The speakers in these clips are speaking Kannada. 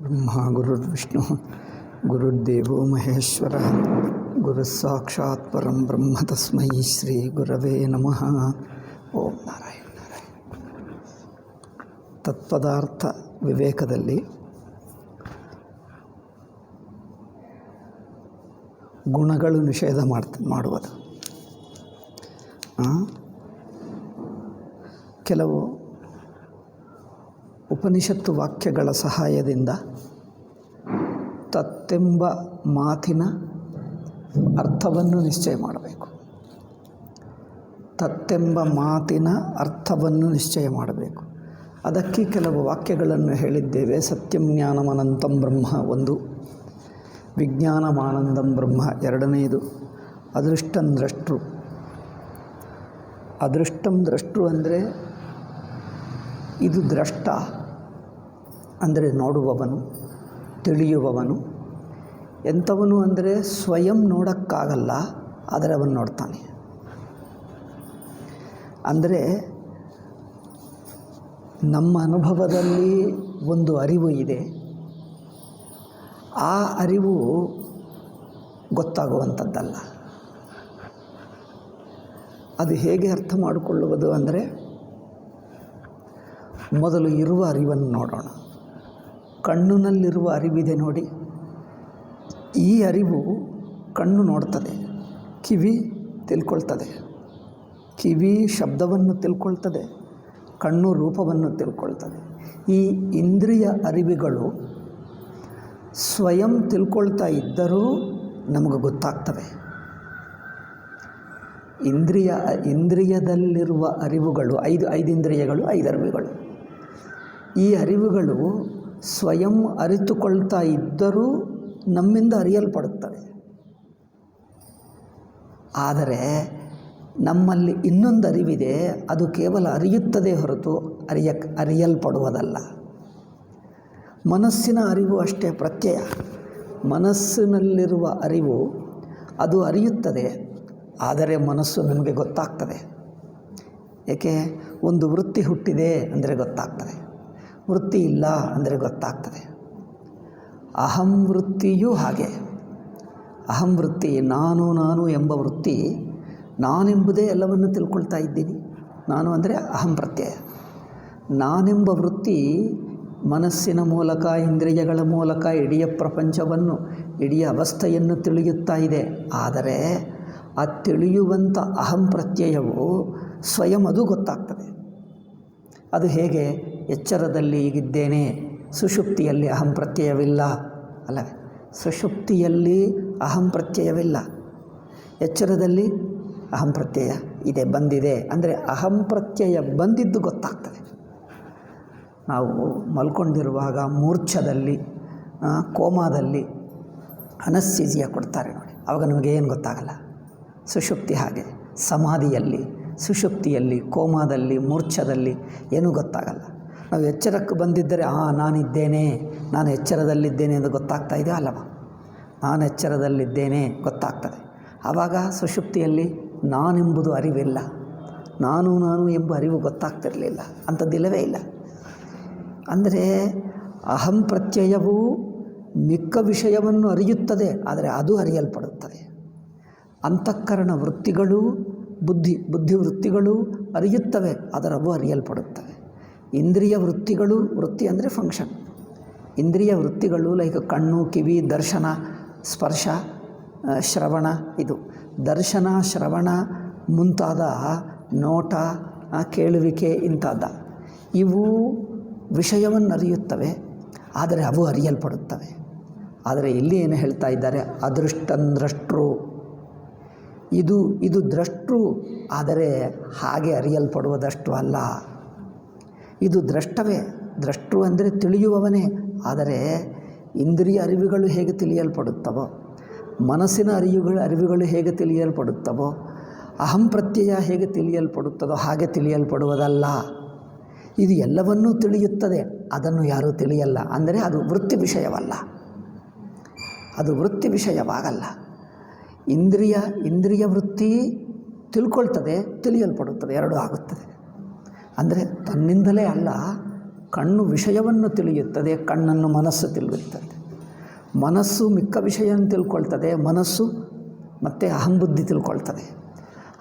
ಬ್ರಹ್ಮ ಗುರುರ್ವಿಷ್ಣು ಗುರುರ್ದೇವೋ ಮಹೇಶ್ವರ ಗುರುಸ್ಸಾಕ್ಷಾತ್ ಪರಂ ಬ್ರಹ್ಮ ತಸ್ಮೈ ಶ್ರೀ ಗುರವೇ ನಮಃ. ಓಂ ನಾರಾಯಣ ನಾರಾಯಣ. ತತ್ಪದಾರ್ಥ ವಿವೇಕದಲ್ಲಿ ಗುಣಗಳು ನಿಷೇಧ ಮಾಡುವುದು. ಕೆಲವು ಉಪನಿಷತ್ತು ವಾಕ್ಯಗಳ ಸಹಾಯದಿಂದ ತತ್ತೆಂಬ ಮಾತಿನ ಅರ್ಥವನ್ನು ನಿಶ್ಚಯ ಮಾಡಬೇಕು. ತತ್ತೆಂಬ ಮಾತಿನ ಅರ್ಥವನ್ನು ನಿಶ್ಚಯ ಮಾಡಬೇಕು. ಅದಕ್ಕೆ ಕೆಲವು ವಾಕ್ಯಗಳನ್ನು ಹೇಳಿದ್ದೇವೆ. ಸತ್ಯಂ ಜ್ಞಾನಮನಂತಂ ಬ್ರಹ್ಮ ಒಂದು, ವಿಜ್ಞಾನಮಾನಂದಂ ಬ್ರಹ್ಮ ಎರಡನೆಯದು, ಅದೃಷ್ಟಂ ದ್ರಷ್ಟೃ. ಅದೃಷ್ಟಂ ದ್ರಷ್ಟೃ ಅಂದರೆ ಇದು ದ್ರಷ್ಟ ಅಂದರೆ ನೋಡುವವನು, ತಿಳಿಯುವವನು. ಎಂಥವನು ಅಂದರೆ ಸ್ವಯಂ ನೋಡೋಕ್ಕಾಗಲ್ಲ, ಆದರೆ ಅವನು ನೋಡ್ತಾನೆ. ಅಂದರೆ ನಮ್ಮ ಅನುಭವದಲ್ಲಿ ಒಂದು ಅರಿವು ಇದೆ, ಆ ಅರಿವು ಗೊತ್ತಾಗುವಂಥದ್ದಲ್ಲ. ಅದು ಹೇಗೆ ಅರ್ಥ ಮಾಡಿಕೊಳ್ಳುವುದು ಅಂದರೆ, ಮೊದಲು ಇರುವ ಅರಿವನ್ನು ನೋಡೋಣ. ಕಣ್ಣಿನಲ್ಲಿರುವ ಅರಿವಿದೆ ನೋಡಿ, ಈ ಅರಿವು ಕಣ್ಣು ನೋಡ್ತದೆ, ಕಿವಿ ತಿಳ್ಕೊಳ್ತದೆ, ಕಿವಿ ಶಬ್ದವನ್ನು ತಿಳ್ಕೊಳ್ತದೆ, ಕಣ್ಣು ರೂಪವನ್ನು ತಿಳ್ಕೊಳ್ತದೆ. ಈ ಇಂದ್ರಿಯ ಅರಿವುಗಳು ಸ್ವಯಂ ತಿಳ್ಕೊಳ್ತಾ ಇದ್ದರೂ ನಮಗೆ ಗೊತ್ತಾಗ್ತವೆ. ಇಂದ್ರಿಯದಲ್ಲಿರುವ ಅರಿವುಗಳು ಐದು ಇಂದ್ರಿಯಗಳು, 5 ಅರಿವುಗಳು. ಈ ಅರಿವುಗಳು ಸ್ವಯಂ ಅರಿತುಕೊಳ್ತಾ ಇದ್ದರೂ ನಮ್ಮಿಂದ ಅರಿಯಲ್ಪಡುತ್ತವೆ. ಆದರೆ ನಮ್ಮಲ್ಲಿ ಇನ್ನೊಂದು ಅರಿವಿದೆ, ಅದು ಕೇವಲ ಅರಿಯುತ್ತದೆ ಹೊರತು ಅರಿಯಲ್ಪಡುವುದಲ್ಲ. ಮನಸ್ಸಿನ ಅರಿವು ಅಷ್ಟೇ, ಪ್ರತ್ಯಯ. ಮನಸ್ಸಿನಲ್ಲಿರುವ ಅರಿವು ಅದು ಅರಿಯುತ್ತದೆ, ಆದರೆ ಮನಸ್ಸು ನಮಗೆ ಗೊತ್ತಾಗ್ತದೆ. ಏಕೆ? ಒಂದು ವೃತ್ತಿ ಹುಟ್ಟಿದೆ ಅಂದರೆ ಗೊತ್ತಾಗ್ತದೆ, ವೃತ್ತಿ ಇಲ್ಲ ಅಂದರೆ ಗೊತ್ತಾಗ್ತದೆ. ಅಹಂ ವೃತ್ತಿಯೂ ಹಾಗೆ. ಅಹಂ ವೃತ್ತಿ, ನಾನು ಎಂಬ ವೃತ್ತಿ, ನಾನೆಂಬುದೇ ಎಲ್ಲವನ್ನು ತಿಳ್ಕೊಳ್ತಾ ಇದ್ದೀನಿ. ನಾನು ಅಂದರೆ ಅಹಂ ಪ್ರತ್ಯಯ. ನಾನೆಂಬ ವೃತ್ತಿ ಮನಸ್ಸಿನ ಮೂಲಕ, ಇಂದ್ರಿಯಗಳ ಮೂಲಕ ಇಡೀ ಪ್ರಪಂಚವನ್ನು, ಇಡೀ ಅವಸ್ಥೆಯನ್ನು ತಿಳಿಯುತ್ತಾ ಇದೆ. ಆದರೆ ಆ ತಿಳಿಯುವಂಥ ಅಹಂ ಪ್ರತ್ಯಯವು ಸ್ವಯಂ ಅದು ಗೊತ್ತಾಗ್ತದೆ. ಅದು ಹೇಗೆ? ಎಚ್ಚರದಲ್ಲಿ ಈಗಿದ್ದೇನೆ, ಸುಷುಪ್ತಿಯಲ್ಲಿ ಅಹಂ ಪ್ರತ್ಯಯವಿಲ್ಲ ಅಲ್ಲವೇ? ಸುಷುಪ್ತಿಯಲ್ಲಿ ಅಹಂ ಪ್ರತ್ಯಯವಿಲ್ಲ, ಎಚ್ಚರದಲ್ಲಿ ಅಹಂ ಪ್ರತ್ಯಯ ಇದೆ, ಬಂದಿದೆ. ಅಂದರೆ ಅಹಂ ಪ್ರತ್ಯಯ ಬಂದಿದ್ದು ಗೊತ್ತಾಗ್ತದೆ. ನಾವು ಮಲ್ಕೊಂಡಿರುವಾಗ ಮೂರ್ಛದಲ್ಲಿ, ಕೋಮಾದಲ್ಲಿ ಅನಸ್ಥೀಸಿಯಾ ಕೊಡ್ತಾರೆ ನೋಡಿ, ಆವಾಗ ನಮಗೆ ಏನು ಗೊತ್ತಾಗಲ್ಲ. ಸುಷುಪ್ತಿ ಹಾಗೆ. ಸಮಾಧಿಯಲ್ಲಿ, ಸುಷುಪ್ತಿಯಲ್ಲಿ, ಕೋಮಾದಲ್ಲಿ, ಮೂರ್ಛದಲ್ಲಿ ಏನೂ ಗೊತ್ತಾಗಲ್ಲ. ನಾವು ಎಚ್ಚರಕ್ಕೆ ಬಂದಿದ್ದರೆ ನಾನಿದ್ದೇನೆ, ನಾನು ಎಚ್ಚರದಲ್ಲಿದ್ದೇನೆ ಎಂದು ಗೊತ್ತಾಗ್ತಾ ಇದೆ ಅಲ್ಲವ? ನಾನು ಎಚ್ಚರದಲ್ಲಿದ್ದೇನೆ ಗೊತ್ತಾಗ್ತದೆ. ಆವಾಗ ಸುಷುಪ್ತಿಯಲ್ಲಿ ನಾನೆಂಬುದು ಅರಿವಿಲ್ಲ, ನಾನು ಎಂಬ ಅರಿವು ಗೊತ್ತಾಗ್ತಿರಲಿಲ್ಲ, ಅಂಥದ್ದಿಲ್ಲವೇ ಇಲ್ಲ. ಅಂದರೆ ಅಹಂ ಪ್ರತ್ಯಯವು ಮಿಕ್ಕ ವಿಷಯವನ್ನು ಅರಿಯುತ್ತದೆ, ಆದರೆ ಅದು ಅರಿಯಲ್ಪಡುತ್ತದೆ. ಅಂತಃಕರಣ ವೃತ್ತಿಗಳು, ಬುದ್ಧಿವೃತ್ತಿಗಳು ಅರಿಯುತ್ತವೆ, ಅದರವು ಅರಿಯಲ್ಪಡುತ್ತವೆ. ಇಂದ್ರಿಯ ವೃತ್ತಿಗಳು, ವೃತ್ತಿ ಅಂದರೆ ಫಂಕ್ಷನ್. ಇಂದ್ರಿಯ ವೃತ್ತಿಗಳು ಲೈಕ್ ಕಣ್ಣು, ಕಿವಿ, ದರ್ಶನ, ಸ್ಪರ್ಶ, ಶ್ರವಣ. ಇದು ದರ್ಶನ, ಶ್ರವಣ ಮುಂತಾದ, ನೋಟ, ಕೇಳುವಿಕೆ ಇಂಥದ್ದ, ಇವು ವಿಷಯವನ್ನು ಅರಿಯುತ್ತವೆ, ಆದರೆ ಅವು ಅರಿಯಲ್ಪಡುತ್ತವೆ. ಆದರೆ ಇಲ್ಲಿ ಏನು ಹೇಳ್ತಾ ಇದ್ದಾರೆ? ಅದೃಷ್ಟಂದ್ರಷ್ಟೃ. ಇದು ದ್ರಷ್ಟೃ, ಆದರೆ ಹಾಗೆ ಅರಿಯಲ್ಪಡುವುದಷ್ಟು ಅಲ್ಲ. ಇದು ದ್ರಷ್ಟವೇ. ದ್ರಷ್ಟೃ ಅಂದರೆ ತಿಳಿಯುವವನೇ. ಆದರೆ ಇಂದ್ರಿಯ ಅರಿವುಗಳು ಹೇಗೆ ತಿಳಿಯಲ್ಪಡುತ್ತವೋ, ಮನಸ್ಸಿನ ಅರಿವುಗಳು ಹೇಗೆ ತಿಳಿಯಲ್ಪಡುತ್ತವೋ, ಅಹಂ ಪ್ರತ್ಯಯ ಹೇಗೆ ತಿಳಿಯಲ್ಪಡುತ್ತದೋ ಹಾಗೆ ತಿಳಿಯಲ್ಪಡುವುದಲ್ಲ. ಇದು ಎಲ್ಲವನ್ನೂ ತಿಳಿಯುತ್ತದೆ, ಅದನ್ನು ಯಾರೂ ತಿಳಿಯಲ್ಲ. ಅಂದರೆ ಅದು ವೃತ್ತಿ ವಿಷಯವಲ್ಲ, ಅದು ವೃತ್ತಿ ವಿಷಯವಾಗಲ್ಲ. ಇಂದ್ರಿಯ ವೃತ್ತಿ ತಿಳ್ಕೊಳ್ತದೆ, ತಿಳಿಯಲ್ಪಡುತ್ತದೆ, ಎರಡೂ ಆಗುತ್ತದೆ. ಅಂದರೆ ತನ್ನಿಂದಲೇ ಅಲ್ಲ, ಕಣ್ಣು ವಿಷಯವನ್ನು ತಿಳಿಯುತ್ತದೆ, ಕಣ್ಣನ್ನು ಮನಸ್ಸು ತಿಳಿಯುತ್ತದೆ. ಮನಸ್ಸು ಮಿಕ್ಕ ವಿಷಯವನ್ನು ತಿಳ್ಕೊಳ್ತದೆ, ಮನಸ್ಸು ಮತ್ತು ಅಹಂಬುದ್ಧಿ ತಿಳ್ಕೊಳ್ತದೆ.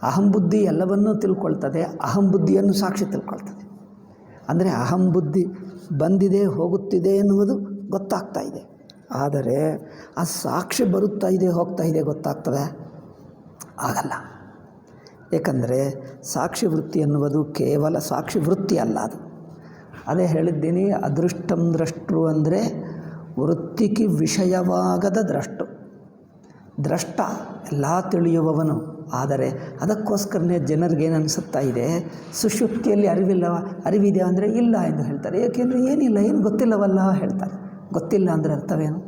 ಅಹಂಬುದ್ಧಿ ಎಲ್ಲವನ್ನೂ ತಿಳ್ಕೊಳ್ತದೆ, ಅಹಂಬುದ್ಧಿಯನ್ನು ಸಾಕ್ಷಿ ತಿಳ್ಕೊಳ್ತದೆ. ಅಂದರೆ ಅಹಂಬುದ್ಧಿ ಬಂದಿದೆ ಹೋಗುತ್ತಿದೆ ಎನ್ನುವುದು ಗೊತ್ತಾಗ್ತಾ ಇದೆ. ಆದರೆ ಆ ಸಾಕ್ಷಿ ಬರುತ್ತಾ ಇದೆ ಹೋಗ್ತಾ ಇದೆ ಗೊತ್ತಾಗ್ತದೆ? ಆಗಲ್ಲ. ಏಕೆಂದರೆ ಸಾಕ್ಷಿ ವೃತ್ತಿ ಎನ್ನುವುದು ಕೇವಲ ಸಾಕ್ಷಿ ವೃತ್ತಿ ಅಲ್ಲ. ಅದು ಅದೇ ಹೇಳಿದ್ದೀನಿ, ಅದೃಷ್ಟಂ ದ್ರಷ್ಟೃ ಅಂದರೆ ವೃತ್ತಿಗೆ ವಿಷಯವಾಗದ ದ್ರಷ್ಟು. ದ್ರಷ್ಟ ಎಲ್ಲ ತಿಳಿಯುವವನು. ಆದರೆ ಅದಕ್ಕೋಸ್ಕರನೇ ಜನರಿಗೇನು ಅನಿಸುತ್ತಾ ಇದೆ, ಸುಷುಪ್ತಿಯಲ್ಲಿ ಅರಿವಿದೆ ಅಂದರೆ ಇಲ್ಲ ಎಂದು ಹೇಳ್ತಾರೆ. ಏಕೆಂದರೆ ಏನಿಲ್ಲ, ಏನು ಗೊತ್ತಿಲ್ಲವಲ್ಲ ಹೇಳ್ತಾರೆ. ಗೊತ್ತಿಲ್ಲ ಅಂದರೆ ಅರ್ಥವೇನು?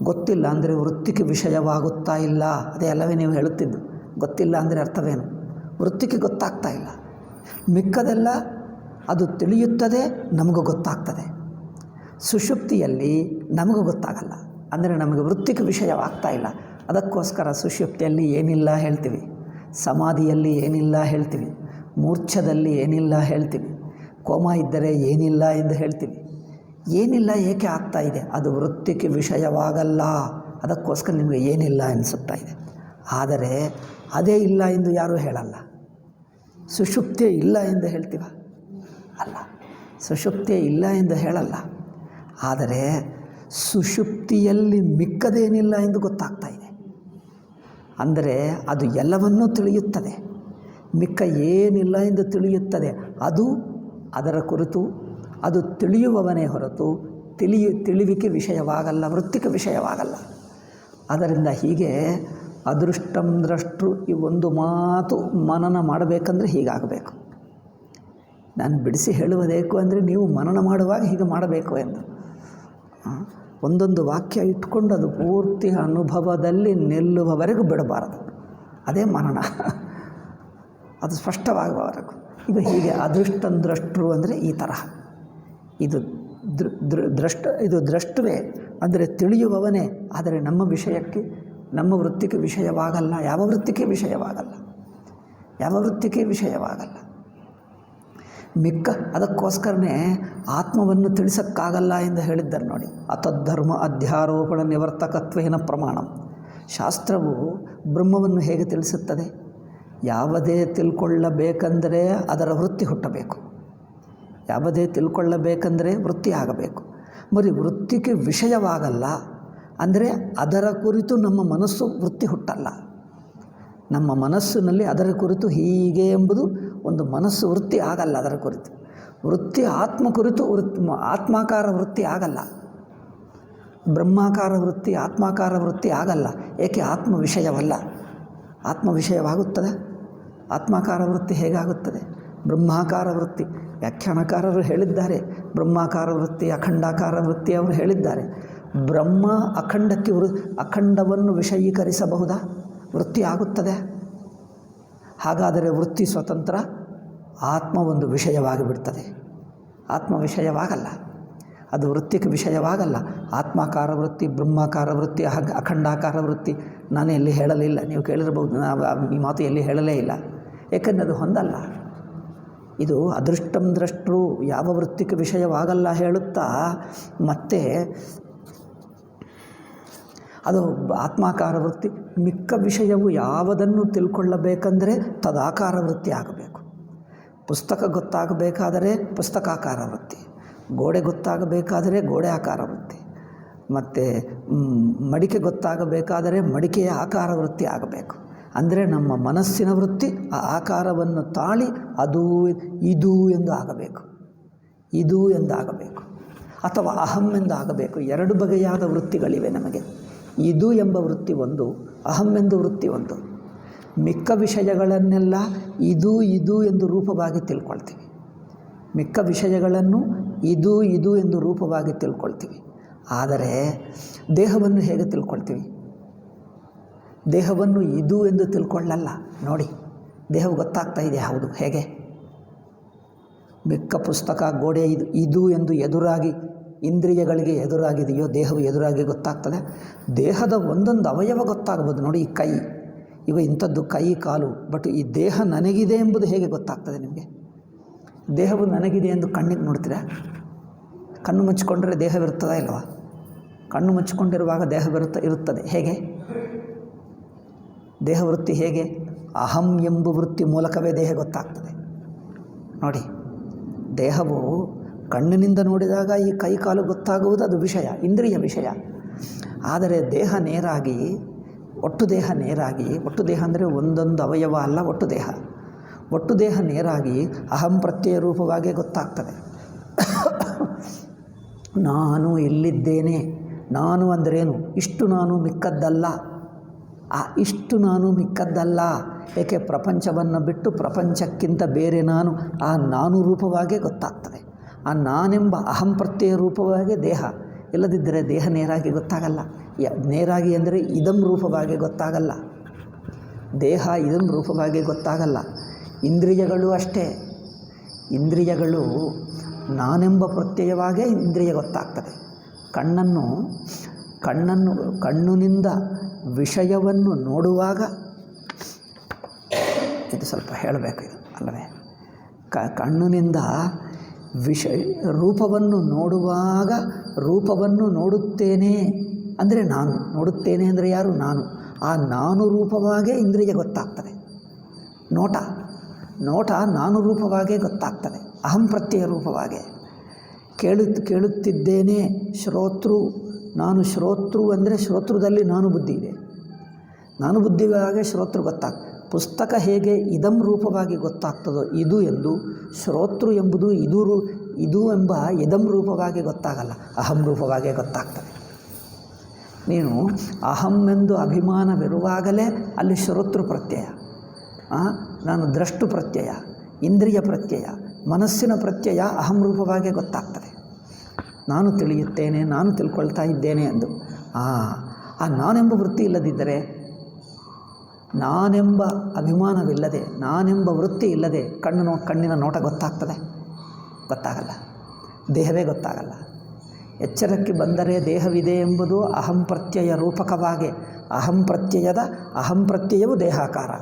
ಗೊತ್ತಿಲ್ಲ ಅಂದರೆ ವೃತ್ತಿಗೆ ವಿಷಯವಾಗುತ್ತಾ ಇಲ್ಲ. ಅದೇ ಅಲ್ಲವೇ ನೀವು ಹೇಳುತ್ತಿದ್ದು. ಗೊತ್ತಿಲ್ಲ ಅಂದರೆ ಅರ್ಥವೇನು? ವೃತ್ತಿಗೆ ಗೊತ್ತಾಗ್ತಾ ಇಲ್ಲ. ಮಿಕ್ಕದೆಲ್ಲ ಅದು ತಿಳಿಯುತ್ತದೆ, ನಮಗೂ ಗೊತ್ತಾಗ್ತದೆ. ಸುಷುಪ್ತಿಯಲ್ಲಿ ನಮಗೂ ಗೊತ್ತಾಗಲ್ಲ, ಅಂದರೆ ನಮಗೆ ವೃತ್ತಿಗೆ ವಿಷಯವಾಗ್ತಾ ಇಲ್ಲ. ಅದಕ್ಕೋಸ್ಕರ ಸುಷುಪ್ತಿಯಲ್ಲಿ ಏನಿಲ್ಲ ಹೇಳ್ತೀವಿ, ಸಮಾಧಿಯಲ್ಲಿ ಏನಿಲ್ಲ ಹೇಳ್ತೀವಿ, ಮೂರ್ಛದಲ್ಲಿ ಏನಿಲ್ಲ ಹೇಳ್ತೀವಿ, ಕೋಮ ಇದ್ದರೆ ಏನಿಲ್ಲ ಎಂದು ಹೇಳ್ತೀವಿ. ಏನಿಲ್ಲ ಏಕೆ ಆಗ್ತಾ ಇದೆ? ಅದು ವೃತ್ತಿಗೆ ವಿಷಯವಾಗಲ್ಲ. ಅದಕ್ಕೋಸ್ಕರ ನಿಮಗೆ ಏನಿಲ್ಲ ಅನಿಸುತ್ತಾ ಇದೆ. ಆದರೆ ಅದೇ ಇಲ್ಲ ಎಂದು ಯಾರೂ ಹೇಳಲ್ಲ. ಸುಷುಪ್ತಿಯೇ ಇಲ್ಲ ಎಂದು ಹೇಳ್ತೀವ? ಅಲ್ಲ, ಸುಷುಪ್ತಿಯೇ ಇಲ್ಲ ಎಂದು ಹೇಳಲ್ಲ. ಆದರೆ ಸುಷುಪ್ತಿಯಲ್ಲಿ ಮಿಕ್ಕದೇನಿಲ್ಲ ಎಂದು ಗೊತ್ತಾಗ್ತಾ ಇದೆ. ಅಂದರೆ ಅದು ಎಲ್ಲವನ್ನೂ ತಿಳಿಯುತ್ತದೆ, ಮಿಕ್ಕ ಏನಿಲ್ಲ ಎಂದು ತಿಳಿಯುತ್ತದೆ. ಅದು ಅದರ ಕುರಿತು ಅದು ತಿಳಿಯುವವನೇ ಹೊರತು ತಿಳಿವಿಕೆ ವಿಷಯವಾಗಲ್ಲ, ವೃತ್ತಿಗೆ ವಿಷಯವಾಗಲ್ಲ. ಅದರಿಂದ ಹೀಗೆ ಅದೃಷ್ಟಂ ದ್ರಷ್ಟೃ ಈ ಒಂದು ಮಾತು ಮನನ ಮಾಡಬೇಕಂದ್ರೆ ಹೀಗಾಗಬೇಕು. ನಾನು ಬಿಡಿಸಿ ಹೇಳುವುದೇಕು ಅಂದರೆ ನೀವು ಮನನ ಮಾಡುವಾಗ ಹೀಗೆ ಮಾಡಬೇಕು ಎಂದು. ಒಂದೊಂದು ವಾಕ್ಯ ಇಟ್ಕೊಂಡು ಅದು ಪೂರ್ತಿ ಅನುಭವದಲ್ಲಿ ನಿಲ್ಲುವವರೆಗೂ ಬಿಡಬಾರದು. ಅದೇ ಮನನ, ಅದು ಸ್ಪಷ್ಟವಾಗುವವರೆಗೂ. ಇದು ಹೀಗೆ ಅದೃಷ್ಟಂ ದ್ರಷ್ಟೃ ಅಂದರೆ ಈ ತರಹ. ಇದು ಇದು ದ್ರಷ್ಟುವೇ ಅಂದರೆ ತಿಳಿಯುವವನೇ. ಆದರೆ ನಮ್ಮ ವಿಷಯಕ್ಕೆ, ನಮ್ಮ ವೃತ್ತಿಗೆ ವಿಷಯವಾಗಲ್ಲ. ಯಾವ ವೃತ್ತಿಗೆ ವಿಷಯವಾಗಲ್ಲ, ಯಾವ ವೃತ್ತಿಗೆ ವಿಷಯವಾಗಲ್ಲ. ಮಿಕ್ಕ ಅದಕ್ಕೋಸ್ಕರನೇ ಆತ್ಮವನ್ನು ತಿಳಿಸೋಕ್ಕಾಗಲ್ಲ ಎಂದು ಹೇಳಿದ್ದಾರೆ ನೋಡಿ. ಅತದ್ಧರ್ಮ ಅಧ್ಯಾರೋಪಣ ನಿವರ್ತಕತ್ವೇನ ಪ್ರಮಾಣಂ. ಶಾಸ್ತ್ರವು ಬ್ರಹ್ಮವನ್ನು ಹೇಗೆ ತಿಳಿಸುತ್ತದೆ? ಯಾವುದೇ ತಿಳ್ಕೊಳ್ಳಬೇಕಂದರೆ ಅದರ ವೃತ್ತಿ ಹುಟ್ಟಬೇಕು. ಯಾವುದೇ ತಿಳ್ಕೊಳ್ಳಬೇಕಂದರೆ ವೃತ್ತಿ ಆಗಬೇಕು. మరి ವೃತ್ತಿಗೆ ವಿಷಯವಾಗಲ್ಲ ಅಂದರೆ ಅದರ ಕುರಿತು ನಮ್ಮ ಮನಸ್ಸು ವೃತ್ತಿ ಹುಟ್ಟಲ್ಲ. ನಮ್ಮ ಮನಸ್ಸಿನಲ್ಲಿ ಅದರ ಕುರಿತು ಹೀಗೆ ಎಂಬುದು ಒಂದು ಮನಸ್ಸು ವೃತ್ತಿ ಆಗಲ್ಲ. ಅದರ ಕುರಿತು ವೃತ್ತಿ ಆತ್ಮ ಕುರಿತು ಆತ್ಮಾಕಾರ ವೃತ್ತಿ ಆಗಲ್ಲ. ಬ್ರಹ್ಮಾಕಾರ ವೃತ್ತಿ ಆತ್ಮಾಕಾರ ವೃತ್ತಿ ಆಗಲ್ಲ. ಏಕೆ? ಆತ್ಮ ವಿಷಯವಲ್ಲ. ಆತ್ಮ ವಿಷಯವಾಗುತ್ತದೆ? ಆತ್ಮಾಕಾರ ವೃತ್ತಿ ಹೇಗಾಗುತ್ತದೆ? ಬ್ರಹ್ಮಾಕಾರ ವೃತ್ತಿ ವ್ಯಾಖ್ಯಾನಕಾರರು ಹೇಳಿದ್ದಾರೆ. ಬ್ರಹ್ಮಾಕಾರ ವೃತ್ತಿ, ಅಖಂಡಾಕಾರ ವೃತ್ತಿ ಅವರು ಹೇಳಿದ್ದಾರೆ. ಬ್ರಹ್ಮ ಅಖಂಡಕ್ಕೆ ಅಖಂಡವನ್ನು ವಿಷಯೀಕರಿಸಬಹುದಾ? ವೃತ್ತಿ ಆಗುತ್ತದೆ. ಹಾಗಾದರೆ ವೃತ್ತಿ ಸ್ವತಂತ್ರ, ಆತ್ಮ ಒಂದು ವಿಷಯವಾಗಿ ಬಿಡ್ತದೆ. ಆತ್ಮ ವಿಷಯವಾಗಲ್ಲ, ಅದು ವೃತ್ತಿಗೆ ವಿಷಯವಾಗಲ್ಲ. ಆತ್ಮಾಕಾರ ವೃತ್ತಿ, ಬ್ರಹ್ಮಾಕಾರ ವೃತ್ತಿ, ಅಖಂಡಾಕಾರ ವೃತ್ತಿ ನಾನು ಎಲ್ಲಿ ಹೇಳಲಿಲ್ಲ. ನೀವು ಕೇಳಿರ್ಬೋದು, ಈ ಮಾತು ಎಲ್ಲಿ ಹೇಳಲೇ ಇಲ್ಲ. ಏಕೆಂದರೆ ಅದು ಹೊಂದಲ್ಲ. ಇದು ಅದೃಷ್ಟಂ ದ್ರಷ್ಟೃ ಯಾವ ವೃತ್ತಿಗೆ ವಿಷಯವಾಗಲ್ಲ ಹೇಳುತ್ತಾ ಮತ್ತೆ ಅದು ಆತ್ಮಾಕಾರ ವೃತ್ತಿ. ಮಿಕ್ಕ ವಿಷಯವು ಯಾವುದನ್ನು ತಿಳ್ಕೊಳ್ಳಬೇಕಂದರೆ ತದಾಕಾರ ವೃತ್ತಿ ಆಗಬೇಕು. ಪುಸ್ತಕ ಗೊತ್ತಾಗಬೇಕಾದರೆ ಪುಸ್ತಕಾಕಾರ ವೃತ್ತಿ, ಗೋಡೆ ಗೊತ್ತಾಗಬೇಕಾದರೆ ಗೋಡೆ ಆಕಾರ ವೃತ್ತಿ, ಮತ್ತು ಮಡಿಕೆ ಗೊತ್ತಾಗಬೇಕಾದರೆ ಮಡಿಕೆಯ ಆಕಾರ ವೃತ್ತಿ ಆಗಬೇಕು. ಅಂದರೆ ನಮ್ಮ ಮನಸ್ಸಿನ ವೃತ್ತಿ ಆ ಆಕಾರವನ್ನು ತಾಳಿ ಅದು ಇದು ಎಂದು ಆಗಬೇಕು, ಇದು ಎಂದಾಗಬೇಕು, ಅಥವಾ ಅಹಂ ಎಂದಾಗಬೇಕು. ಎರಡು ಬಗೆಯಾದ ವೃತ್ತಿಗಳಿವೆ ನಮಗೆ. ಇದು ಎಂಬ ವೃತ್ತಿ ಒಂದು, ಅಹಂ ಎಂದು ವೃತ್ತಿ ಒಂದು. ಮಿಕ್ಕ ವಿಷಯಗಳನ್ನೆಲ್ಲ ಇದು ಇದು ಎಂದು ರೂಪವಾಗಿ ತಿಳ್ಕೊಳ್ತೀವಿ. ಮಿಕ್ಕ ವಿಷಯಗಳನ್ನು ಇದು ಇದು ಎಂದು ರೂಪವಾಗಿ ತಿಳ್ಕೊಳ್ತೀವಿ. ಆದರೆ ದೇಹವನ್ನು ಹೇಗೆ ತಿಳ್ಕೊಳ್ತೀವಿ? ದೇಹವನ್ನು ಇದು ಎಂದು ತಿಳ್ಕೊಳ್ಳಲ್ಲ. ನೋಡಿ, ದೇಹವು ಗೊತ್ತಾಗ್ತಾ ಇದೆ. ಹೌದು, ಹೇಗೆ? ಮಿಕ್ಕ ಪುಸ್ತಕ, ಗೋಡೆ ಇದು ಎಂದು ಎದುರಾಗಿ ಇಂದ್ರಿಯಗಳಿಗೆ ಎದುರಾಗಿದೆಯೋ ದೇಹವು ಎದುರಾಗಿ ಗೊತ್ತಾಗ್ತದೆ. ದೇಹದ ಒಂದೊಂದು ಅವಯವ ಗೊತ್ತಾಗ್ಬೋದು. ನೋಡಿ, ಈ ಕೈ, ಈಗ ಇಂಥದ್ದು ಕೈ ಕಾಲು, ಬಟ್ ಈ ದೇಹ ನನಗಿದೆ ಎಂಬುದು ಹೇಗೆ ಗೊತ್ತಾಗ್ತದೆ ನಿಮಗೆ? ದೇಹವು ನನಗಿದೆ ಎಂದು ಕಣ್ಣಿಗೆ ನೋಡ್ತೀರಾ? ಕಣ್ಣು ಮುಚ್ಚಿಕೊಂಡ್ರೆ ದೇಹವಿರುತ್ತದಾ ಇಲ್ವಾ? ಕಣ್ಣು ಮುಚ್ಚಿಕೊಂಡಿರುವಾಗ ಇರುತ್ತದೆ. ಹೇಗೆ ದೇಹವೃತ್ತಿ? ಹೇಗೆ? ಅಹಂ ಎಂಬ ವೃತ್ತಿ ಮೂಲಕವೇ ದೇಹ ಗೊತ್ತಾಗ್ತದೆ. ನೋಡಿ, ದೇಹವು ಕಣ್ಣಿನಿಂದ ನೋಡಿದಾಗ ಈ ಕೈ ಕಾಲು ಗೊತ್ತಾಗುವುದು ಅದು ವಿಷಯ, ಇಂದ್ರಿಯ ವಿಷಯ. ಆದರೆ ದೇಹ ನೇರಾಗಿ, ಒಟ್ಟು ದೇಹ ನೇರಾಗಿ, ಒಟ್ಟು ದೇಹ ಅಂದರೆ ಒಂದೊಂದು ಅವಯವ ಅಲ್ಲ, ಒಟ್ಟು ದೇಹ ನೇರಾಗಿ ಅಹಂ ಪ್ರತ್ಯಯ ರೂಪವಾಗಿ ಗೊತ್ತಾಗ್ತದೆ. ನಾನು ಇಲ್ಲಿದ್ದೇನೆ. ನಾನು ಅಂದ್ರೇನು? ಇಷ್ಟು ನಾನು ಮಿಕ್ಕದ್ದಲ್ಲ. ಆ ಇಷ್ಟು ನಾನು ಮಿಕ್ಕದ್ದಲ್ಲ. ಏಕೆ? ಪ್ರಪಂಚವನ್ನು ಬಿಟ್ಟು ಪ್ರಪಂಚಕ್ಕಿಂತ ಬೇರೆ ನಾನು, ಆ ನಾನು ರೂಪವಾಗೇ ಗೊತ್ತಾಗ್ತದೆ. ಆ ನಾನೆಂಬ ಅಹಂ ಪ್ರತ್ಯಯ ರೂಪವಾಗಿ ದೇಹ. ಇಲ್ಲದಿದ್ದರೆ ದೇಹ ನೇರಾಗಿ ಗೊತ್ತಾಗಲ್ಲ. ನೇರಾಗಿ ಅಂದರೆ ಇದಂ ರೂಪವಾಗಿ ಗೊತ್ತಾಗಲ್ಲ. ದೇಹ ಇದಂ ರೂಪವಾಗಿ ಗೊತ್ತಾಗಲ್ಲ. ಇಂದ್ರಿಯಗಳು ಅಷ್ಟೇ. ಇಂದ್ರಿಯಗಳು ನಾನೆಂಬ ಪ್ರತ್ಯಯವಾಗೇ ಇಂದ್ರಿಯ ಗೊತ್ತಾಗ್ತದೆ. ಕಣ್ಣಿನಿಂದ ವಿಷಯವನ್ನು ನೋಡುವಾಗ, ಇದು ಸ್ವಲ್ಪ ಹೇಳಬೇಕು ಇದು ಅಲ್ಲವೇ? ಕಣ್ಣಿನಿಂದ ರೂಪವನ್ನು ನೋಡುವಾಗ, ರೂಪವನ್ನು ನೋಡುತ್ತೇನೆ ಅಂದರೆ ನಾನು, ನೋಡುತ್ತೇನೆ ಅಂದರೆ ಯಾರು? ನಾನು. ಆ ನಾನು ರೂಪವಾಗೇ ಇಂದ್ರಿಯ ಗೊತ್ತಾಗ್ತದೆ. ನೋಟ ನಾನು ರೂಪವಾಗೇ ಗೊತ್ತಾಗ್ತದೆ, ಅಹಂ ಪ್ರತ್ಯಯ ರೂಪವಾಗೇ. ಕೇಳುತ್ತಿದ್ದೇನೆ, ಶ್ರೋತೃ. ನಾನು ಶ್ರೋತೃ ಅಂದರೆ ಶ್ರೋತೃದಲ್ಲಿ ನಾನು ಬುದ್ಧಿ ಇದೆ. ನಾನು ಬುದ್ಧಿವಾಗೇ ಶ್ರೋತೃ ಗೊತ್ತಾಗ್ತದೆ. ಪುಸ್ತಕ ಹೇಗೆ ಇದಂ ರೂಪವಾಗಿ ಗೊತ್ತಾಗ್ತದೋ ಇದು ಎಂದು, ಶ್ರೋತೃ ಎಂಬುದು ಇದು ಎಂಬ ಇದಂ ರೂಪವಾಗಿ ಗೊತ್ತಾಗಲ್ಲ, ಅಹಂ ರೂಪವಾಗೇ ಗೊತ್ತಾಗ್ತದೆ. ನೀನು ಅಹಂ ಎಂದು ಅಭಿಮಾನವಿರುವಾಗಲೇ ಅಲ್ಲಿ ಶ್ರೋತೃ ಪ್ರತ್ಯಯ, ನಾನು ದ್ರಷ್ಟು ಪ್ರತ್ಯಯ, ಇಂದ್ರಿಯ ಪ್ರತ್ಯಯ, ಮನಸ್ಸಿನ ಪ್ರತ್ಯಯ ಅಹಂ ರೂಪವಾಗೇ ಗೊತ್ತಾಗ್ತದೆ. ನಾನು ತಿಳಿಯುತ್ತೇನೆ, ನಾನು ತಿಳ್ಕೊಳ್ತಾ ಇದ್ದೇನೆ ಎಂದು. ಆ ನಾನೆಂಬ ವೃತ್ತಿ ಇಲ್ಲದಿದ್ದರೆ, ನಾನೆಂಬ ಅಭಿಮಾನವಿಲ್ಲದೆ, ನಾನೆಂಬ ವೃತ್ತಿ ಇಲ್ಲದೆ ಕಣ್ಣಿನ ನೋಟ ಗೊತ್ತಾಗಲ್ಲ. ದೇಹವೇ ಗೊತ್ತಾಗಲ್ಲ. ಎಚ್ಚರಕ್ಕೆ ಬಂದರೆ ದೇಹವಿದೆ ಎಂಬುದು ಅಹಂ ಪ್ರತ್ಯಯ ರೂಪಕವಾಗಿ, ಅಹಂ ಪ್ರತ್ಯಯವು ದೇಹಾಕಾರ,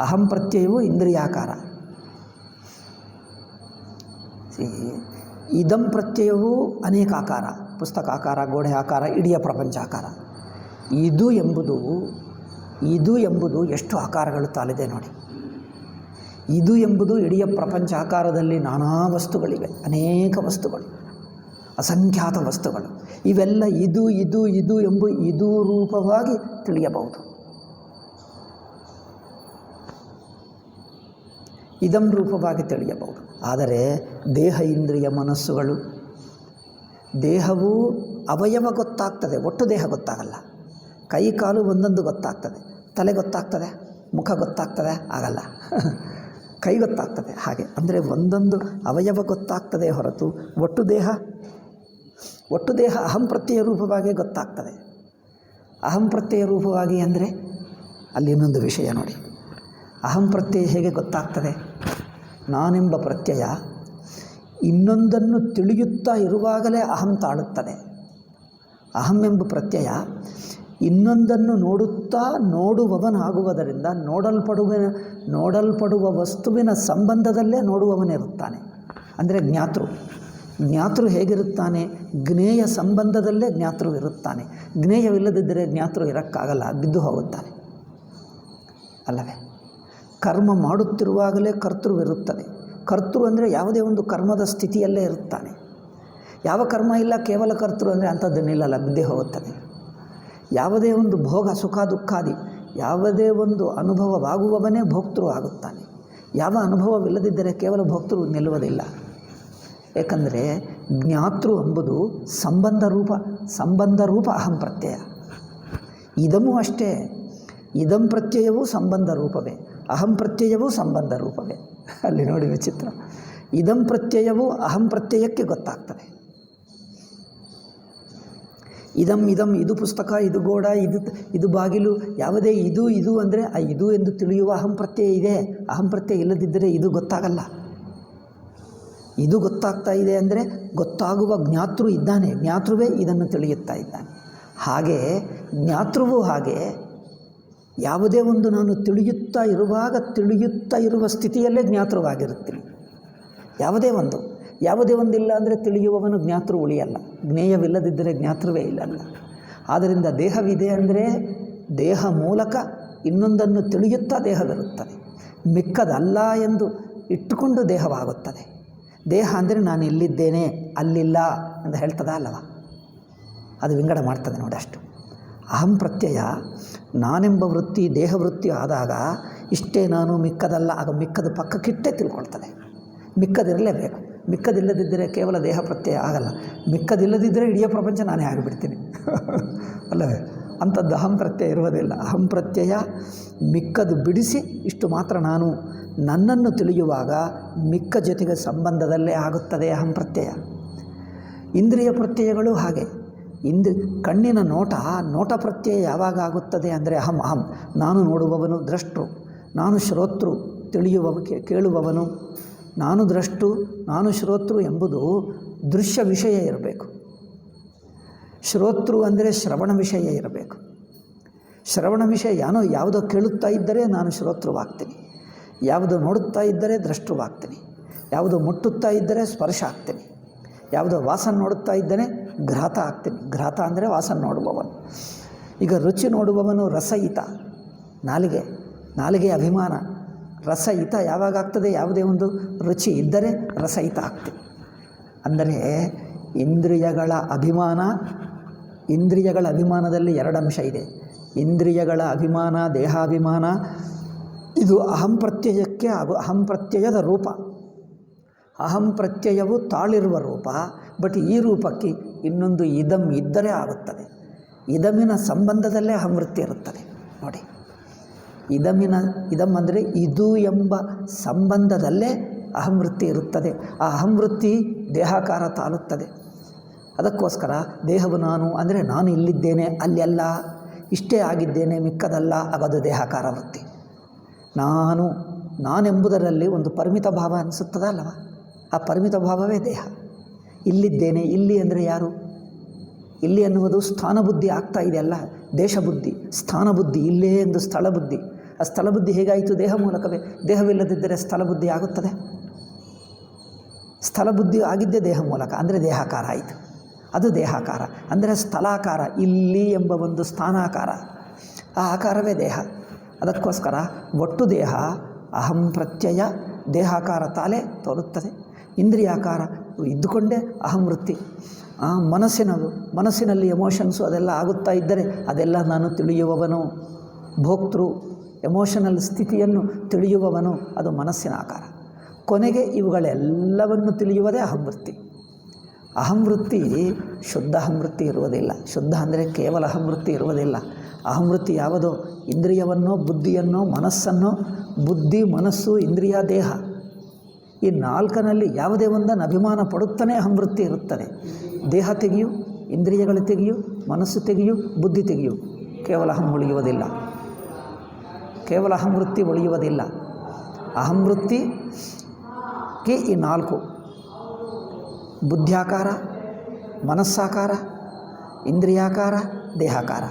ಅಹಂ ಪ್ರತ್ಯಯವು ಇಂದ್ರಿಯಾಕಾರ. ಇದಂ ಪ್ರತ್ಯಯವು ಅನೇಕ ಆಕಾರ, ಪುಸ್ತಕ ಆಕಾರ, ಗೋಡೆ ಆಕಾರ, ಇಡೀ ಪ್ರಪಂಚಾಕಾರ. ಇದು ಎಂಬುದು ಎಷ್ಟು ಆಕಾರಗಳು ತಾಳಿದೆ ನೋಡಿ. ಇದು ಎಂಬುದು ಇಡೀ ಪ್ರಪಂಚ ಆಕಾರದಲ್ಲಿ ನಾನಾ ವಸ್ತುಗಳಿವೆ, ಅನೇಕ ವಸ್ತುಗಳು, ಅಸಂಖ್ಯಾತ ವಸ್ತುಗಳು. ಇವೆಲ್ಲ ಇದು ಎಂಬ ಇದು ರೂಪವಾಗಿ ತಿಳಿಯಬಹುದು. ಇದಂ ರೂಪವಾಗಿ ತಿಳಿಯಬಹುದು. ಆದರೆ ದೇಹ, ಇಂದ್ರಿಯ, ಮನಸ್ಸುಗಳು, ದೇಹವು ಅವಯವ ಗೊತ್ತಾಗ್ತದೆ, ಒಟ್ಟು ದೇಹ ಗೊತ್ತಾಗಲ್ಲ. ಕೈ ಕಾಲು ಒಂದೊಂದು ಗೊತ್ತಾಗ್ತದೆ, ತಲೆ ಗೊತ್ತಾಗ್ತದೆ, ಮುಖ ಗೊತ್ತಾಗ್ತದೆ, ಆಗಲ್ಲ. ಕೈ ಗೊತ್ತಾಗ್ತದೆ. ಹಾಗೆ ಅಂದರೆ ಒಂದೊಂದು ಅವಯವ ಗೊತ್ತಾಗ್ತದೆ ಹೊರತು ಒಟ್ಟು ದೇಹ ಅಹಂ ಪ್ರತ್ಯಯ ರೂಪವಾಗಿ ಗೊತ್ತಾಗ್ತದೆ. ಅಹಂ ಪ್ರತ್ಯಯ ರೂಪವಾಗಿ ಅಂದರೆ ಅಲ್ಲಿ ಇನ್ನೊಂದು ವಿಷಯ ನೋಡಿ. ಅಹಂ ಪ್ರತ್ಯಯ ಹೇಗೆ ಗೊತ್ತಾಗ್ತದೆ? ನಾನೆಂಬ ಪ್ರತ್ಯಯ ಇನ್ನೊಂದನ್ನು ತಿಳಿಯುತ್ತಾ ಇರುವಾಗಲೇ ಅಹಂ ತಾಳುತ್ತದೆ. ಅಹಂ ಎಂಬ ಪ್ರತ್ಯಯ ಇನ್ನೊಂದನ್ನು ನೋಡುತ್ತಾ ನೋಡುವವನಾಗುವುದರಿಂದ ನೋಡಲ್ಪಡುವ ವಸ್ತುವಿನ ಸಂಬಂಧದಲ್ಲೇ ನೋಡುವವನಿರುತ್ತಾನೆ. ಅಂದರೆ ಜ್ಞಾತೃ ಹೇಗಿರುತ್ತಾನೆ? ಜ್ಞೇಯ ಸಂಬಂಧದಲ್ಲೇ ಜ್ಞಾತೃ ಇರುತ್ತಾನೆ. ಜ್ಞೇಯವಿಲ್ಲದಿದ್ದರೆ ಜ್ಞಾತೃ ಇರೋಕ್ಕಾಗಲ್ಲ, ಬಿದ್ದು ಹೋಗುತ್ತಾನೆ ಅಲ್ಲವೇ? ಕರ್ಮ ಮಾಡುತ್ತಿರುವಾಗಲೇ ಕರ್ತೃವಿರುತ್ತದೆ. ಕರ್ತೃ ಅಂದರೆ ಯಾವುದೇ ಒಂದು ಕರ್ಮದ ಸ್ಥಿತಿಯಲ್ಲೇ ಇರುತ್ತಾನೆ. ಯಾವ ಕರ್ಮ ಇಲ್ಲ, ಕೇವಲ ಕರ್ತೃ ಅಂದರೆ ಅಂಥದ್ದನ್ನಿಲ್ಲಲ್ಲ, ಬಿದ್ದೇ ಹೋಗುತ್ತದೆ. ಯಾವುದೇ ಒಂದು ಭೋಗ, ಸುಖ, ದುಃಖಾದಿ ಯಾವುದೇ ಒಂದು ಅನುಭವವಾಗುವವನೇ ಭೋಕ್ತೃ ಆಗುತ್ತಾನೆ. ಯಾವ ಅನುಭವವಿಲ್ಲದಿದ್ದರೆ ಕೇವಲ ಭೋಕ್ತೃ ನಿಲ್ಲುವುದಿಲ್ಲ. ಏಕೆಂದರೆ ಜ್ಞಾತೃ ಎಂಬುದು ಸಂಬಂಧ ರೂಪ ಅಹಂ ಪ್ರತ್ಯಯ. ಇದಮೂ ಅಷ್ಟೇ. ಇದಂ ಪ್ರತ್ಯಯವೂ ಸಂಬಂಧ ರೂಪವೇ, ಅಹಂ ಪ್ರತ್ಯಯವೂ ಸಂಬಂಧ ರೂಪವೇ. ಅಲ್ಲಿ ನೋಡಿ ವಿಚಿತ್ರ. ಇದಂ ಪ್ರತ್ಯಯವು ಅಹಂ ಪ್ರತ್ಯಯಕ್ಕೆ ಗೊತ್ತಾಗ್ತದೆ. ಇದಂ ಇದು ಪುಸ್ತಕ, ಇದು ಗೋಡ, ಇದು ಬಾಗಿಲು, ಯಾವುದೇ ಇದು ಅಂದರೆ ಆ ಇದು ಎಂದು ತಿಳಿಯುವ ಅಹಂ ಪ್ರತ್ಯಯ ಇದೆ. ಅಹಂ ಪ್ರತ್ಯಯ ಇಲ್ಲದಿದ್ದರೆ ಇದು ಗೊತ್ತಾಗಲ್ಲ. ಇದು ಗೊತ್ತಾಗ್ತಾ ಇದೆ ಅಂದರೆ ಗೊತ್ತಾಗುವ ಜ್ಞಾತೃ ಇದ್ದಾನೆ, ಜ್ಞಾತೃವೇ ಇದನ್ನು ತಿಳಿಯುತ್ತಾ ಇದ್ದಾನೆ. ಹಾಗೆ ಜ್ಞಾತೃವೂ ಹಾಗೆ ಯಾವುದೇ ಒಂದು ನಾನು ತಿಳಿಯುತ್ತಾ ಇರುವ ಸ್ಥಿತಿಯಲ್ಲೇ ಜ್ಞಾತೃವಾಗಿರುತ್ತೀನಿ. ಯಾವುದೇ ಒಂದಿಲ್ಲ ಅಂದರೆ ತಿಳಿಯುವವನು ಜ್ಞಾತೃ ಉಳಿಯಲ್ಲ. ಜ್ಞೇಯವಿಲ್ಲದಿದ್ದರೆ ಜ್ಞಾತೃವೇ ಇಲ್ಲಲ್ಲ. ಆದ್ದರಿಂದ ದೇಹವಿದೆ ಅಂದರೆ ದೇಹ ಮೂಲಕ ಇನ್ನೊಂದನ್ನು ತಿಳಿಯುತ್ತಾ ದೇಹವಿರುತ್ತದೆ. ಮಿಕ್ಕದಲ್ಲ ಎಂದು ಇಟ್ಟುಕೊಂಡು ದೇಹವಾಗುತ್ತದೆ. ದೇಹ ಅಂದರೆ ನಾನು ಇಲ್ಲಿದ್ದೇನೆ ಅಲ್ಲಿಲ್ಲ ಅಂತ ಹೇಳ್ತದ ಅಲ್ಲವ, ಅದು ವಿಂಗಡ ಮಾಡ್ತದೆ ನೋಡಿ ಅಷ್ಟು. ಅಹಂ ಪ್ರತ್ಯಯ ನಾನೆಂಬ ವೃತ್ತಿ ದೇಹವೃತ್ತಿ ಆದಾಗ ಇಷ್ಟೇ ನಾನು ಮಿಕ್ಕದಲ್ಲ, ಆಗ ಮಿಕ್ಕದ ಪಕ್ಕಕ್ಕಿಟ್ಟೇ ತಿಳ್ಕೊಳ್ತದೆ. ಮಿಕ್ಕದಿರಲೇಬೇಕು. ಮಿಕ್ಕದಿಲ್ಲದಿದ್ದರೆ ಕೇವಲ ದೇಹ ಪ್ರತ್ಯಯ ಆಗಲ್ಲ. ಮಿಕ್ಕದಿಲ್ಲದಿದ್ದರೆ ಇಡೀ ಪ್ರಪಂಚ ನಾನೇ ಆಗಿಬಿಡ್ತೀನಿ ಅಲ್ಲವೇ? ಅಂಥದ್ದು ಅಹಂ ಪ್ರತ್ಯಯ ಇರುವುದಿಲ್ಲ. ಅಹಂ ಪ್ರತ್ಯಯ ಮಿಕ್ಕದು ಬಿಡಿಸಿ ಇಷ್ಟು ಮಾತ್ರ ನಾನು ನನ್ನನ್ನು ತಿಳಿಯುವಾಗ ಮಿಕ್ಕ ಜೊತೆಗೆ ಸಂಬಂಧದಲ್ಲೇ ಆಗುತ್ತದೆ ಅಹಂ ಪ್ರತ್ಯಯ. ಇಂದ್ರಿಯ ಪ್ರತ್ಯಯಗಳು ಹಾಗೆ. ಕಣ್ಣಿನ ನೋಟ ಪ್ರತ್ಯಯ ಯಾವಾಗ ಆಗುತ್ತದೆ ಅಂದರೆ ಅಹಂ ನಾನು ನೋಡುವವನು ದ್ರಷ್ಟೃ, ನಾನು ಶ್ರೋತೃ ಕೇಳುವವನು, ನಾನು ದ್ರಷ್ಟು ನಾನು ಶ್ರೋತೃ ಎಂಬುದು ದೃಶ್ಯ ವಿಷಯ ಇರಬೇಕು. ಶ್ರೋತೃ ಅಂದರೆ ಶ್ರವಣ ವಿಷಯ ಇರಬೇಕು. ಶ್ರವಣ ವಿಷಯ ಯಾವುದೋ ಕೇಳುತ್ತಾ ಇದ್ದರೆ ನಾನು ಶ್ರೋತೃವಾಗ್ತೀನಿ, ಯಾವುದೋ ನೋಡುತ್ತಾ ಇದ್ದರೆ ದ್ರಷ್ಟೃವಾಗ್ತೀನಿ, ಯಾವುದೋ ಮುಟ್ಟುತ್ತಾ ಇದ್ದರೆ ಸ್ಪರ್ಶ ಆಗ್ತೀನಿ, ಯಾವುದೋ ವಾಸನ ನೋಡುತ್ತಾ ಇದ್ದರೆ ಘ್ರಾತ ಆಗ್ತೀನಿ. ಘ್ರಾತ ಅಂದರೆ ವಾಸನ ನೋಡುವವನು. ಈಗ ರುಚಿ ನೋಡುವವನು ರಸಹಿತ, ನಾಲಿಗೆ ಅಭಿಮಾನ. ರಸಹಿತ ಯಾವಾಗ ಆಗ್ತದೆ? ಯಾವುದೇ ಒಂದು ರುಚಿ ಇದ್ದರೆ ರಸಹಿತ ಆಗ್ತೀನಿ. ಅಂದರೆ ಇಂದ್ರಿಯಗಳ ಅಭಿಮಾನದಲ್ಲಿ ಎರಡು ಅಂಶ ಇದೆ. ಇಂದ್ರಿಯಗಳ ಅಭಿಮಾನ, ದೇಹಾಭಿಮಾನ, ಇದು ಅಹಂ ಪ್ರತ್ಯಯಕ್ಕೆ ಅಹಂ ಪ್ರತ್ಯಯದ ರೂಪ. ಅಹಂ ಪ್ರತ್ಯಯವು ತಾಳಿರುವ ರೂಪ. ಬಟ್ ಈ ರೂಪಕ್ಕೆ ಇನ್ನೊಂದು ಇದಂ ಇದ್ದರೆ ಆಗುತ್ತದೆ. ಇದಮಿನ ಸಂಬಂಧದಲ್ಲೇ ಅಹಂ ವೃತ್ತಿ ಇರುತ್ತದೆ ನೋಡಿ. ಇದಂ ಅಂದರೆ ಇದು ಎಂಬ ಸಂಬಂಧದಲ್ಲೇ ಅಹಂ ವೃತ್ತಿ ಇರುತ್ತದೆ. ಆ ಅಹಂ ವೃತ್ತಿ ದೇಹಾಕಾರ ತಾಳುತ್ತದೆ. ಅದಕ್ಕೋಸ್ಕರ ದೇಹವು ನಾನು ಅಂದರೆ ನಾನು ಇಲ್ಲಿದ್ದೇನೆ ಅಲ್ಲೆಲ್ಲ, ಇಷ್ಟೇ ಆಗಿದ್ದೇನೆ ಮಿಕ್ಕದಲ್ಲ, ಆಗೋದು ದೇಹಾಕಾರ ವೃತ್ತಿ. ನಾನೆಂಬುದರಲ್ಲಿ ಒಂದು ಪರಿಮಿತ ಭಾವ ಅನಿಸುತ್ತದ ಅಲ್ಲವ, ಆ ಪರಿಮಿತ ಭಾವವೇ ದೇಹ. ಇಲ್ಲಿದ್ದೇನೆ, ಇಲ್ಲಿ ಅಂದರೆ ಯಾರು? ಇಲ್ಲಿ ಅನ್ನುವುದು ಸ್ಥಾನ ಬುದ್ಧಿ ಆಗ್ತಾ ಇದೆಯಲ್ಲ, ದೇಶ ಬುದ್ಧಿ, ಸ್ಥಾನ ಬುದ್ಧಿ, ಇಲ್ಲೇ ಎಂದು ಸ್ಥಳ ಬುದ್ಧಿ. ಆ ಸ್ಥಳ ಬುದ್ಧಿ ಹೇಗಾಯಿತು? ದೇಹ ಮೂಲಕವೇ. ದೇಹವಿಲ್ಲದಿದ್ದರೆ ಸ್ಥಳ ಬುದ್ಧಿ ಆಗುತ್ತದೆ? ಸ್ಥಳ ಬುದ್ಧಿ ಆಗಿದ್ದೇ ದೇಹ ಮೂಲಕ, ಅಂದರೆ ದೇಹಾಕಾರ ಆಯಿತು. ಅದು ದೇಹಾಕಾರ ಅಂದರೆ ಸ್ಥಳಾಕಾರ, ಇಲ್ಲಿ ಎಂಬ ಒಂದು ಸ್ಥಾನಾಕಾರ, ಆ ಆಕಾರವೇ ದೇಹ. ಅದಕ್ಕೋಸ್ಕರ ಒಟ್ಟು ದೇಹ ಅಹಂ ಪ್ರತ್ಯಯ ದೇಹಾಕಾರ ತಾಲೇ ತೋರುತ್ತದೆ. ಇಂದ್ರಿಯಾಕಾರ ಇದ್ದುಕೊಂಡೇ ಅಹಂ ವೃತ್ತಿ. ಮನಸ್ಸಿನಲ್ಲಿ ಎಮೋಷನ್ಸು ಅದೆಲ್ಲ ಆಗುತ್ತಾ ಇದ್ದರೆ ಅದೆಲ್ಲ ನಾನು ತಿಳಿಯುವವನು, ಭೋಕ್ತೃ ಎಮೋಷನಲ್ ಸ್ಥಿತಿಯನ್ನು ತಿಳಿಯುವವನು, ಅದು ಮನಸ್ಸಿನ ಆಕಾರ. ಕೊನೆಗೆ ಇವುಗಳೆಲ್ಲವನ್ನು ತಿಳಿಯುವುದೇ ಅಹಂವೃತ್ತಿ. ಅಹಂವೃತ್ತಿ ಶುದ್ಧ ಅಹಂವೃತ್ತಿ ಇರುವುದಿಲ್ಲ. ಶುದ್ಧ ಅಂದರೆ ಕೇವಲ ಅಹಂವೃತ್ತಿ ಇರುವುದಿಲ್ಲ. ಅಹಂವೃತ್ತಿ ಯಾವುದೋ ಇಂದ್ರಿಯವನ್ನೋ ಬುದ್ಧಿಯನ್ನೋ ಮನಸ್ಸನ್ನೋ, ಬುದ್ಧಿ ಮನಸ್ಸು ಇಂದ್ರಿಯ ದೇಹ, ಈ ನಾಲ್ಕನಲ್ಲಿ ಯಾವುದೇ ಒಂದನ್ನು ಅಭಿಮಾನ ಪಡುತ್ತಾನೆ ಅಹಂವೃತ್ತಿ ಇರುತ್ತದೆ. ದೇಹ ತೆಗೆಯು, ಇಂದ್ರಿಯಗಳು ತೆಗೆಯು, ಮನಸ್ಸು ತೆಗೆಯು, ಬುದ್ಧಿ ತೆಗೆಯು, ಕೇವಲ ಅಹಂ ಉಳಿಯುವುದಿಲ್ಲ. ಕೇವಲ ಅಹಂವೃತ್ತಿ ಉಳಿಯುವುದಿಲ್ಲ. ಅಹಂವೃತ್ತಿಗೆ ಈ ನಾಲ್ಕು: ಬುದ್ಧ್ಯಾಕಾರ, ಮನಸ್ಸಾಕಾರ, ಇಂದ್ರಿಯಾಕಾರ, ದೇಹಾಕಾರ.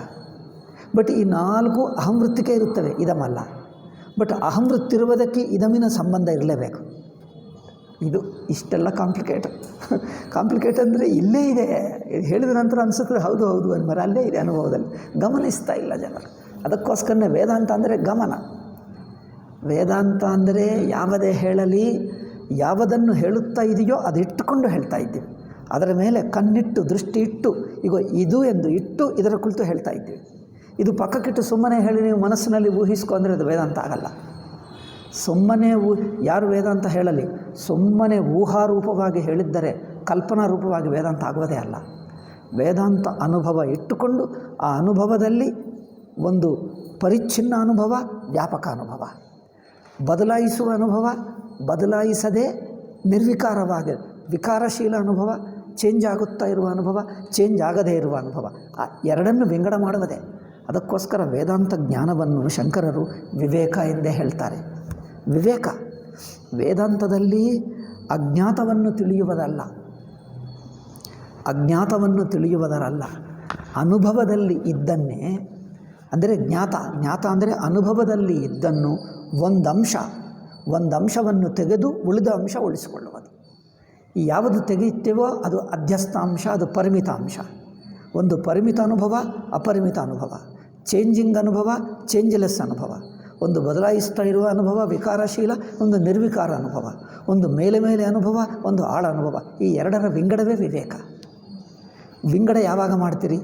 ಬಟ್ ಈ ನಾಲ್ಕು ಅಹಂವೃತ್ತಿಗೆ ಇರುತ್ತವೆ, ಇದಮಲ್ಲ. ಬಟ್ ಅಹಂವೃತ್ತಿ ಇರುವುದಕ್ಕೆ ಇದಮಿನ ಸಂಬಂಧ ಇರಲೇಬೇಕು. ಇದು ಇಷ್ಟೆಲ್ಲ ಕಾಂಪ್ಲಿಕೇಟ್ ಅಂದರೆ ಇಲ್ಲೇ ಇದೆ. ಹೇಳಿದ ನಂತರ ಅನಿಸುತ್ತದೆ ಹೌದು ಮರ ಅಲ್ಲೇ ಇದೆ ಅನುಭವದಲ್ಲಿ, ಗಮನಿಸ್ತಾ ಇಲ್ಲ ಜನರು. ಅದಕ್ಕೋಸ್ಕರನೇ ವೇದಾಂತ ಅಂದರೆ ಗಮನ. ವೇದಾಂತ ಅಂದರೆ ಯಾವುದೇ ಹೇಳಲಿ, ಯಾವುದನ್ನು ಹೇಳುತ್ತಾ ಇದೆಯೋ ಅದು ಇಟ್ಟುಕೊಂಡು ಹೇಳ್ತಾ ಇದ್ದೀವಿ. ಅದರ ಮೇಲೆ ಕಣ್ಣಿಟ್ಟು ದೃಷ್ಟಿ ಇಟ್ಟು ಈಗ ಇದು ಎಂದು ಇಟ್ಟು ಇದರ ಕುರಿತು ಹೇಳ್ತಾ ಇದ್ದೀವಿ. ಇದು ಪಕ್ಕಕ್ಕಿಟ್ಟು ಸುಮ್ಮನೆ ಹೇಳಿ ನೀವು ಮನಸ್ಸಿನಲ್ಲಿ ಊಹಿಸ್ಕೊ ಅಂದರೆ ಅದು ವೇದಾಂತ ಆಗಲ್ಲ. ಸುಮ್ಮನೆ ಯಾರು ವೇದಾಂತ ಹೇಳಲಿ, ಸುಮ್ಮನೆ ಊಹಾರೂಪವಾಗಿ ಹೇಳಿದ್ದರೆ ಕಲ್ಪನಾ ರೂಪವಾಗಿ ವೇದಾಂತ ಆಗುವುದೇ ಅಲ್ಲ. ವೇದಾಂತ ಅನುಭವ ಇಟ್ಟುಕೊಂಡು ಆ ಅನುಭವದಲ್ಲಿ ಒಂದು ಪರಿಚ್ಛಿನ್ನ ಅನುಭವ, ವ್ಯಾಪಕ ಅನುಭವ, ಬದಲಾಯಿಸುವ ಅನುಭವ, ಬದಲಾಯಿಸದೆ ನಿರ್ವಿಕಾರವಾಗಿ ವಿಕಾರಶೀಲ ಅನುಭವ, ಚೇಂಜ್ ಆಗುತ್ತಾ ಇರುವ ಅನುಭವ, ಚೇಂಜ್ ಆಗದೇ ಇರುವ ಅನುಭವ, ಆ ಎರಡನ್ನು ವಿಂಗಡ ಮಾಡುವುದೇ. ಅದಕ್ಕೋಸ್ಕರ ವೇದಾಂತ ಜ್ಞಾನವನ್ನು ಶಂಕರರು ವಿವೇಕ ಎಂದೇ ಹೇಳ್ತಾರೆ. ವಿವೇಕ ವೇದಾಂತದಲ್ಲಿ ಅಜ್ಞಾತವನ್ನು ತಿಳಿಯುವುದರಲ್ಲ, ಅನುಭವದಲ್ಲಿ ಇದ್ದನ್ನೇ, ಅಂದರೆ ಜ್ಞಾತ ಅಂದರೆ ಅನುಭವದಲ್ಲಿ ಇದ್ದನ್ನು ಒಂದಂಶವನ್ನು ತೆಗೆದು ಉಳಿದ ಅಂಶ ಉಳಿಸಿಕೊಳ್ಳುವುದು. ಯಾವುದು ತೆಗೆಯುತ್ತೇವೋ ಅದು ಅಧ್ಯಸ್ಥಾಂಶ, ಅದು ಪರಿಮಿತಾಂಶ. ಒಂದು ಪರಿಮಿತ ಅನುಭವ, ಅಪರಿಮಿತ ಅನುಭವ, ಚೇಂಜಿಂಗ್ ಅನುಭವ, ಚೇಂಜ್ಲೆಸ್ ಅನುಭವ, ಒಂದು ಬದಲಾಯಿಸ್ತಾ ಇರುವ ಅನುಭವ ವಿಕಾರಶೀಲ, ಒಂದು ನಿರ್ವಿಕಾರ ಅನುಭವ, ಒಂದು ಮೇಲೆ ಮೇಲೆ ಅನುಭವ, ಒಂದು ಆಳ ಅನುಭವ. ಈ ಎರಡರ ವಿಂಗಡವೇ ವಿವೇಕ. ವಿಂಗಡ ಯಾವಾಗ ಮಾಡ್ತೀರಿ?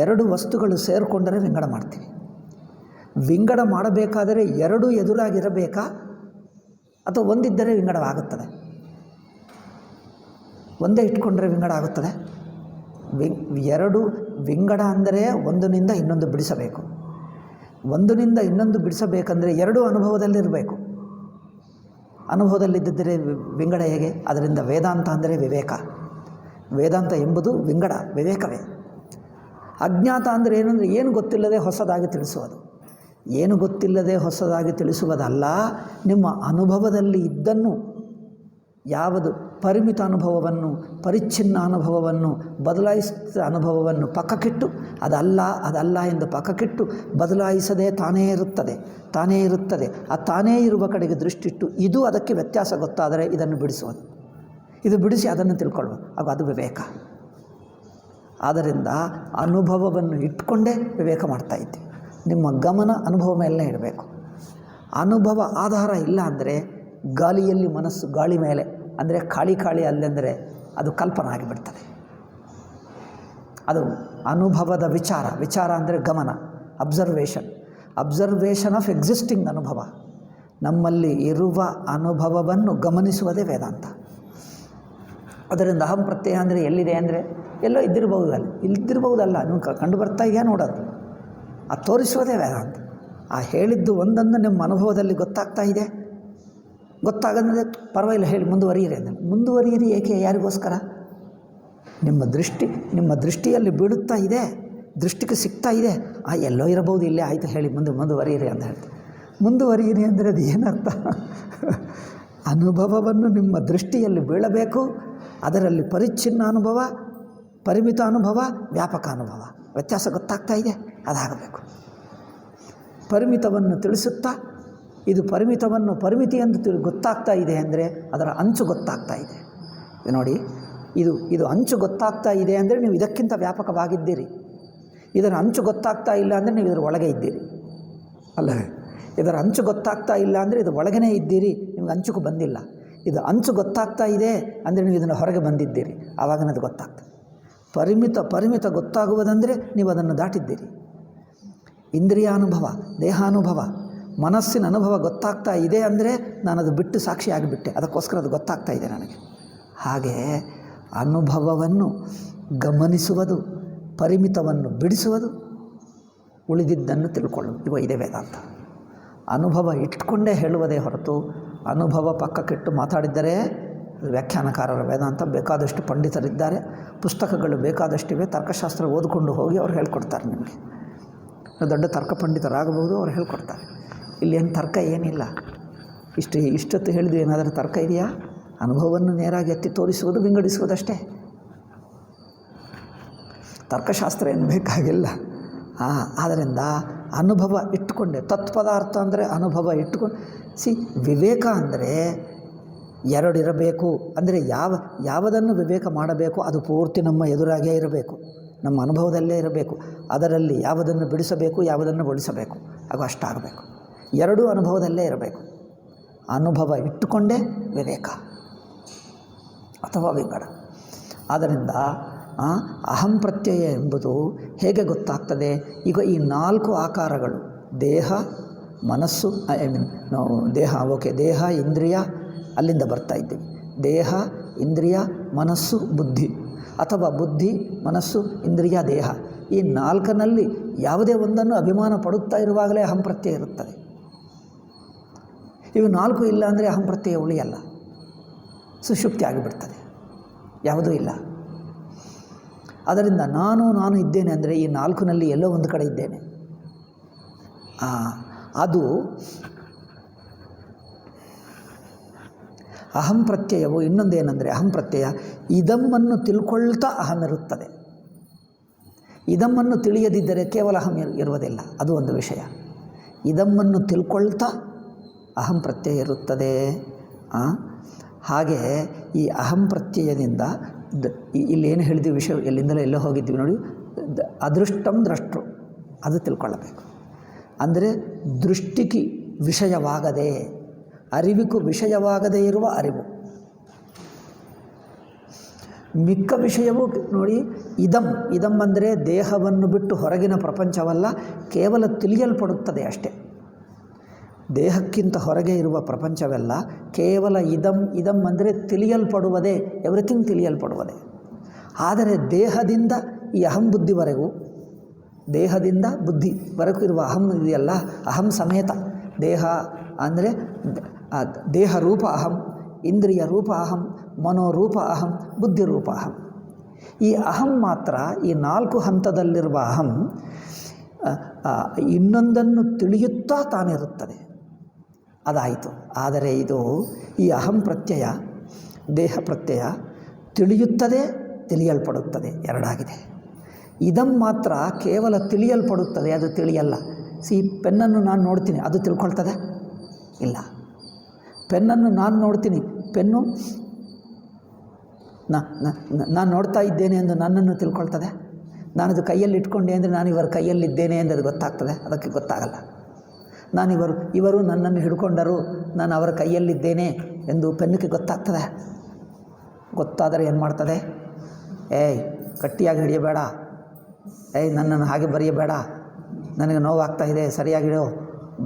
ಎರಡು ವಸ್ತುಗಳು ಸೇರಿಕೊಂಡರೆ ವಿಂಗಡ ಮಾಡ್ತೀವಿ. ವಿಂಗಡ ಮಾಡಬೇಕಾದರೆ ಎರಡು ಎದುರಾಗಿರಬೇಕಾ ಅಥವಾ ಒಂದಿದ್ದರೆ ವಿಂಗಡವಾಗುತ್ತದೆ? ಒಂದೇ ಇಟ್ಕೊಂಡ್ರೆ ವಿಂಗಡ ಆಗುತ್ತದೆ? ಎರಡು ವಿಂಗಡ ಅಂದರೆ ಒಂದರಿಂದ ಇನ್ನೊಂದು ಬಿಡಿಸಬೇಕು. ಒಂದರಿಂದ ಇನ್ನೊಂದು ಬಿಡಿಸಬೇಕಂದ್ರೆ ಎರಡೂ ಅನುಭವದಲ್ಲಿರಬೇಕು. ಅನುಭವದಲ್ಲಿದ್ದರೆ ವಿಂಗಡ ಹೇಗೆ? ಅದರಿಂದ ವೇದಾಂತ ಅಂದರೆ ವಿವೇಕ. ವೇದಾಂತ ಎಂಬುದು ವಿಂಗಡ, ವಿವೇಕವೇ. ಅಜ್ಞಾತ ಅಂದರೆ ಏನಂದರೆ ಏನು ಗೊತ್ತಿಲ್ಲದೆ ಹೊಸದಾಗಿ ತಿಳಿಸುವುದು. ಏನು ಗೊತ್ತಿಲ್ಲದೆ ಹೊಸದಾಗಿ ತಿಳಿಸುವುದಲ್ಲ, ನಿಮ್ಮ ಅನುಭವದಲ್ಲಿ ಇದ್ದನ್ನು, ಯಾವುದು ಪರಿಮಿತ ಅನುಭವವನ್ನು, ಪರಿಚ್ಛಿನ್ನ ಅನುಭವವನ್ನು, ಬದಲಾಯಿಸಿದ ಅನುಭವವನ್ನು ಪಕ್ಕಕ್ಕಿಟ್ಟು ಅದಲ್ಲ ಎಂದು ಪಕ್ಕಕ್ಕಿಟ್ಟು ಬದಲಾಯಿಸದೆ ತಾನೇ ಇರುತ್ತದೆ. ಆ ತಾನೇ ಇರುವ ಕಡೆಗೆ ದೃಷ್ಟಿಟ್ಟು ಇದು ಅದಕ್ಕೆ ವ್ಯತ್ಯಾಸ ಗೊತ್ತಾದರೆ ಇದನ್ನು ಬಿಡಿಸುವುದು, ಇದು ಬಿಡಿಸಿ ಅದನ್ನು ತಿಳ್ಕೊಳ್ಳುವುದು, ಅದು ವಿವೇಕ. ಆದ್ದರಿಂದ ಅನುಭವವನ್ನು ಇಟ್ಕೊಂಡೇ ವಿವೇಕ ಮಾಡ್ತಾ ಇದ್ದೀವಿ. ನಿಮ್ಮ ಗಮನ ಅನುಭವ ಮೇಲೆ ಇಡಬೇಕು. ಅನುಭವ ಆಧಾರ ಇಲ್ಲ ಅಂದರೆ ಗಾಳಿಯಲ್ಲಿ ಮನಸ್ಸು, ಗಾಳಿ ಮೇಲೆ ಅಂದರೆ ಖಾಳಿ ಅಲ್ಲೆಂದರೆ ಅದು ಕಲ್ಪನಾ ಆಗಿಬಿಡ್ತದೆ. ಅದು ಅನುಭವದ ವಿಚಾರ ಅಂದರೆ ಗಮನ, ಅಬ್ಸರ್ವೇಷನ್ ಆಫ್ ಎಕ್ಸಿಸ್ಟಿಂಗ್ ಅನುಭವ. ನಮ್ಮಲ್ಲಿ ಇರುವ ಅನುಭವವನ್ನು ಗಮನಿಸುವುದೇ ವೇದಾಂತ. ಅದರಿಂದ ಅಹಂ ಪ್ರತ್ಯಯ ಅಂದರೆ ಎಲ್ಲಿದೆ ಅಂದರೆ ಎಲ್ಲೋ ಇದ್ದಿರಬಹುದಲ್ಲ, ನೀವು ಕಂಡು ಬರ್ತಾ ಇದೆಯಾ ನೋಡೋದು, ಅದು ತೋರಿಸುವುದೇ ವೇದಾಂತ. ಆ ಹೇಳಿದ್ದು ಒಂದನ್ನು ನಿಮ್ಮ ಅನುಭವದಲ್ಲಿ ಗೊತ್ತಾಗ್ತಾ ಇದೆ, ಗೊತ್ತಾಗಂದರೆ ಪರವಾಗಿಲ್ಲ ಹೇಳಿ ಮುಂದುವರಿಯಿರಿ ಅಂದರೆ ಮುಂದುವರಿಯಿರಿ. ಏಕೆ? ಯಾರಿಗೋಸ್ಕರ? ನಿಮ್ಮ ದೃಷ್ಟಿಯಲ್ಲಿ ಬೀಳುತ್ತಾ ಇದೆ, ದೃಷ್ಟಿಗೆ ಸಿಗ್ತಾ ಇದೆ. ಎಲ್ಲೋ ಇರಬಹುದು, ಇಲ್ಲೇ ಆಯಿತು ಹೇಳಿ ಮುಂದುವರಿಯಿರಿ ಅಂತ ಹೇಳ್ತಾರೆ. ಮುಂದುವರಿಯಿರಿ ಅಂದರೆ ಅದು ಏನರ್ಥ? ಅನುಭವವನ್ನು ನಿಮ್ಮ ದೃಷ್ಟಿಯಲ್ಲಿ ಬೀಳಬೇಕು. ಅದರಲ್ಲಿ ಪರಿಚ್ಛಿನ್ನ ಅನುಭವ, ಪರಿಮಿತ ಅನುಭವ, ವ್ಯಾಪಕ ಅನುಭವ, ವ್ಯತ್ಯಾಸ ಗೊತ್ತಾಗ್ತಾ ಇದೆ, ಅದಾಗಬೇಕು. ಪರಿಮಿತವನ್ನು ತಿಳಿಸುತ್ತಾ ಇದು ಪರಿಮಿತಿ ಎಂದು ಗೊತ್ತಾಗ್ತಾ ಇದೆ ಅಂದರೆ ಅದರ ಅಂಚು ಗೊತ್ತಾಗ್ತಾ ಇದೆ. ನೋಡಿ, ಇದು ಅಂಚು ಗೊತ್ತಾಗ್ತಾ ಇದೆ ಅಂದರೆ ನೀವು ಇದಕ್ಕಿಂತ ವ್ಯಾಪಕವಾಗಿದ್ದೀರಿ. ಇದರ ಅಂಚು ಗೊತ್ತಾಗ್ತಾ ಇಲ್ಲ ಅಂದರೆ ನೀವು ಇದರ ಒಳಗೆ ಇದ್ದೀರಿ ಅಲ್ಲವೇ? ಇದರ ಅಂಚು ಗೊತ್ತಾಗ್ತಾ ಇಲ್ಲ ಅಂದರೆ ಇದು ಒಳಗೇ ಇದ್ದೀರಿ, ನಿಮ್ಗೆ ಅಂಚುಗೂ ಬಂದಿಲ್ಲ. ಇದು ಅಂಚು ಗೊತ್ತಾಗ್ತಾ ಇದೆ ಅಂದರೆ ನೀವು ಇದನ್ನು ಹೊರಗೆ ಬಂದಿದ್ದೀರಿ, ಆವಾಗನದು ಗೊತ್ತಾಗ್ತದೆ. ಪರಿಮಿತ ಗೊತ್ತಾಗುವುದಂದರೆ ನೀವು ಅದನ್ನು ದಾಟಿದ್ದೀರಿ. ಇಂದ್ರಿಯಾನುಭವ, ದೇಹಾನುಭವ, ಮನಸ್ಸಿನ ಅನುಭವ ಗೊತ್ತಾಗ್ತಾ ಇದೆ ಅಂದರೆ ನಾನದು ಬಿಟ್ಟು ಸಾಕ್ಷಿಯಾಗಿಬಿಟ್ಟೆ, ಅದಕ್ಕೋಸ್ಕರ ಅದು ಗೊತ್ತಾಗ್ತಾ ಇದೆ ನನಗೆ. ಹಾಗೆ ಅನುಭವವನ್ನು ಗಮನಿಸುವುದು, ಪರಿಮಿತವನ್ನು ಬಿಡಿಸುವುದು, ಉಳಿದಿದ್ದನ್ನು ತಿಳ್ಕೊಳ್ಳುವುದು, ಇದೇ ವೇದಾಂತ. ಅನುಭವ ಇಟ್ಕೊಂಡೇ ಹೇಳುವುದೇ ಹೊರತು ಅನುಭವ ಪಕ್ಕಕ್ಕಿಟ್ಟು ಮಾತಾಡಿದ್ದರೆ ವ್ಯಾಖ್ಯಾನಕಾರರ ವೇದಾಂತ. ಬೇಕಾದಷ್ಟು ಪಂಡಿತರಿದ್ದಾರೆ, ಪುಸ್ತಕಗಳು ಬೇಕಾದಷ್ಟಿವೆ. ತರ್ಕಶಾಸ್ತ್ರ ಓದಿಕೊಂಡು ಹೋಗಿ ಅವ್ರು ಹೇಳ್ಕೊಡ್ತಾರೆ. ನಿಮಗೆ ದೊಡ್ಡ ತರ್ಕ ಪಂಡಿತರಾಗಬಹುದು, ಅವ್ರು ಹೇಳ್ಕೊಡ್ತಾರೆ. ಇಲ್ಲಿ ಏನು ತರ್ಕ ಏನಿಲ್ಲ. ಇಷ್ಟೊತ್ತು ಹೇಳಿದ್ವಿ, ಏನಾದರೂ ತರ್ಕ ಇದೆಯಾ? ಅನುಭವವನ್ನು ನೇರಾಗಿ ಎತ್ತಿ ತೋರಿಸುವುದು, ವಿಂಗಡಿಸುವುದಷ್ಟೇ. ತರ್ಕಶಾಸ್ತ್ರ ಏನು ಬೇಕಾಗಿಲ್ಲ. ಆದ್ದರಿಂದ ಅನುಭವ ಇಟ್ಟುಕೊಂಡೆ, ತತ್ಪದಾರ್ಥ ಅಂದರೆ ಅನುಭವ ಇಟ್ಟುಕೊಂಡು. ವಿವೇಕ ಅಂದರೆ ಎರಡಿರಬೇಕು. ಅಂದರೆ ಯಾವುದನ್ನು ವಿವೇಕ ಮಾಡಬೇಕು ಅದು ಪೂರ್ತಿ ನಮ್ಮ ಎದುರಾಗೇ ಇರಬೇಕು, ನಮ್ಮ ಅನುಭವದಲ್ಲೇ ಇರಬೇಕು. ಅದರಲ್ಲಿ ಯಾವುದನ್ನು ಬಿಡಿಸಬೇಕು, ಯಾವುದನ್ನು ಉಳಿಸಬೇಕು, ಅಷ್ಟಾಗಬೇಕು. ಎರಡೂ ಅನುಭವದಲ್ಲೇ ಇರಬೇಕು. ಅನುಭವ ಇಟ್ಟುಕೊಂಡೇ ವಿವೇಕ ಅಥವಾ ವಿಂಗಡ. ಆದ್ದರಿಂದ ಅಹಂ ಪ್ರತ್ಯಯ ಎಂಬುದು ಹೇಗೆ ಗೊತ್ತಾಗ್ತದೆ? ಈಗ ಈ 4 ಆಕಾರಗಳು, ದೇಹ, ಮನಸ್ಸು, ದೇಹ, ಇಂದ್ರಿಯ, ಅಲ್ಲಿಂದ ಬರ್ತಾ ಇದ್ದೀವಿ. ದೇಹ, ಇಂದ್ರಿಯ, ಮನಸ್ಸು, ಬುದ್ಧಿ, ಅಥವಾ ಬುದ್ಧಿ, ಮನಸ್ಸು, ಇಂದ್ರಿಯ, ದೇಹ. ಈ 4ನಲ್ಲಿ ಯಾವುದೇ ಒಂದನ್ನು ಅಭಿಮಾನ ಪಡುತ್ತಾ ಇರುವಾಗಲೇ ಅಹಂ ಪ್ರತ್ಯಯ ಇರುತ್ತದೆ. ಇವು 4 ಇಲ್ಲ ಅಂದರೆ ಅಹಂ ಪ್ರತ್ಯಯ ಉಳಿಯಲ್ಲ, ಸುಷುಪ್ತಿ ಆಗಿಬಿಡ್ತದೆ, ಯಾವುದೂ ಇಲ್ಲ. ಅದರಿಂದ ನಾನು ಇದ್ದೇನೆ ಅಂದರೆ ಈ 4ನಲ್ಲಿ ಎಲ್ಲೋ ಒಂದು ಕಡೆ ಇದ್ದೇನೆ. ಅದು ಅಹಂ ಪ್ರತ್ಯಯವು. ಇನ್ನೊಂದೇನೆಂದರೆ ಅಹಂ ಪ್ರತ್ಯಯ ಇದಮ್ಮನ್ನು ತಿಳ್ಕೊಳ್ತಾ ಅಹಂ ಇರುತ್ತದೆ. ಇದಮ್ಮನ್ನು ತಿಳಿಯದಿದ್ದರೆ ಕೇವಲ ಅಹಂ ಇರುವುದಿಲ್ಲ, ಅದು ಒಂದು ವಿಷಯ. ಇದಮ್ಮನ್ನು ತಿಳ್ಕೊಳ್ತಾ ಅಹಂ ಪ್ರತ್ಯಯ ಇರುತ್ತದೆ. ಹಾಗೆ ಈ ಅಹಂ ಪ್ರತ್ಯಯದಿಂದ ಇಲ್ಲೇನು ಹೇಳಿದ್ವಿ ವಿಷಯ ಎಲ್ಲಿಂದಲೂ ಎಲ್ಲೋ ಹೋಗಿದ್ವಿ ನೋಡಿ, ಅದೃಷ್ಟಂ ದ್ರಷ್ಟೃ ಅದು ತಿಳ್ಕೊಳ್ಳಬೇಕು. ಅಂದರೆ ದೃಷ್ಟಿಗೆ ವಿಷಯವಾಗದೆ, ಅರಿವಿಗೂ ವಿಷಯವಾಗದೇ ಇರುವ ಅರಿವು. ಮಿಕ್ಕ ವಿಷಯವೂ ನೋಡಿ, ಇದಂ ಅಂದರೆ ದೇಹವನ್ನು ಬಿಟ್ಟು ಹೊರಗಿನ ಪ್ರಪಂಚವಲ್ಲ, ಕೇವಲ ತಿಳಿಯಲ್ಪಡುತ್ತದೆ ಅಷ್ಟೇ. ದೇಹಕ್ಕಿಂತ ಹೊರಗೆ ಇರುವ ಪ್ರಪಂಚವೆಲ್ಲ ಕೇವಲ ಇದಂ ಅಂದರೆ ತಿಳಿಯಲ್ಪಡುವುದೇ, ಎವ್ರಿಥಿಂಗ್ ತಿಳಿಯಲ್ಪಡುವುದೇ. ಆದರೆ ದೇಹದಿಂದ ಈ ಅಹಂ ಬುದ್ಧಿವರೆಗೂ, ದೇಹದಿಂದ ಬುದ್ಧಿವರೆಗೂ ಇರುವ ಅಹಂ ಇದೆಯಲ್ಲ, ಅಹಂ ಸಮೇತ ದೇಹ ಅಂದರೆ ದೇಹ ರೂಪ ಅಹಂ, ಇಂದ್ರಿಯ ರೂಪ ಅಹಂ, ಮನೋರೂಪ ಅಹಂ, ಬುದ್ಧಿರೂಪ ಅಹಂ. ಈ ಅಹಂ ಮಾತ್ರ, ಈ 4 ಹಂತದಲ್ಲಿರುವ ಅಹಂ ಇನ್ನೊಂದನ್ನು ತಿಳಿಯುತ್ತಾ ತಾನಿರುತ್ತದೆ, ಅದಾಯಿತು. ಆದರೆ ಇದು ಈ ಅಹಂ ಪ್ರತ್ಯಯ, ದೇಹ ಪ್ರತ್ಯಯ ತಿಳಿಯುತ್ತದೆ, ತಿಳಿಯಲ್ಪಡುತ್ತದೆ, ಎರಡಾಗಿದೆ. ಇದಂ ಮಾತ್ರ ಕೇವಲ ತಿಳಿಯಲ್ಪಡುತ್ತದೆ, ಅದು ತಿಳಿಯಲ್ಲ. ಪೆನ್ನನ್ನು ನಾನು ನೋಡ್ತೀನಿ, ಅದು ತಿಳ್ಕೊಳ್ತದೆ? ಇಲ್ಲ. ಪೆನ್ನನ್ನು ನಾನು ನೋಡ್ತೀನಿ, ಪೆನ್ನು ನಾನು ನೋಡ್ತಾ ಇದ್ದೇನೆ ಎಂದು ನನ್ನನ್ನು ತಿಳ್ಕೊಳ್ತದೆ? ನಾನದು ಕೈಯಲ್ಲಿ ಇಟ್ಕೊಂಡೆ ಅಂದರೆ ನಾನು ಇವರ ಕೈಯಲ್ಲಿದ್ದೇನೆ ಎಂದು ಅದು ಗೊತ್ತಾಗ್ತದೆ? ಅದಕ್ಕೆ ಗೊತ್ತಾಗಲ್ಲ. ಇವರು ನನ್ನನ್ನು ಹಿಡ್ಕೊಂಡರು, ನಾನು ಅವರ ಕೈಯಲ್ಲಿದ್ದೇನೆ ಎಂದು ಪೆನ್ನಿಗೆ ಗೊತ್ತಾಗ್ತದೆ? ಗೊತ್ತಾದರೆ ಏನು ಮಾಡ್ತದೆ? ಗಟ್ಟಿಯಾಗಿ ಹಿಡಿಯಬೇಡ, ನನ್ನನ್ನು ಹಾಗೆ ಬರೆಯಬೇಡ, ನನಗೆ ನೋವಾಗ್ತಾಯಿದೆ, ಸರಿಯಾಗಿಡೋ,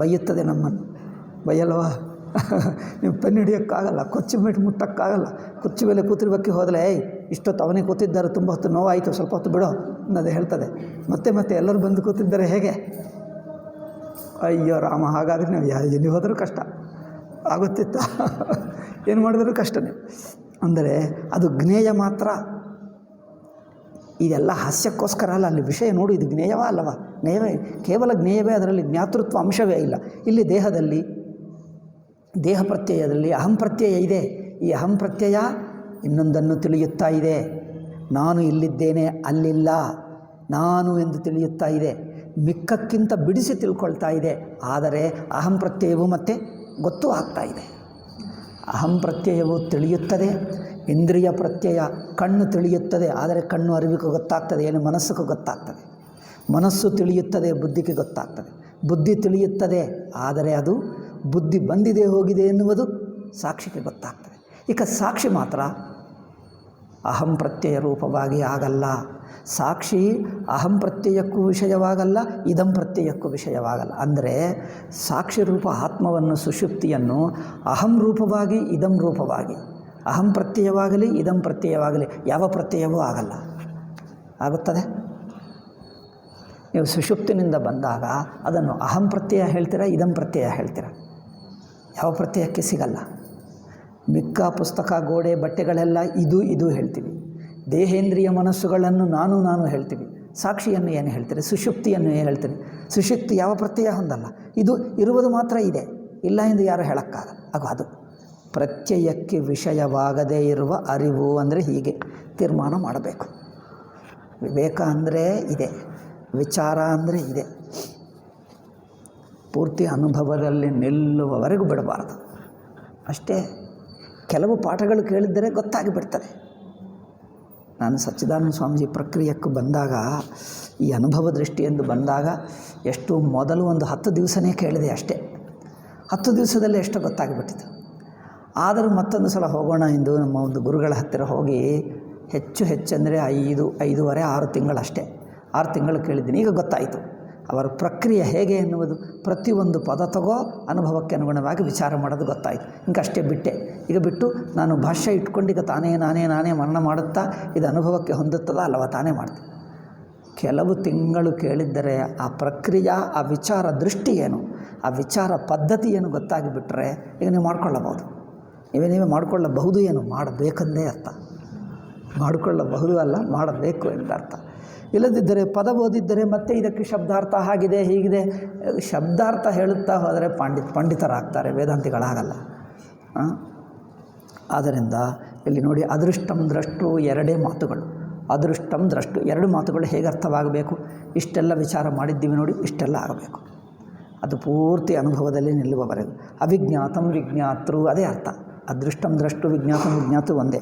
ಬೈಯುತ್ತದೆ ನಮ್ಮನ್ನು. ಬೈಯಲ್ವಾ? ನೀವು ಪೆನ್ ಹಿಡಿಯೋಕ್ಕಾಗಲ್ಲ, ಕೊಚ್ಚು ಮೇಲೆ ಮುಟ್ಟೋಕ್ಕಾಗಲ್ಲ. ಕುರ್ಚಿ ಮೇಲೆ ಕೂತಿರ್ಬೇಕು ಹೋದರೆ, ಇಷ್ಟೊತ್ತು ಅವನೇ ಕೂತಿದ್ದಾರೆ, ತುಂಬ ಹೊತ್ತು ನೋವಾಯಿತು, ಸ್ವಲ್ಪ ಹೊತ್ತು ಬಿಡೋ ಅನ್ನೋದು ಹೇಳ್ತದೆ. ಮತ್ತೆ ಎಲ್ಲರೂ ಬಂದು ಕೂತಿದ್ದಾರೆ, ಹೇಗೆ? ಅಯ್ಯೋ ರಾಮ, ಹಾಗಾದರೆ ನಾವು ಎಲ್ಲಿ ಹೋದರೂ ಕಷ್ಟ ಆಗುತ್ತಿತ್ತ? ಏನು ಮಾಡಿದರೂ ಕಷ್ಟನೇ. ಅಂದರೆ ಅದು ಜ್ಞೇಯ ಮಾತ್ರ. ಇದೆಲ್ಲ ಹಾಸ್ಯಕ್ಕೋಸ್ಕರ ಅಲ್ಲ, ಅಲ್ಲಿ ವಿಷಯ ನೋಡು, ಇದು ಜ್ಞೇಯವ ಅಲ್ಲವಾ? ಜ್ಞೇಯವೇ, ಕೇವಲ ಜ್ಞೇಯವೇ, ಅದರಲ್ಲಿ ಜ್ಞಾತೃತ್ವ ಅಂಶವೇ ಇಲ್ಲ. ಇಲ್ಲಿ ದೇಹದಲ್ಲಿ, ದೇಹ ಪ್ರತ್ಯಯದಲ್ಲಿ ಅಹಂ ಪ್ರತ್ಯಯ ಇದೆ. ಈ ಅಹಂ ಪ್ರತ್ಯಯ ಇನ್ನೊಂದನ್ನು ತಿಳಿಯುತ್ತಾ ಇದೆ. ನಾನು ಇಲ್ಲಿದ್ದೇನೆ, ಅಲ್ಲಿಲ್ಲ, ನಾನು ಎಂದು ತಿಳಿಯುತ್ತಾ ಇದೆ. ಮಿಕ್ಕಕ್ಕಿಂತ ಬಿಡಿಸಿ ತಿಳ್ಕೊಳ್ತಾ ಇದೆ. ಆದರೆ ಅಹಂ ಪ್ರತ್ಯಯವು ಮತ್ತೆ ಗೊತ್ತೂ ಆಗ್ತಾ ಇದೆ. ಅಹಂ ಪ್ರತ್ಯಯವು ತಿಳಿಯುತ್ತದೆ, ಇಂದ್ರಿಯ ಪ್ರತ್ಯಯ ಕಣ್ಣು ತಿಳಿಯುತ್ತದೆ, ಆದರೆ ಕಣ್ಣು ಅರಿವಿಗೆ ಗೊತ್ತಾಗ್ತದೆ, ಏನು ಮನಸ್ಸಿಗೆ ಗೊತ್ತಾಗ್ತದೆ. ಮನಸ್ಸು ತಿಳಿಯುತ್ತದೆ, ಬುದ್ಧಿಗೆ ಗೊತ್ತಾಗ್ತದೆ. ಬುದ್ಧಿ ತಿಳಿಯುತ್ತದೆ, ಆದರೆ ಅದು ಬುದ್ಧಿ ಬಂದಿದೆ ಹೋಗಿದೆ ಎನ್ನುವುದು ಸಾಕ್ಷಿಗೆ ಗೊತ್ತಾಗ್ತದೆ. ಈಗ ಸಾಕ್ಷಿ ಮಾತ್ರ ಅಹಂ ಪ್ರತ್ಯಯ ರೂಪವಾಗಿ ಆಗಲ್ಲ. ಸಾಕ್ಷಿ ಅಹಂ ಪ್ರತ್ಯಯಕ್ಕೂ ವಿಷಯವಾಗಲ್ಲ, ಇದಂ ಪ್ರತ್ಯಯಕ್ಕೂ ವಿಷಯವಾಗಲ್ಲ. ಅಂದರೆ ಸಾಕ್ಷಿ ರೂಪ ಆತ್ಮವನ್ನು, ಸುಷುಪ್ತಿಯನ್ನು ಅಹಂ ರೂಪವಾಗಿ, ಇದಂ ರೂಪವಾಗಿ, ಅಹಂ ಪ್ರತ್ಯಯವಾಗಲಿ ಇದಂ ಪ್ರತ್ಯಯವಾಗಲಿ ಯಾವ ಪ್ರತ್ಯಯವೂ ಆಗಲ್ಲ. ಆಗುತ್ತದೆ? ನೀವು ಸುಷುಪ್ತಿನಿಂದ ಬಂದಾಗ ಅದನ್ನು ಅಹಂ ಪ್ರತ್ಯಯ ಹೇಳ್ತೀರಾ, ಇದಂ ಪ್ರತ್ಯಯ ಹೇಳ್ತೀರಾ? ಯಾವ ಪ್ರತ್ಯಯಕ್ಕೆ ಸಿಗಲ್ಲ. ಮಿಕ್ಕ ಪುಸ್ತಕ, ಗೋಡೆ, ಬಟ್ಟೆಗಳೆಲ್ಲ ಇದು ಹೇಳ್ತೀವಿ. ದೇಹೇಂದ್ರಿಯ ಮನಸ್ಸುಗಳನ್ನು ನಾನು ಹೇಳ್ತೀವಿ. ಸಾಕ್ಷಿಯನ್ನು ಏನು ಹೇಳ್ತೀರಿ? ಸುಷುಪ್ತಿಯನ್ನು ಏನು ಹೇಳ್ತೀರಿ? ಸುಷುಪ್ತಿ ಯಾವ ಪ್ರತ್ಯಯ ಹೊಂದಲ್ಲ. ಇದು ಇರುವುದು ಮಾತ್ರ ಇದೆ, ಇಲ್ಲ ಎಂದು ಯಾರು ಹೇಳೋಕ್ಕಾಗಲ್ಲ. ಅದು ಪ್ರತ್ಯಯಕ್ಕೆ ವಿಷಯವಾಗದೇ ಇರುವ ಅರಿವು ಅಂದರೆ ಹೀಗೆ ತೀರ್ಮಾನ ಮಾಡಬೇಕು. ವಿವೇಕ ಅಂದರೆ ಇದೆ, ವಿಚಾರ ಅಂದರೆ ಇದೆ. ಪೂರ್ತಿ ಅನುಭವದಲ್ಲಿ ನಿಲ್ಲುವವರೆಗೂ ಬಿಡಬಾರ್ದು. ಅಷ್ಟೇ. ಕೆಲವು ಪಾಠಗಳು ಕೇಳಿದ್ದರೆ ಗೊತ್ತಾಗಿ ಬಿಡ್ತದೆ. ನಾನು ಸಚ್ಚಿದಾನಂದ ಸ್ವಾಮೀಜಿ ಪ್ರಕ್ರಿಯೆಗೆ ಬಂದಾಗ, ಈ ಅನುಭವ ದೃಷ್ಟಿಯೆಂದು ಬಂದಾಗ, ಎಷ್ಟು ಮೊದಲು ಒಂದು 10 ದಿವಸನೇ ಕೇಳಿದೆ ಅಷ್ಟೇ. 10 ದಿವಸದಲ್ಲೇ ಎಷ್ಟೋ ಗೊತ್ತಾಗಿಬಿಟ್ಟಿತ್ತು. ಆದರೂ ಮತ್ತೊಂದು ಸಲ ಹೋಗೋಣ ಎಂದು ನಮ್ಮ ಒಂದು ಗುರುಗಳ ಹತ್ತಿರ ಹೋಗಿ ಹೆಚ್ಚೆಂದರೆ 5.5 6 ತಿಂಗಳಷ್ಟೇ. 6 ತಿಂಗಳು ಕೇಳಿದ್ದೀನಿ. ಈಗ ಗೊತ್ತಾಯಿತು ಅವರ ಪ್ರಕ್ರಿಯೆ ಹೇಗೆ ಎನ್ನುವುದು. ಪ್ರತಿಯೊಂದು ಪದ ತಗೋ, ಅನುಭವಕ್ಕೆ ಅನುಗುಣವಾಗಿ ವಿಚಾರ ಮಾಡೋದು ಗೊತ್ತಾಯಿತು. ಇಂಕಷ್ಟೇ ಬಿಟ್ಟೆ. ಈಗ ಬಿಟ್ಟು ನಾನು ಭಾಷ್ಯ ಇಟ್ಕೊಂಡು ಈಗ ನಾನೇ ಮರಣ ಮಾಡುತ್ತಾ ಇದು ಅನುಭವಕ್ಕೆ ಹೊಂದುತ್ತದ ಅಲ್ಲವ, ತಾನೇ ಮಾಡ್ತೀನಿ. ಕೆಲವು ತಿಂಗಳು ಕೇಳಿದ್ದರೆ ಆ ಪ್ರಕ್ರಿಯೆ, ಆ ವಿಚಾರ ದೃಷ್ಟಿ ಏನು, ಆ ವಿಚಾರ ಪದ್ಧತಿ ಏನು ಗೊತ್ತಾಗಿಬಿಟ್ರೆ ಈಗ ನೀವು ಮಾಡ್ಕೊಳ್ಳಬಹುದು. ನೀವೇ ಮಾಡಿಕೊಳ್ಳಬಹುದು. ಏನು ಮಾಡಬೇಕಂದೇ ಅರ್ಥ. ಮಾಡಿಕೊಳ್ಳಬಹುದು ಅಲ್ಲ, ಮಾಡಬೇಕು ಎಂದ ಅರ್ಥ. ಇಲ್ಲದಿದ್ದರೆ ಪದ ಓದಿದ್ದರೆ ಮತ್ತೆ ಇದಕ್ಕೆ ಶಬ್ದಾರ್ಥ ಆಗಿದೆ, ಹೀಗಿದೆ. ಶಬ್ದಾರ್ಥ ಹೇಳುತ್ತಾ ಹೋದರೆ ಪಂಡಿತರಾಗ್ತಾರೆ, ವೇದಾಂತಿಗಳಾಗಲ್ಲ. ಆದ್ದರಿಂದ ಇಲ್ಲಿ ನೋಡಿ, ಅದೃಷ್ಟಂ ದ್ರಷ್ಟು 2 ಮಾತುಗಳು. ಅದೃಷ್ಟಂ ದ್ರಷ್ಟು 2 ಮಾತುಗಳು ಹೇಗೆ ಅರ್ಥವಾಗಬೇಕು? ಇಷ್ಟೆಲ್ಲ ವಿಚಾರ ಮಾಡಿದ್ದೀವಿ ನೋಡಿ, ಇಷ್ಟೆಲ್ಲ ಆಗಬೇಕು. ಅದು ಪೂರ್ತಿ ಅನುಭವದಲ್ಲಿ ನಿಲ್ಲುವವರೆಗೂ. ಅವಿಜ್ಞಾತಂ ವಿಜ್ಞಾತೃ, ಅದೇ ಅರ್ಥ. ಅದೃಷ್ಟಂ ದ್ರಷ್ಟು ವಿಜ್ಞಾತಂ ವಿಜ್ಞಾತು ಒಂದೇ.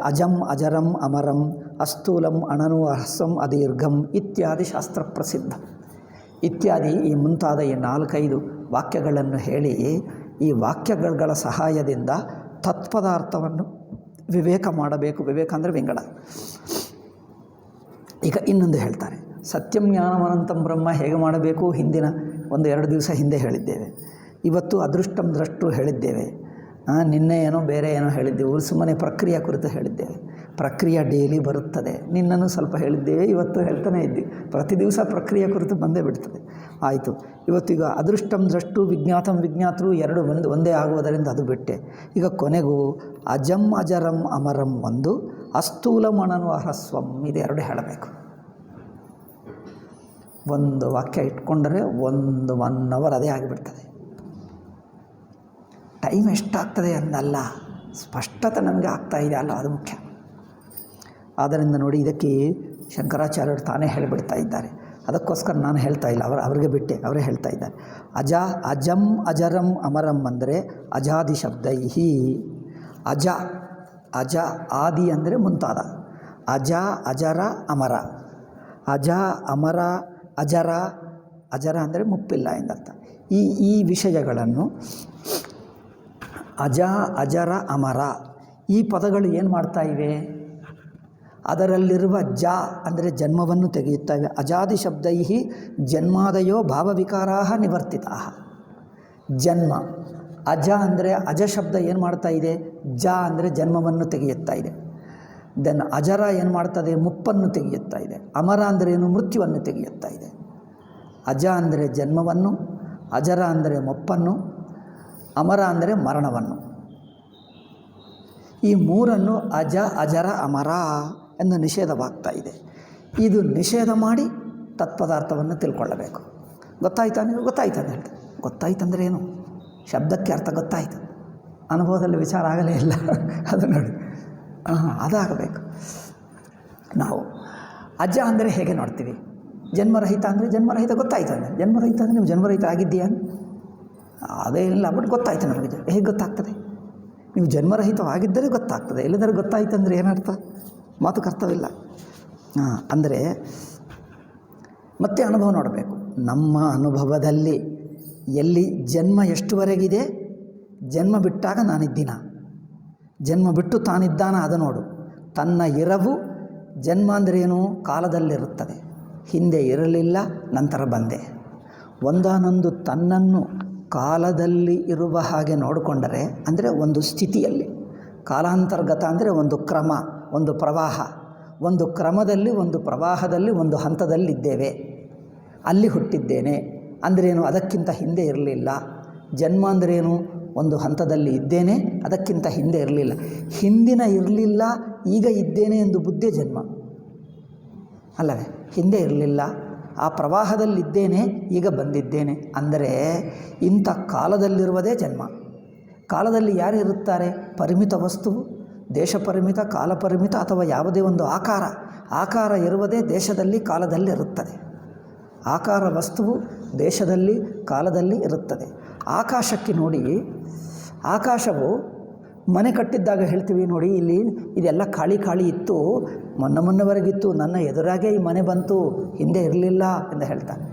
ಅಜಂ ಅಜರಂ ಅಮರಂ ಅಸ್ಥೂಲಂ ಅಣನು ಅಹಸ್ಸಂ ಅದೀರ್ಘಂ ಇತ್ಯಾದಿ ಶಾಸ್ತ್ರ ಪ್ರಸಿದ್ಧ. ಇತ್ಯಾದಿ ಈ ಮುಂತಾದ ಈ 4-5 ವಾಕ್ಯಗಳನ್ನು ಹೇಳಿ ಈ ವಾಕ್ಯಗಳ ಸಹಾಯದಿಂದ ತತ್ಪದಾರ್ಥವನ್ನು ವಿವೇಕ ಮಾಡಬೇಕು. ವಿವೇಕ ಅಂದರೆ ವಿಂಗಡ. ಈಗ ಇನ್ನೊಂದು ಹೇಳ್ತಾರೆ, ಸತ್ಯಂ ಜ್ಞಾನಮನಂತಂ ಬ್ರಹ್ಮ ಹೇಗೆ ಮಾಡಬೇಕು ಹಿಂದಿನ 1-2 ದಿವಸ ಹಿಂದೆ ಹೇಳಿದ್ದೇವೆ. ಇವತ್ತು ಅದೃಷ್ಟಂ ದ್ರಷ್ಟು ಹೇಳಿದ್ದೇವೆ. ನಿನ್ನೆ ಏನೋ ಬೇರೆ ಏನೋ ಹೇಳಿದ್ದೇವೆ. ಸುಮ್ಮನೆ ಪ್ರಕ್ರಿಯೆ ಕುರಿತು ಹೇಳಿದ್ದೇವೆ. ಪ್ರಕ್ರಿಯೆ ಡೈಲಿ ಬರುತ್ತದೆ. ನಿನ್ನನ್ನು ಸ್ವಲ್ಪ ಹೇಳಿದ್ದೇವೆ, ಇವತ್ತು ಹೇಳ್ತಾನೆ ಇದ್ದೀವಿ. ಪ್ರತಿ ದಿವಸ ಪ್ರಕ್ರಿಯೆ ಕುರಿತು ಬಂದೇ ಬಿಡ್ತದೆ. ಆಯಿತು. ಇವತ್ತೀಗ ಅದೃಷ್ಟಂ ದ್ರಷ್ಟು ವಿಜ್ಞಾತಂ ವಿಜ್ಞಾತರು 2 ಒಂದೇ ಆಗುವುದರಿಂದ ಅದು ಬಿಟ್ಟೆ. ಈಗ ಕೊನೆಗೂ ಅಜಂ ಅಜರಂ ಅಮರಂ ಒಂದು, ಅಸ್ಥೂಲಂ ಅಣನು ಅಹಸ್ವಂ ಇದು 2 ಹೇಳಬೇಕು. ಒಂದು ವಾಕ್ಯ ಇಟ್ಕೊಂಡರೆ 1 ಅವರ್ ಅದೇ ಆಗಿಬಿಡ್ತದೆ. ಟೈಮ್ ಎಷ್ಟಾಗ್ತದೆ ಅನ್ನಲ್ಲ, ಸ್ಪಷ್ಟತೆ ನಮಗೆ ಆಗ್ತಾಯಿದೆ ಅಲ್ಲ, ಅದು ಮುಖ್ಯ. ಆದ್ದರಿಂದ ನೋಡಿ, ಇದಕ್ಕೆ ಶಂಕರಾಚಾರ್ಯರು ತಾನೇ ಹೇಳಿಬಿಡ್ತಾ ಇದ್ದಾರೆ. ಅದಕ್ಕೋಸ್ಕರ ನಾನು ಹೇಳ್ತಾ ಇಲ್ಲ, ಅವರಿಗೆ ಬಿಟ್ಟೆ, ಅವರೇ ಹೇಳ್ತಾ ಇದ್ದಾರೆ. ಅಜಂ ಅಜರಂ ಅಮರಂ ಅಂದರೆ ಅಜಾದಿ ಶಬ್ದೈಹಿ. ಅಜ ಆದಿ ಅಂದರೆ ಮುಂತಾದ. ಅಜ ಅಜರ ಅಮರ. ಅಜ ಅಮರ ಅಜರ ಅಂದರೆ ಮುಪ್ಪಿಲ್ಲ ಎಂದರ್ಥ. ಈ ವಿಷಯಗಳನ್ನು ಅಜ ಅಜರ ಅಮರ ಈ ಪದಗಳು ಏನು ಮಾಡ್ತಾ ಇವೆ? ಅದರಲ್ಲಿರುವ ಜ ಅಂದರೆ ಜನ್ಮವನ್ನು ತೆಗೆಯುತ್ತವೆ. ಅಜಾದಿ ಶಬ್ದೈ ಜನ್ಮಾದಯೋ ಭಾವವಿಕಾರಾ ನಿವರ್ತಿತಾ. ಜನ್ಮ ಅಜ ಅಂದರೆ ಅಜ ಶಬ್ದ ಏನು ಮಾಡ್ತಾ ಇದೆ? ಜ ಅಂದರೆ ಜನ್ಮವನ್ನು ತೆಗೆಯುತ್ತಾ ಇದೆ. ದೆನ್ ಅಜರ ಏನು ಮಾಡ್ತದೆ? ಮುಪ್ಪನ್ನು ತೆಗೆಯುತ್ತಾ ಇದೆ. ಅಮರ ಅಂದರೆ ಏನು? ಮೃತ್ಯುವನ್ನು ತೆಗೆಯುತ್ತಾ ಇದೆ. ಅಜ ಅಂದರೆ ಜನ್ಮವನ್ನು, ಅಜರ ಅಂದರೆ ಮುಪ್ಪನ್ನು, ಅಮರ ಅಂದರೆ ಮರಣವನ್ನು. ಈ 3 ಅಜ ಅಜರ ಅಮರ ಎಂದು ನಿಷೇಧವಾಗ್ತಾ ಇದೆ. ಇದು ನಿಷೇಧ ಮಾಡಿ ತತ್ಪದಾರ್ಥವನ್ನು ತಿಳ್ಕೊಳ್ಳಬೇಕು. ಗೊತ್ತಾಯ್ತಾನೆ? ಗೊತ್ತಾಯ್ತಂತ ಹೇಳ್ತಾರೆ. ಗೊತ್ತಾಯ್ತಂದರೆ ಏನು? ಶಬ್ದಕ್ಕೆ ಅರ್ಥ ಗೊತ್ತಾಯಿತು, ಅನುಭವದಲ್ಲಿ ವಿಚಾರ ಆಗಲೇ ಇಲ್ಲ. ಅದು ನೋಡಿ, ಅದಾಗಬೇಕು. ನಾವು ಅಜ ಅಂದರೆ ಹೇಗೆ ನೋಡ್ತೀವಿ? ಜನ್ಮರಹಿತ ಅಂದರೆ ಜನ್ಮರಹಿತ ಗೊತ್ತಾಯ್ತು. ಅಂದರೆ ಜನ್ಮರಹಿತ ಅಂದರೆ ನೀವು ಜನ್ಮರಹಿತ ಆಗಿದ್ದೀಯಾ? ಅದೇ ಇಲ್ಲ, ಬಟ್ ಗೊತ್ತಾಯ್ತು ನಮಗೆ. ಹೇಗೆ ಗೊತ್ತಾಗ್ತದೆ? ನೀವು ಜನ್ಮರಹಿತವಾಗಿದ್ದರೆ ಗೊತ್ತಾಗ್ತದೆ, ಎಲ್ಲದರೂ ಗೊತ್ತಾಯ್ತು ಅಂದರೆ ಏನರ್ಥ? ಮಾತುಕ್ಕೆ ಅರ್ಥವಿಲ್ಲ. ಅಂದರೆ ಮತ್ತೆ ಅನುಭವ ನೋಡಬೇಕು. ನಮ್ಮ ಅನುಭವದಲ್ಲಿ ಎಲ್ಲಿ ಜನ್ಮ ಎಷ್ಟುವರೆಗಿದೆ? ಜನ್ಮ ಬಿಟ್ಟಾಗ ನಾನಿದ್ದೀನ, ಜನ್ಮ ಬಿಟ್ಟು ತಾನಿದ್ದಾನ ಅದು ನೋಡು. ತನ್ನ ಇರವು ಜನ್ಮ ಅಂದ್ರೇನು? ಕಾಲದಲ್ಲಿರುತ್ತದೆ. ಹಿಂದೆ ಇರಲಿಲ್ಲ, ನಂತರ ಬಂದೆ. ಒಂದಾನೊಂದು ತನ್ನನ್ನು ಕಾಲದಲ್ಲಿ ಇರುವ ಹಾಗೆ ನೋಡಿಕೊಂಡರೆ, ಅಂದರೆ ಒಂದು ಸ್ಥಿತಿಯಲ್ಲಿ, ಕಾಲಾಂತರ್ಗತ ಅಂದರೆ ಒಂದು ಕ್ರಮ, ಒಂದು ಪ್ರವಾಹ, ಒಂದು ಕ್ರಮದಲ್ಲಿ, ಒಂದು ಪ್ರವಾಹದಲ್ಲಿ, ಒಂದು ಹಂತದಲ್ಲಿದ್ದೇವೆ. ಅಲ್ಲಿ ಹುಟ್ಟಿದ್ದೇನೆ ಅಂದ್ರೇನು? ಅದಕ್ಕಿಂತ ಹಿಂದೆ ಇರಲಿಲ್ಲ. ಜನ್ಮ ಅಂದ್ರೇನು? ಒಂದು ಹಂತದಲ್ಲಿ ಇದ್ದೇನೆ, ಅದಕ್ಕಿಂತ ಹಿಂದೆ ಇರಲಿಲ್ಲ. ಹಿಂದಿನ ಇರಲಿಲ್ಲ, ಈಗ ಇದ್ದೇನೆ ಎಂದು ಬುದ್ಧಿ ಜನ್ಮ ಅಲ್ಲವೇ? ಹಿಂದೆ ಇರಲಿಲ್ಲ, ಆ ಪ್ರವಾಹದಲ್ಲಿದ್ದೇನೆ, ಈಗ ಬಂದಿದ್ದೇನೆ ಅಂದರೆ ಇಂಥ ಕಾಲದಲ್ಲಿರುವುದೇ ಜನ್ಮ. ಕಾಲದಲ್ಲಿ ಯಾರು ಇರುತ್ತಾರೆ? ಪರಿಮಿತ ವಸ್ತುವು, ದೇಶ ಪರಿಮಿತ, ಕಾಲ ಪರಿಮಿತ, ಅಥವಾ ಯಾವುದೇ ಒಂದು ಆಕಾರ ಇರುವುದೇ ದೇಶದಲ್ಲಿ, ಕಾಲದಲ್ಲಿ ಇರುತ್ತದೆ. ಆಕಾರ ವಸ್ತುವು ದೇಶದಲ್ಲಿ, ಕಾಲದಲ್ಲಿ ಇರುತ್ತದೆ. ಆಕಾಶಕ್ಕೆ ನೋಡಿ, ಆಕಾಶವು ಮನೆ ಕಟ್ಟಿದ್ದಾಗ ಹೇಳ್ತೀವಿ ನೋಡಿ, ಇಲ್ಲಿ ಇದೆಲ್ಲ ಖಾಲಿ ಇತ್ತು, ಮೊನ್ನೆವರೆಗಿತ್ತು, ನನ್ನ ಎದುರಾಗೆ ಈ ಮನೆ ಬಂತು, ಹಿಂದೆ ಇರಲಿಲ್ಲ ಎಂದು ಹೇಳ್ತಾನೆ.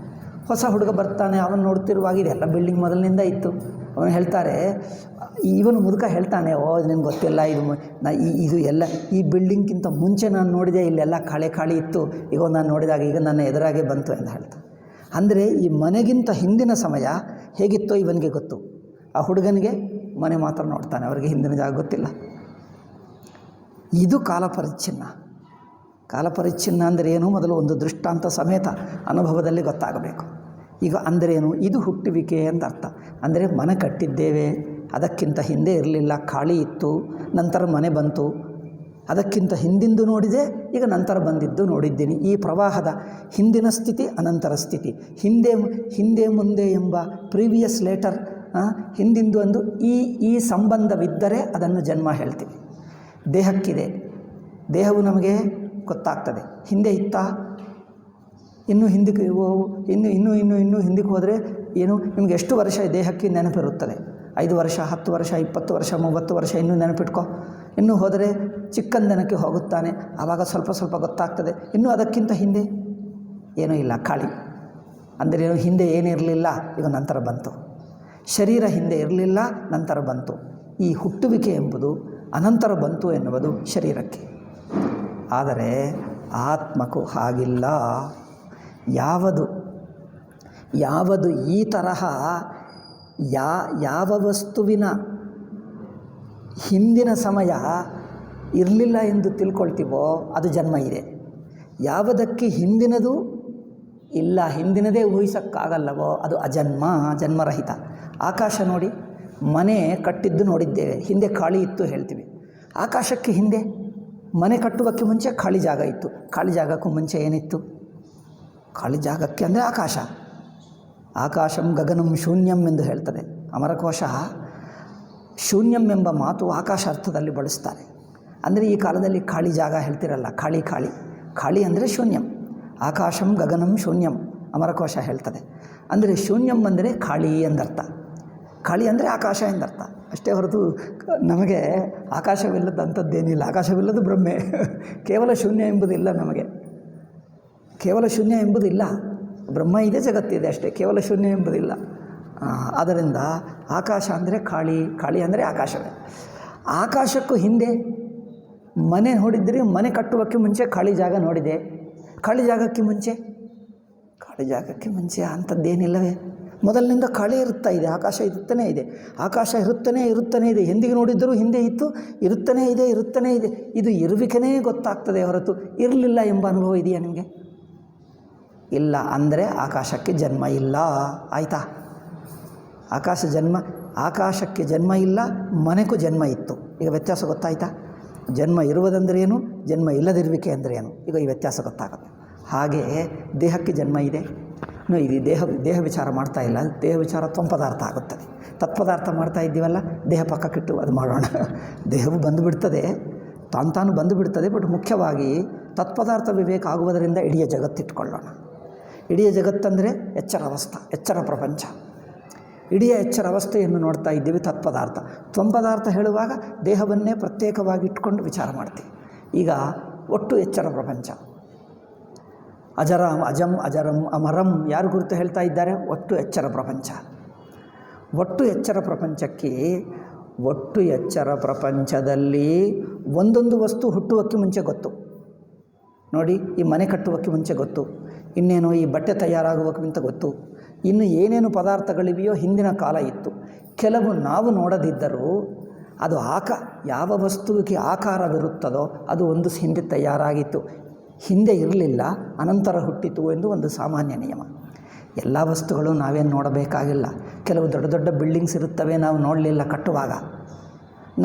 ಹೊಸ ಹುಡುಗ ಬರ್ತಾನೆ, ಅವನು ನೋಡ್ತಿರುವಾಗ ಇದೆಲ್ಲ ಬಿಲ್ಡಿಂಗ್ ಮೊದಲಿನಿಂದ ಇತ್ತು. ಅವನು ಹೇಳ್ತಾರೆ, ಇವನು ಮುದುಕ ಹೇಳ್ತಾನೆ, ಓ ನಿನಗೆ ಗೊತ್ತಿಲ್ಲ, ಇದು ಎಲ್ಲ ಈ ಬಿಲ್ಡಿಂಗ್ಗಿಂತ ಮುಂಚೆ ನಾನು ನೋಡಿದೆ, ಇಲ್ಲೆಲ್ಲ ಖಾಲಿ ಇತ್ತು, ಈಗ ನಾನು ನೋಡಿದಾಗ ಈಗ ನನ್ನ ಎದುರಾಗೆ ಬಂತು ಎಂದು ಹೇಳ್ತಾನೆ. ಅಂದರೆ ಈ ಮನೆಗಿಂತ ಹಿಂದಿನ ಸಮಯ ಹೇಗಿತ್ತೋ ಇವನಿಗೆ ಗೊತ್ತು. ಆ ಹುಡುಗನಿಗೆ ಮನೆ ಮಾತ್ರ ನೋಡ್ತಾನೆ, ಅವರಿಗೆ ಹಿಂದಿನ ಜಾಗ ಗೊತ್ತಿಲ್ಲ. ಇದು ಕಾಲಪರಿಚ್ಛಿನ್ನ. ಕಾಲಪರಿಚ್ಛಿನ್ನ ಅಂದರೆ ಏನು? ಮೊದಲು ಒಂದು ದೃಷ್ಟಾಂತ ಸಮೇತ ಅನುಭವದಲ್ಲಿ ಗೊತ್ತಾಗಬೇಕು. ಈಗ ಅಂದರೇನು? ಇದು ಹುಟ್ಟುವಿಕೆ ಅಂತ ಅರ್ಥ. ಅಂದರೆ ಮನೆ ಕಟ್ಟಿದ್ದೇವೆ, ಅದಕ್ಕಿಂತ ಹಿಂದೆ ಇರಲಿಲ್ಲ, ಖಾಲಿ ಇತ್ತು, ನಂತರ ಮನೆ ಬಂತು, ಅದಕ್ಕಿಂತ ಹಿಂದಿಂದು ನೋಡಿದೆ, ಈಗ ನಂತರ ಬಂದಿದ್ದು ನೋಡಿದ್ದೀನಿ. ಈ ಪ್ರವಾಹದ ಹಿಂದಿನ ಸ್ಥಿತಿ, ಅನಂತರ ಸ್ಥಿತಿ, ಹಿಂದೆ ಮುಂದೆ ಎಂಬ ಪ್ರೀವಿಯಸ್ ಲೇಟರ್, ಹಿಂದಿಂದು ಒಂದು ಈ ಸಂಬಂಧವಿದ್ದರೆ ಅದನ್ನು ಜನ್ಮ ಹೇಳ್ತೀವಿ. ದೇಹಕ್ಕಿದೆ, ದೇಹವು ನಮಗೆ ಗೊತ್ತಾಗ್ತದೆ. ಹಿಂದೆ ಇತ್ತಾ? ಇನ್ನೂ ಹಿಂದಕ್ಕೆ ಇನ್ನೂ ಹಿಂದಕ್ಕೆ ಹೋದರೆ ಏನು? ನಿಮಗೆ ಎಷ್ಟು ವರ್ಷ ದೇಹಕ್ಕೆ ನೆನಪಿರುತ್ತದೆ? 5 ವರ್ಷ 10 ವರ್ಷ 20 ವರ್ಷ 30 ವರ್ಷ ಇನ್ನೂ ನೆನಪಿಟ್ಕೊ. ಇನ್ನೂ ಹೋದರೆ ಚಿಕ್ಕಂದನಕ್ಕೆ ಹೋಗುತ್ತಾನೆ, ಆವಾಗ ಸ್ವಲ್ಪ ಸ್ವಲ್ಪ ಗೊತ್ತಾಗ್ತದೆ. ಇನ್ನೂ ಅದಕ್ಕಿಂತ ಹಿಂದೆ ಏನೂ ಇಲ್ಲ, ಖಾಲಿ. ಅಂದರೆ ಹಿಂದೆ ಏನಿರಲಿಲ್ಲ, ಈಗ ನಂತರ ಬಂತು. ಶರೀರ ಹಿಂದೆ ಇರಲಿಲ್ಲ, ನಂತರ ಬಂತು. ಈ ಹುಟ್ಟುವಿಕೆ ಎಂಬುದು ಅನಂತರ ಬಂತು ಎನ್ನುವುದು ಶರೀರಕ್ಕೆ. ಆದರೆ ಆತ್ಮಕ್ಕೂ ಹಾಗಿಲ್ಲ. ಯಾವುದು ಈ ತರಹ ಯಾವ ವಸ್ತುವಿನ ಹಿಂದಿನ ಸಮಯ ಇರಲಿಲ್ಲ ಎಂದು ತಿಳ್ಕೊಳ್ತೀವೋ ಅದು ಜನ್ಮ ಇದೆ. ಯಾವುದಕ್ಕೆ ಹಿಂದಿನದು ಇಲ್ಲ, ಹಿಂದಿನದೇ ಊಹಿಸೋಕ್ಕಾಗಲ್ಲವೋ ಅದು ಅಜನ್ಮ, ಜನ್ಮರಹಿತ. ಆಕಾಶ ನೋಡಿ, ಮನೆ ಕಟ್ಟಿದ್ದು ನೋಡಿದ್ದೇವೆ, ಹಿಂದೆ ಖಾಲಿ ಇತ್ತು ಹೇಳ್ತೀವಿ. ಆಕಾಶಕ್ಕೆ ಹಿಂದೆ ಮನೆ ಕಟ್ಟುವಕ್ಕೆ ಮುಂಚೆ ಖಾಲಿ ಜಾಗ ಇತ್ತು. ಖಾಲಿ ಜಾಗಕ್ಕೂ ಮುಂಚೆ ಏನಿತ್ತು? ಖಾಲಿ ಜಾಗಕ್ಕೆ ಅಂದರೆ ಆಕಾಶ. ಆಕಾಶಂ ಗಗನಂ ಶೂನ್ಯಂ ಎಂದು ಹೇಳ್ತದೆ ಅಮರಕೋಶ. ಶೂನ್ಯಂ ಎಂಬ ಮಾತು ಆಕಾಶ ಅರ್ಥದಲ್ಲಿ ಬಳಸ್ತಾರೆ. ಅಂದರೆ ಈ ಕಾಲದಲ್ಲಿ ಖಾಲಿ ಜಾಗ ಹೇಳ್ತಿರಲ್ಲ, ಖಾಲಿ ಅಂದರೆ ಶೂನ್ಯಂ. ಆಕಾಶಂ ಗಗನಂ ಶೂನ್ಯಂ ಅಮರಕೋಶ ಹೇಳ್ತದೆ. ಅಂದರೆ ಶೂನ್ಯಂ ಅಂದರೆ ಖಾಲಿ ಎಂದರ್ಥ, ಖಾಲಿ ಅಂದರೆ ಆಕಾಶ ಎಂದರ್ಥ ಅಷ್ಟೇ ಹೊರತು ನಮಗೆ ಆಕಾಶವಿಲ್ಲದಂಥದ್ದೇನಿಲ್ಲ. ಆಕಾಶವಿಲ್ಲದು ಬ್ರಹ್ಮೆ, ಕೇವಲ ಶೂನ್ಯ ಎಂಬುದಿಲ್ಲ. ನಮಗೆ ಕೇವಲ ಶೂನ್ಯ ಎಂಬುದಿಲ್ಲ, ಬ್ರಹ್ಮ ಇದೆ, ಜಗತ್ತಿದೆ ಅಷ್ಟೇ, ಕೇವಲ ಶೂನ್ಯ ಎಂಬುದಿಲ್ಲ. ಆದ್ದರಿಂದ ಆಕಾಶ ಅಂದರೆ ಖಾಲಿ ಅಂದರೆ ಆಕಾಶವೇ. ಆಕಾಶಕ್ಕೂ ಹಿಂದೆ ಮನೆ ನೋಡಿದ್ರಿ, ಮನೆ ಕಟ್ಟುವಕ್ಕೆ ಮುಂಚೆ ಖಾಲಿ ಜಾಗ ನೋಡಿದೆ. ಖಾಲಿ ಜಾಗಕ್ಕೆ ಮುಂಚೆ ಅಂಥದ್ದೇನಿಲ್ಲವೇ? ಮೊದಲಿನಿಂದ ಖಾಲಿ ಇರುತ್ತಾ ಇದೆ, ಆಕಾಶ ಇರುತ್ತಲೇ ಇದೆ. ಆಕಾಶ ಇರುತ್ತಲೇ ಇದೆ. ಎಂದಿಗೆ ನೋಡಿದ್ದರೂ ಹಿಂದೆ ಇತ್ತು, ಇರುತ್ತಲೇ ಇದೆ. ಇದು ಇರುವಿಕೆನೇ ಗೊತ್ತಾಗ್ತದೆ ಹೊರತು ಇರಲಿಲ್ಲ ಎಂಬ ಅನುಭವ ಇದೆಯಾ ನಿಮಗೆ? ಇಲ್ಲ. ಅಂದರೆ ಆಕಾಶಕ್ಕೆ ಜನ್ಮ ಇಲ್ಲ, ಆಯಿತಾ? ಆಕಾಶಕ್ಕೆ ಜನ್ಮ ಇಲ್ಲ, ಮನೆಗೂ ಜನ್ಮ ಇತ್ತು. ಈಗ ವ್ಯತ್ಯಾಸ ಗೊತ್ತಾಯ್ತಾ? ಜನ್ಮ ಇರುವುದಂದ್ರೇನು, ಜನ್ಮ ಇಲ್ಲದಿರುವಿಕೆ ಅಂದ್ರೇನು, ಈಗ ಈ ವ್ಯತ್ಯಾಸ ಗೊತ್ತಾಗುತ್ತೆ. ಹಾಗೆ ದೇಹಕ್ಕೆ ಜನ್ಮ ಇದೆ. ಇದು ದೇಹ ವಿಚಾರ ಮಾಡ್ತಾ ಇಲ್ಲ, ದೇಹ ವಿಚಾರ ತ್ವಂಪದಾರ್ಥ ಆಗುತ್ತದೆ. ತತ್ಪದಾರ್ಥ ಮಾಡ್ತಾ ಇದ್ದೀವಲ್ಲ, ದೇಹ ಪಕ್ಕಕ್ಕಿಟ್ಟು ಅದು ಮಾಡೋಣ. ದೇಹವು ಬಂದುಬಿಡ್ತದೆ, ತಾನು ಬಂದುಬಿಡ್ತದೆ. ಬಟ್ ಮುಖ್ಯವಾಗಿ ತತ್ಪದಾರ್ಥ ವಿವೇಕ ಆಗುವುದರಿಂದ ಇಡೀ ಜಗತ್ತಿಟ್ಕೊಳ್ಳೋಣ. ಇಡೀ ಜಗತ್ತಂದರೆ ಎಚ್ಚರ ಪ್ರಪಂಚ. ಇಡೀ ಎಚ್ಚರ ಅವಸ್ಥೆಯನ್ನು ನೋಡ್ತಾ ಇದ್ದೀವಿ. ತತ್ಪದಾರ್ಥ ತ್ವಂಪದಾರ್ಥ ಹೇಳುವಾಗ ದೇಹವನ್ನೇ ಪ್ರತ್ಯೇಕವಾಗಿ ಇಟ್ಕೊಂಡು ವಿಚಾರ ಮಾಡ್ತೀವಿ. ಈಗ ಒಟ್ಟು ಎಚ್ಚರ ಪ್ರಪಂಚ, ಅಜಂ ಅಜರಂ ಅಮರಂ ಯಾರು ಕುರಿತು ಹೇಳ್ತಾ ಇದ್ದಾರೆ? ಒಟ್ಟು ಎಚ್ಚರ ಪ್ರಪಂಚ. ಒಟ್ಟು ಎಚ್ಚರ ಪ್ರಪಂಚದಲ್ಲಿ ಒಂದೊಂದು ವಸ್ತು ಹುಟ್ಟುವಕ್ಕೆ ಮುಂಚೆ ಗೊತ್ತು. ನೋಡಿ, ಈ ಮನೆ ಕಟ್ಟುವಕ್ಕೆ ಮುಂಚೆ ಗೊತ್ತು, ಇನ್ನೇನು ಈ ಬಟ್ಟೆ ತಯಾರಾಗುವಕ್ಕಿಂತ ಗೊತ್ತು, ಇನ್ನು ಏನೇನು ಪದಾರ್ಥಗಳಿವೆಯೋ ಹಿಂದಿನ ಕಾಲ ಇತ್ತು. ಕೆಲವು ನಾವು ನೋಡದಿದ್ದರೂ ಅದು ಯಾವ ವಸ್ತುವಿಗೆ ಆಕಾರವಿರುತ್ತದೋ ಅದು ಒಂದು ಹಿಂದೆ ತಯಾರಾಗಿತ್ತು, ಹಿಂದೆ ಇರಲಿಲ್ಲ, ಅನಂತರ ಹುಟ್ಟಿತು ಎಂದು ಒಂದು ಸಾಮಾನ್ಯ ನಿಯಮ. ಎಲ್ಲ ವಸ್ತುಗಳು ನಾವೇನು ನೋಡಬೇಕಾಗಿಲ್ಲ. ಕೆಲವು ದೊಡ್ಡ ದೊಡ್ಡ ಬಿಲ್ಡಿಂಗ್ಸ್ ಇರುತ್ತವೆ, ನಾವು ನೋಡಲಿಲ್ಲ ಕಟ್ಟುವಾಗ.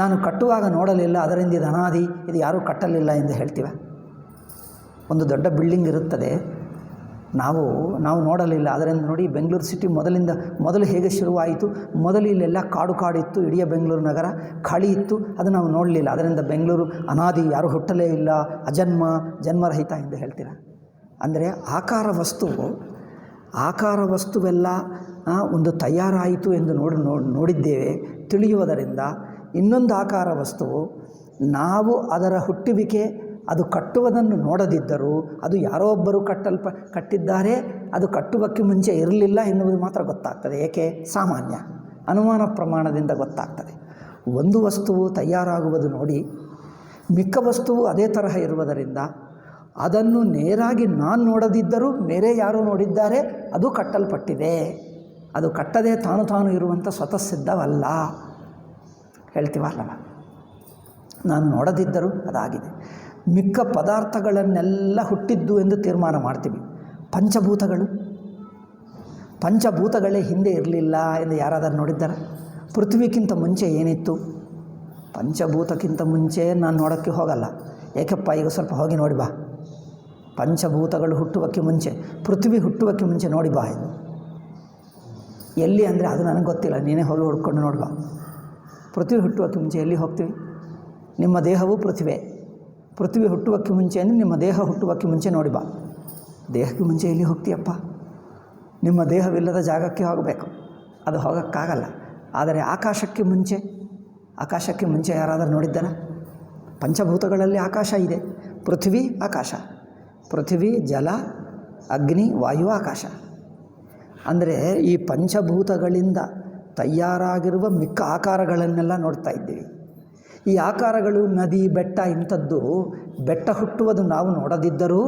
ನಾನು ಕಟ್ಟುವಾಗ ನೋಡಲಿಲ್ಲ, ಅದರಿಂದ ಇದು ಅನಾದಿ, ಇದು ಯಾರೂ ಕಟ್ಟಲಿಲ್ಲ ಎಂದು ಹೇಳ್ತೀವ? ಒಂದು ದೊಡ್ಡ ಬಿಲ್ಡಿಂಗ್ ಇರುತ್ತದೆ, ನಾವು ನೋಡಲಿಲ್ಲ, ಅದರಿಂದ ನೋಡಿ ಬೆಂಗಳೂರು ಸಿಟಿ ಮೊದಲು ಹೇಗೆ ಶುರುವಾಯಿತು? ಮೊದಲು ಇಲ್ಲೆಲ್ಲ ಕಾಡಿತ್ತು, ಇಡೀ ಬೆಂಗಳೂರು ನಗರ ಖಾಲಿ ಇತ್ತು, ಅದು ನಾವು ನೋಡಲಿಲ್ಲ, ಅದರಿಂದ ಬೆಂಗಳೂರು ಅನಾದಿ, ಯಾರೂ ಹುಟ್ಟಲೇ ಇಲ್ಲ, ಜನ್ಮರಹಿತ ಎಂದು ಹೇಳ್ತೀರ. ಅಂದರೆ ಆಕಾರ ವಸ್ತುವೆಲ್ಲ ಒಂದು ತಯಾರಾಯಿತು ಎಂದು ನೋಡಿದ್ದೇವೆ ತಿಳಿಯುವುದರಿಂದ. ಇನ್ನೊಂದು ಆಕಾರ ವಸ್ತುವು ನಾವು ಅದರ ಹುಟ್ಟುವಿಕೆ, ಅದು ಕಟ್ಟುವುದನ್ನು ನೋಡದಿದ್ದರೂ ಅದು ಯಾರೋ ಒಬ್ಬರು ಕಟ್ಟಿದ್ದಾರೆ, ಅದು ಕಟ್ಟುವಕ್ಕೆ ಮುಂಚೆ ಇರಲಿಲ್ಲ ಎನ್ನುವುದು ಮಾತ್ರ ಗೊತ್ತಾಗ್ತದೆ. ಏಕೆ? ಸಾಮಾನ್ಯ ಅನುಮಾನ ಪ್ರಮಾಣದಿಂದ ಗೊತ್ತಾಗ್ತದೆ. ಒಂದು ವಸ್ತುವು ತಯಾರಾಗುವುದು ನೋಡಿ, ಮಿಕ್ಕ ವಸ್ತುವು ಅದೇ ತರಹ ಇರುವುದರಿಂದ ಅದನ್ನು ನೇರಾಗಿ ನಾನು ನೋಡದಿದ್ದರೂ ಬೇರೆ ಯಾರೋ ನೋಡಿದ್ದಾರೆ, ಅದು ಕಟ್ಟಲ್ಪಟ್ಟಿದೆ. ಅದು ಕಟ್ಟದೆ ತಾನು ಇರುವಂಥ ಸ್ವತಃ ಸಿದ್ಧವಲ್ಲ ಹೇಳ್ತೀವಲ್ಲವ. ನಾನು ನೋಡದಿದ್ದರೂ ಅದಾಗಿದೆ. ಮಿಕ್ಕ ಪದಾರ್ಥಗಳನ್ನೆಲ್ಲ ಹುಟ್ಟಿದ್ದು ಎಂದು ತೀರ್ಮಾನ ಮಾಡ್ತೀವಿ. ಪಂಚಭೂತಗಳೇ ಹಿಂದೆ ಇರಲಿಲ್ಲ ಎಂದು ಯಾರಾದರೂ ನೋಡಿದ್ದಾರೆ? ಪೃಥ್ವಿಗಿಂತ ಮುಂಚೆ ಏನಿತ್ತು? ಪಂಚಭೂತಕ್ಕಿಂತ ಮುಂಚೆ ನಾನು ನೋಡೋಕ್ಕೆ ಹೋಗಲ್ಲ. ಏಕಪ್ಪ, ಈಗ ಸ್ವಲ್ಪ ಹೋಗಿ ನೋಡಿ ಬಾ. ಪಂಚಭೂತಗಳು ಹುಟ್ಟುವಕ್ಕೆ ಮುಂಚೆ, ಪೃಥ್ವಿ ಹುಟ್ಟುವಕ್ಕೆ ಮುಂಚೆ ನೋಡಿ ಬಾ ಎಂದು. ಎಲ್ಲಿ ಅಂದರೆ ಅದು ನನಗೆ ಗೊತ್ತಿಲ್ಲ, ನೀನೇ ಹೋಗಿ ಹುಡ್ಕೊಂಡು ನೋಡಿ ಬಾ. ಪೃಥ್ವಿ ಹುಟ್ಟುವಕ್ಕೆ ಮುಂಚೆ ಎಲ್ಲಿ ಹೋಗ್ತೀವಿ? ನಿಮ್ಮ ದೇಹವು ಪೃಥ್ವಿ ಹುಟ್ಟುವಕ್ಕೆ ಮುಂಚೆ ಅಂದರೆ ನಿಮ್ಮ ದೇಹ ಹುಟ್ಟುವಕ್ಕೆ ಮುಂಚೆ ನೋಡಿ ಬಾ. ದೇಹಕ್ಕೆ ಮುಂಚೆ ಎಲ್ಲಿ ಹೋಗ್ತೀಯಪ್ಪ? ನಿಮ್ಮ ದೇಹವಿಲ್ಲದ ಜಾಗಕ್ಕೆ ಹೋಗಬೇಕು, ಅದು ಹೋಗೋಕ್ಕಾಗಲ್ಲ. ಆದರೆ ಆಕಾಶಕ್ಕೆ ಮುಂಚೆ ಯಾರಾದರೂ ನೋಡಿದ್ದಾರಾ? ಪಂಚಭೂತಗಳಲ್ಲಿ ಆಕಾಶ ಇದೆ. ಪೃಥ್ವಿ, ಜಲ, ಅಗ್ನಿ, ವಾಯು, ಆಕಾಶ. ಅಂದರೆ ಈ ಪಂಚಭೂತಗಳಿಂದ ತಯಾರಾಗಿರುವ ಮಿಕ್ಕ ಆಕಾರಗಳನ್ನೆಲ್ಲ ನೋಡ್ತಾ ಇದ್ದೀವಿ. ಈ ಆಕಾರಗಳು ನದಿ, ಬೆಟ್ಟ ಇಂಥದ್ದು ಬೆಟ್ಟ ಹುಟ್ಟುವುದು ನಾವು ನೋಡದಿದ್ದರೂ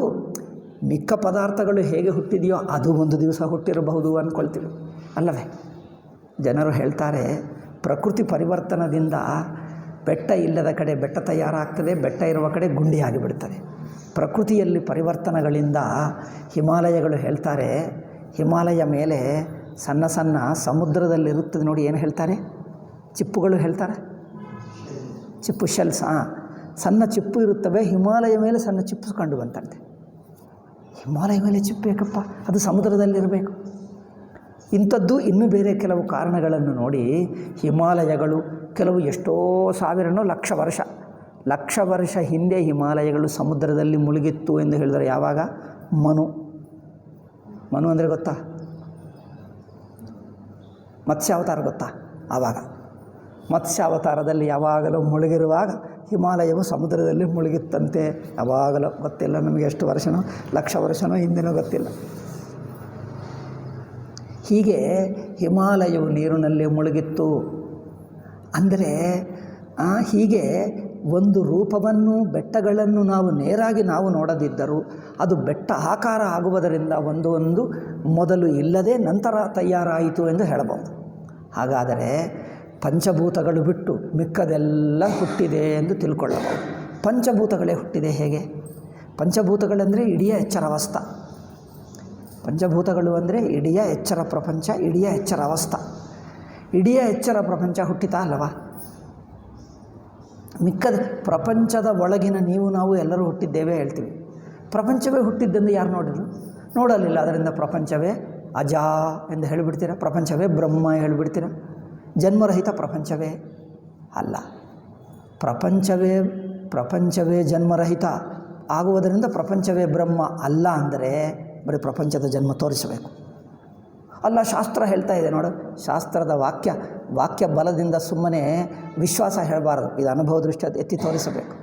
ಮಿಕ್ಕ ಪದಾರ್ಥಗಳು ಹೇಗೆ ಹುಟ್ಟಿದೆಯೋ ಅದು ಒಂದು ದಿವಸ ಹುಟ್ಟಿರಬಹುದು ಅಂದ್ಕೊಳ್ತೀವಿ ಅಲ್ಲವೇ? ಜನರು ಹೇಳ್ತಾರೆ ಪ್ರಕೃತಿ ಪರಿವರ್ತನದಿಂದ ಬೆಟ್ಟ ಇಲ್ಲದ ಕಡೆ ಬೆಟ್ಟ ತಯಾರಾಗ್ತದೆ, ಬೆಟ್ಟ ಇರುವ ಕಡೆ ಗುಂಡಿಯಾಗಿ ಬಿಡ್ತದೆ. ಪ್ರಕೃತಿಯಲ್ಲಿ ಪರಿವರ್ತನೆಗಳಿಂದ ಹಿಮಾಲಯಗಳು ಹೇಳ್ತಾರೆ, ಹಿಮಾಲಯ ಮೇಲೆ ಸಣ್ಣ ಸಣ್ಣ ಸಮುದ್ರದಲ್ಲಿರುತ್ತದೆ ನೋಡಿ, ಏನು ಹೇಳ್ತಾರೆ? ಚಿಪ್ಪುಗಳು ಹೇಳ್ತಾರೆ, ಚಿಪ್ಪು ಶೆಲ್ಸ್. ಸಣ್ಣ ಚಿಪ್ಪು ಇರುತ್ತವೆ, ಹಿಮಾಲಯ ಮೇಲೆ ಸಣ್ಣ ಚಿಪ್ಪು ಕಂಡು ಬಂತಂತೆ. ಹಿಮಾಲಯ ಮೇಲೆ ಚಿಪ್ಪು ಬೇಕಪ್ಪ, ಅದು ಸಮುದ್ರದಲ್ಲಿರಬೇಕು. ಇಂಥದ್ದು ಇನ್ನೂ ಬೇರೆ ಕೆಲವು ಕಾರಣಗಳನ್ನು ನೋಡಿ ಹಿಮಾಲಯಗಳು ಕೆಲವು ಎಷ್ಟೋ ಸಾವಿರನೋ ಲಕ್ಷ ವರ್ಷ ಹಿಂದೆ ಹಿಮಾಲಯಗಳು ಸಮುದ್ರದಲ್ಲಿ ಮುಳುಗಿತ್ತು ಎಂದು ಹೇಳಿದರೆ ಯಾವಾಗ? ಮನು ಅಂದರೆ ಗೊತ್ತಾ? ಮತ್ಸ್ಯಾವತಾರ ಗೊತ್ತಾ? ಆವಾಗ ಮತ್ಸ್ಯಾವತಾರದಲ್ಲಿ ಯಾವಾಗಲೂ ಮುಳುಗಿರುವಾಗ ಹಿಮಾಲಯವು ಸಮುದ್ರದಲ್ಲಿ ಮುಳುಗಿತ್ತಂತೆ. ಯಾವಾಗಲೂ ಗೊತ್ತಿಲ್ಲ ನಮಗೆ, ಎಷ್ಟು ವರ್ಷನೋ ಲಕ್ಷ ವರ್ಷನೋ ಹಿಂದಿನೋ ಗೊತ್ತಿಲ್ಲ. ಹೀಗೆ ಹಿಮಾಲಯವು ನೀರಿನಲ್ಲಿ ಮುಳುಗಿತ್ತು. ಅಂದರೆ ಹೀಗೆ ಒಂದು ರೂಪವನ್ನು, ಬೆಟ್ಟಗಳನ್ನು ನೇರಾಗಿ ನಾವು ನೋಡದಿದ್ದರೂ ಅದು ಬೆಟ್ಟ ಆಕಾರ ಆಗುವುದರಿಂದ ಒಂದು ಮೊದಲು ಇಲ್ಲದೆ ನಂತರ ತಯಾರಾಯಿತು ಎಂದು ಹೇಳಬಹುದು. ಹಾಗಾದರೆ ಪಂಚಭೂತಗಳು ಬಿಟ್ಟು ಮಿಕ್ಕದೆಲ್ಲ ಹುಟ್ಟಿದೆ ಎಂದು ತಿಳ್ಕೊಳ್ಳಬಹುದು. ಪಂಚಭೂತಗಳೇ ಹುಟ್ಟಿದೆ ಹೇಗೆ? ಪಂಚಭೂತಗಳಂದರೆ ಇಡೀ ಎಚ್ಚರಾವಸ್ಥ. ಪಂಚಭೂತಗಳು ಅಂದರೆ ಇಡೀ ಎಚ್ಚರ ಪ್ರಪಂಚ, ಇಡೀ ಎಚ್ಚರಾವಸ್ಥ. ಇಡೀ ಎಚ್ಚರ ಪ್ರಪಂಚ ಹುಟ್ಟಿತಾ ಅಲ್ಲವಾ? ಮಿಕ್ಕದ ಪ್ರಪಂಚದ ಒಳಗಿನ ನಾವು ಎಲ್ಲರೂ ಹುಟ್ಟಿದ್ದೇವೆ ಹೇಳ್ತೀವಿ. ಪ್ರಪಂಚವೇ ಹುಟ್ಟಿದ್ದೆಂದು ಯಾರು ನೋಡಿದ್ರು? ನೋಡಲಿಲ್ಲ. ಅದರಿಂದ ಪ್ರಪಂಚವೇ ಅಜ ಎಂದು ಹೇಳಿಬಿಡ್ತೀರ, ಪ್ರಪಂಚವೇ ಬ್ರಹ್ಮ ಹೇಳಿಬಿಡ್ತೀರ. ಜನ್ಮರಹಿತ ಪ್ರಪಂಚವೇ ಅಲ್ಲ. ಪ್ರಪಂಚವೇ ಜನ್ಮರಹಿತ ಆಗುವುದರಿಂದ ಪ್ರಪಂಚವೇ ಬ್ರಹ್ಮ ಅಲ್ಲ ಅಂದರೆ ಬರೀ ಪ್ರಪಂಚದ ಜನ್ಮ ತೋರಿಸಬೇಕು. ಅಲ್ಲ, ಶಾಸ್ತ್ರ ಹೇಳ್ತಾ ಇದೆ ನೋಡು, ಶಾಸ್ತ್ರದ ವಾಕ್ಯ ಬಲದಿಂದ ಸುಮ್ಮನೆ ವಿಶ್ವಾಸ ಹೇಳಬಾರದು. ಇದು ಅನುಭವ ದೃಷ್ಟಿ ಎತ್ತಿ ತೋರಿಸಬೇಕು.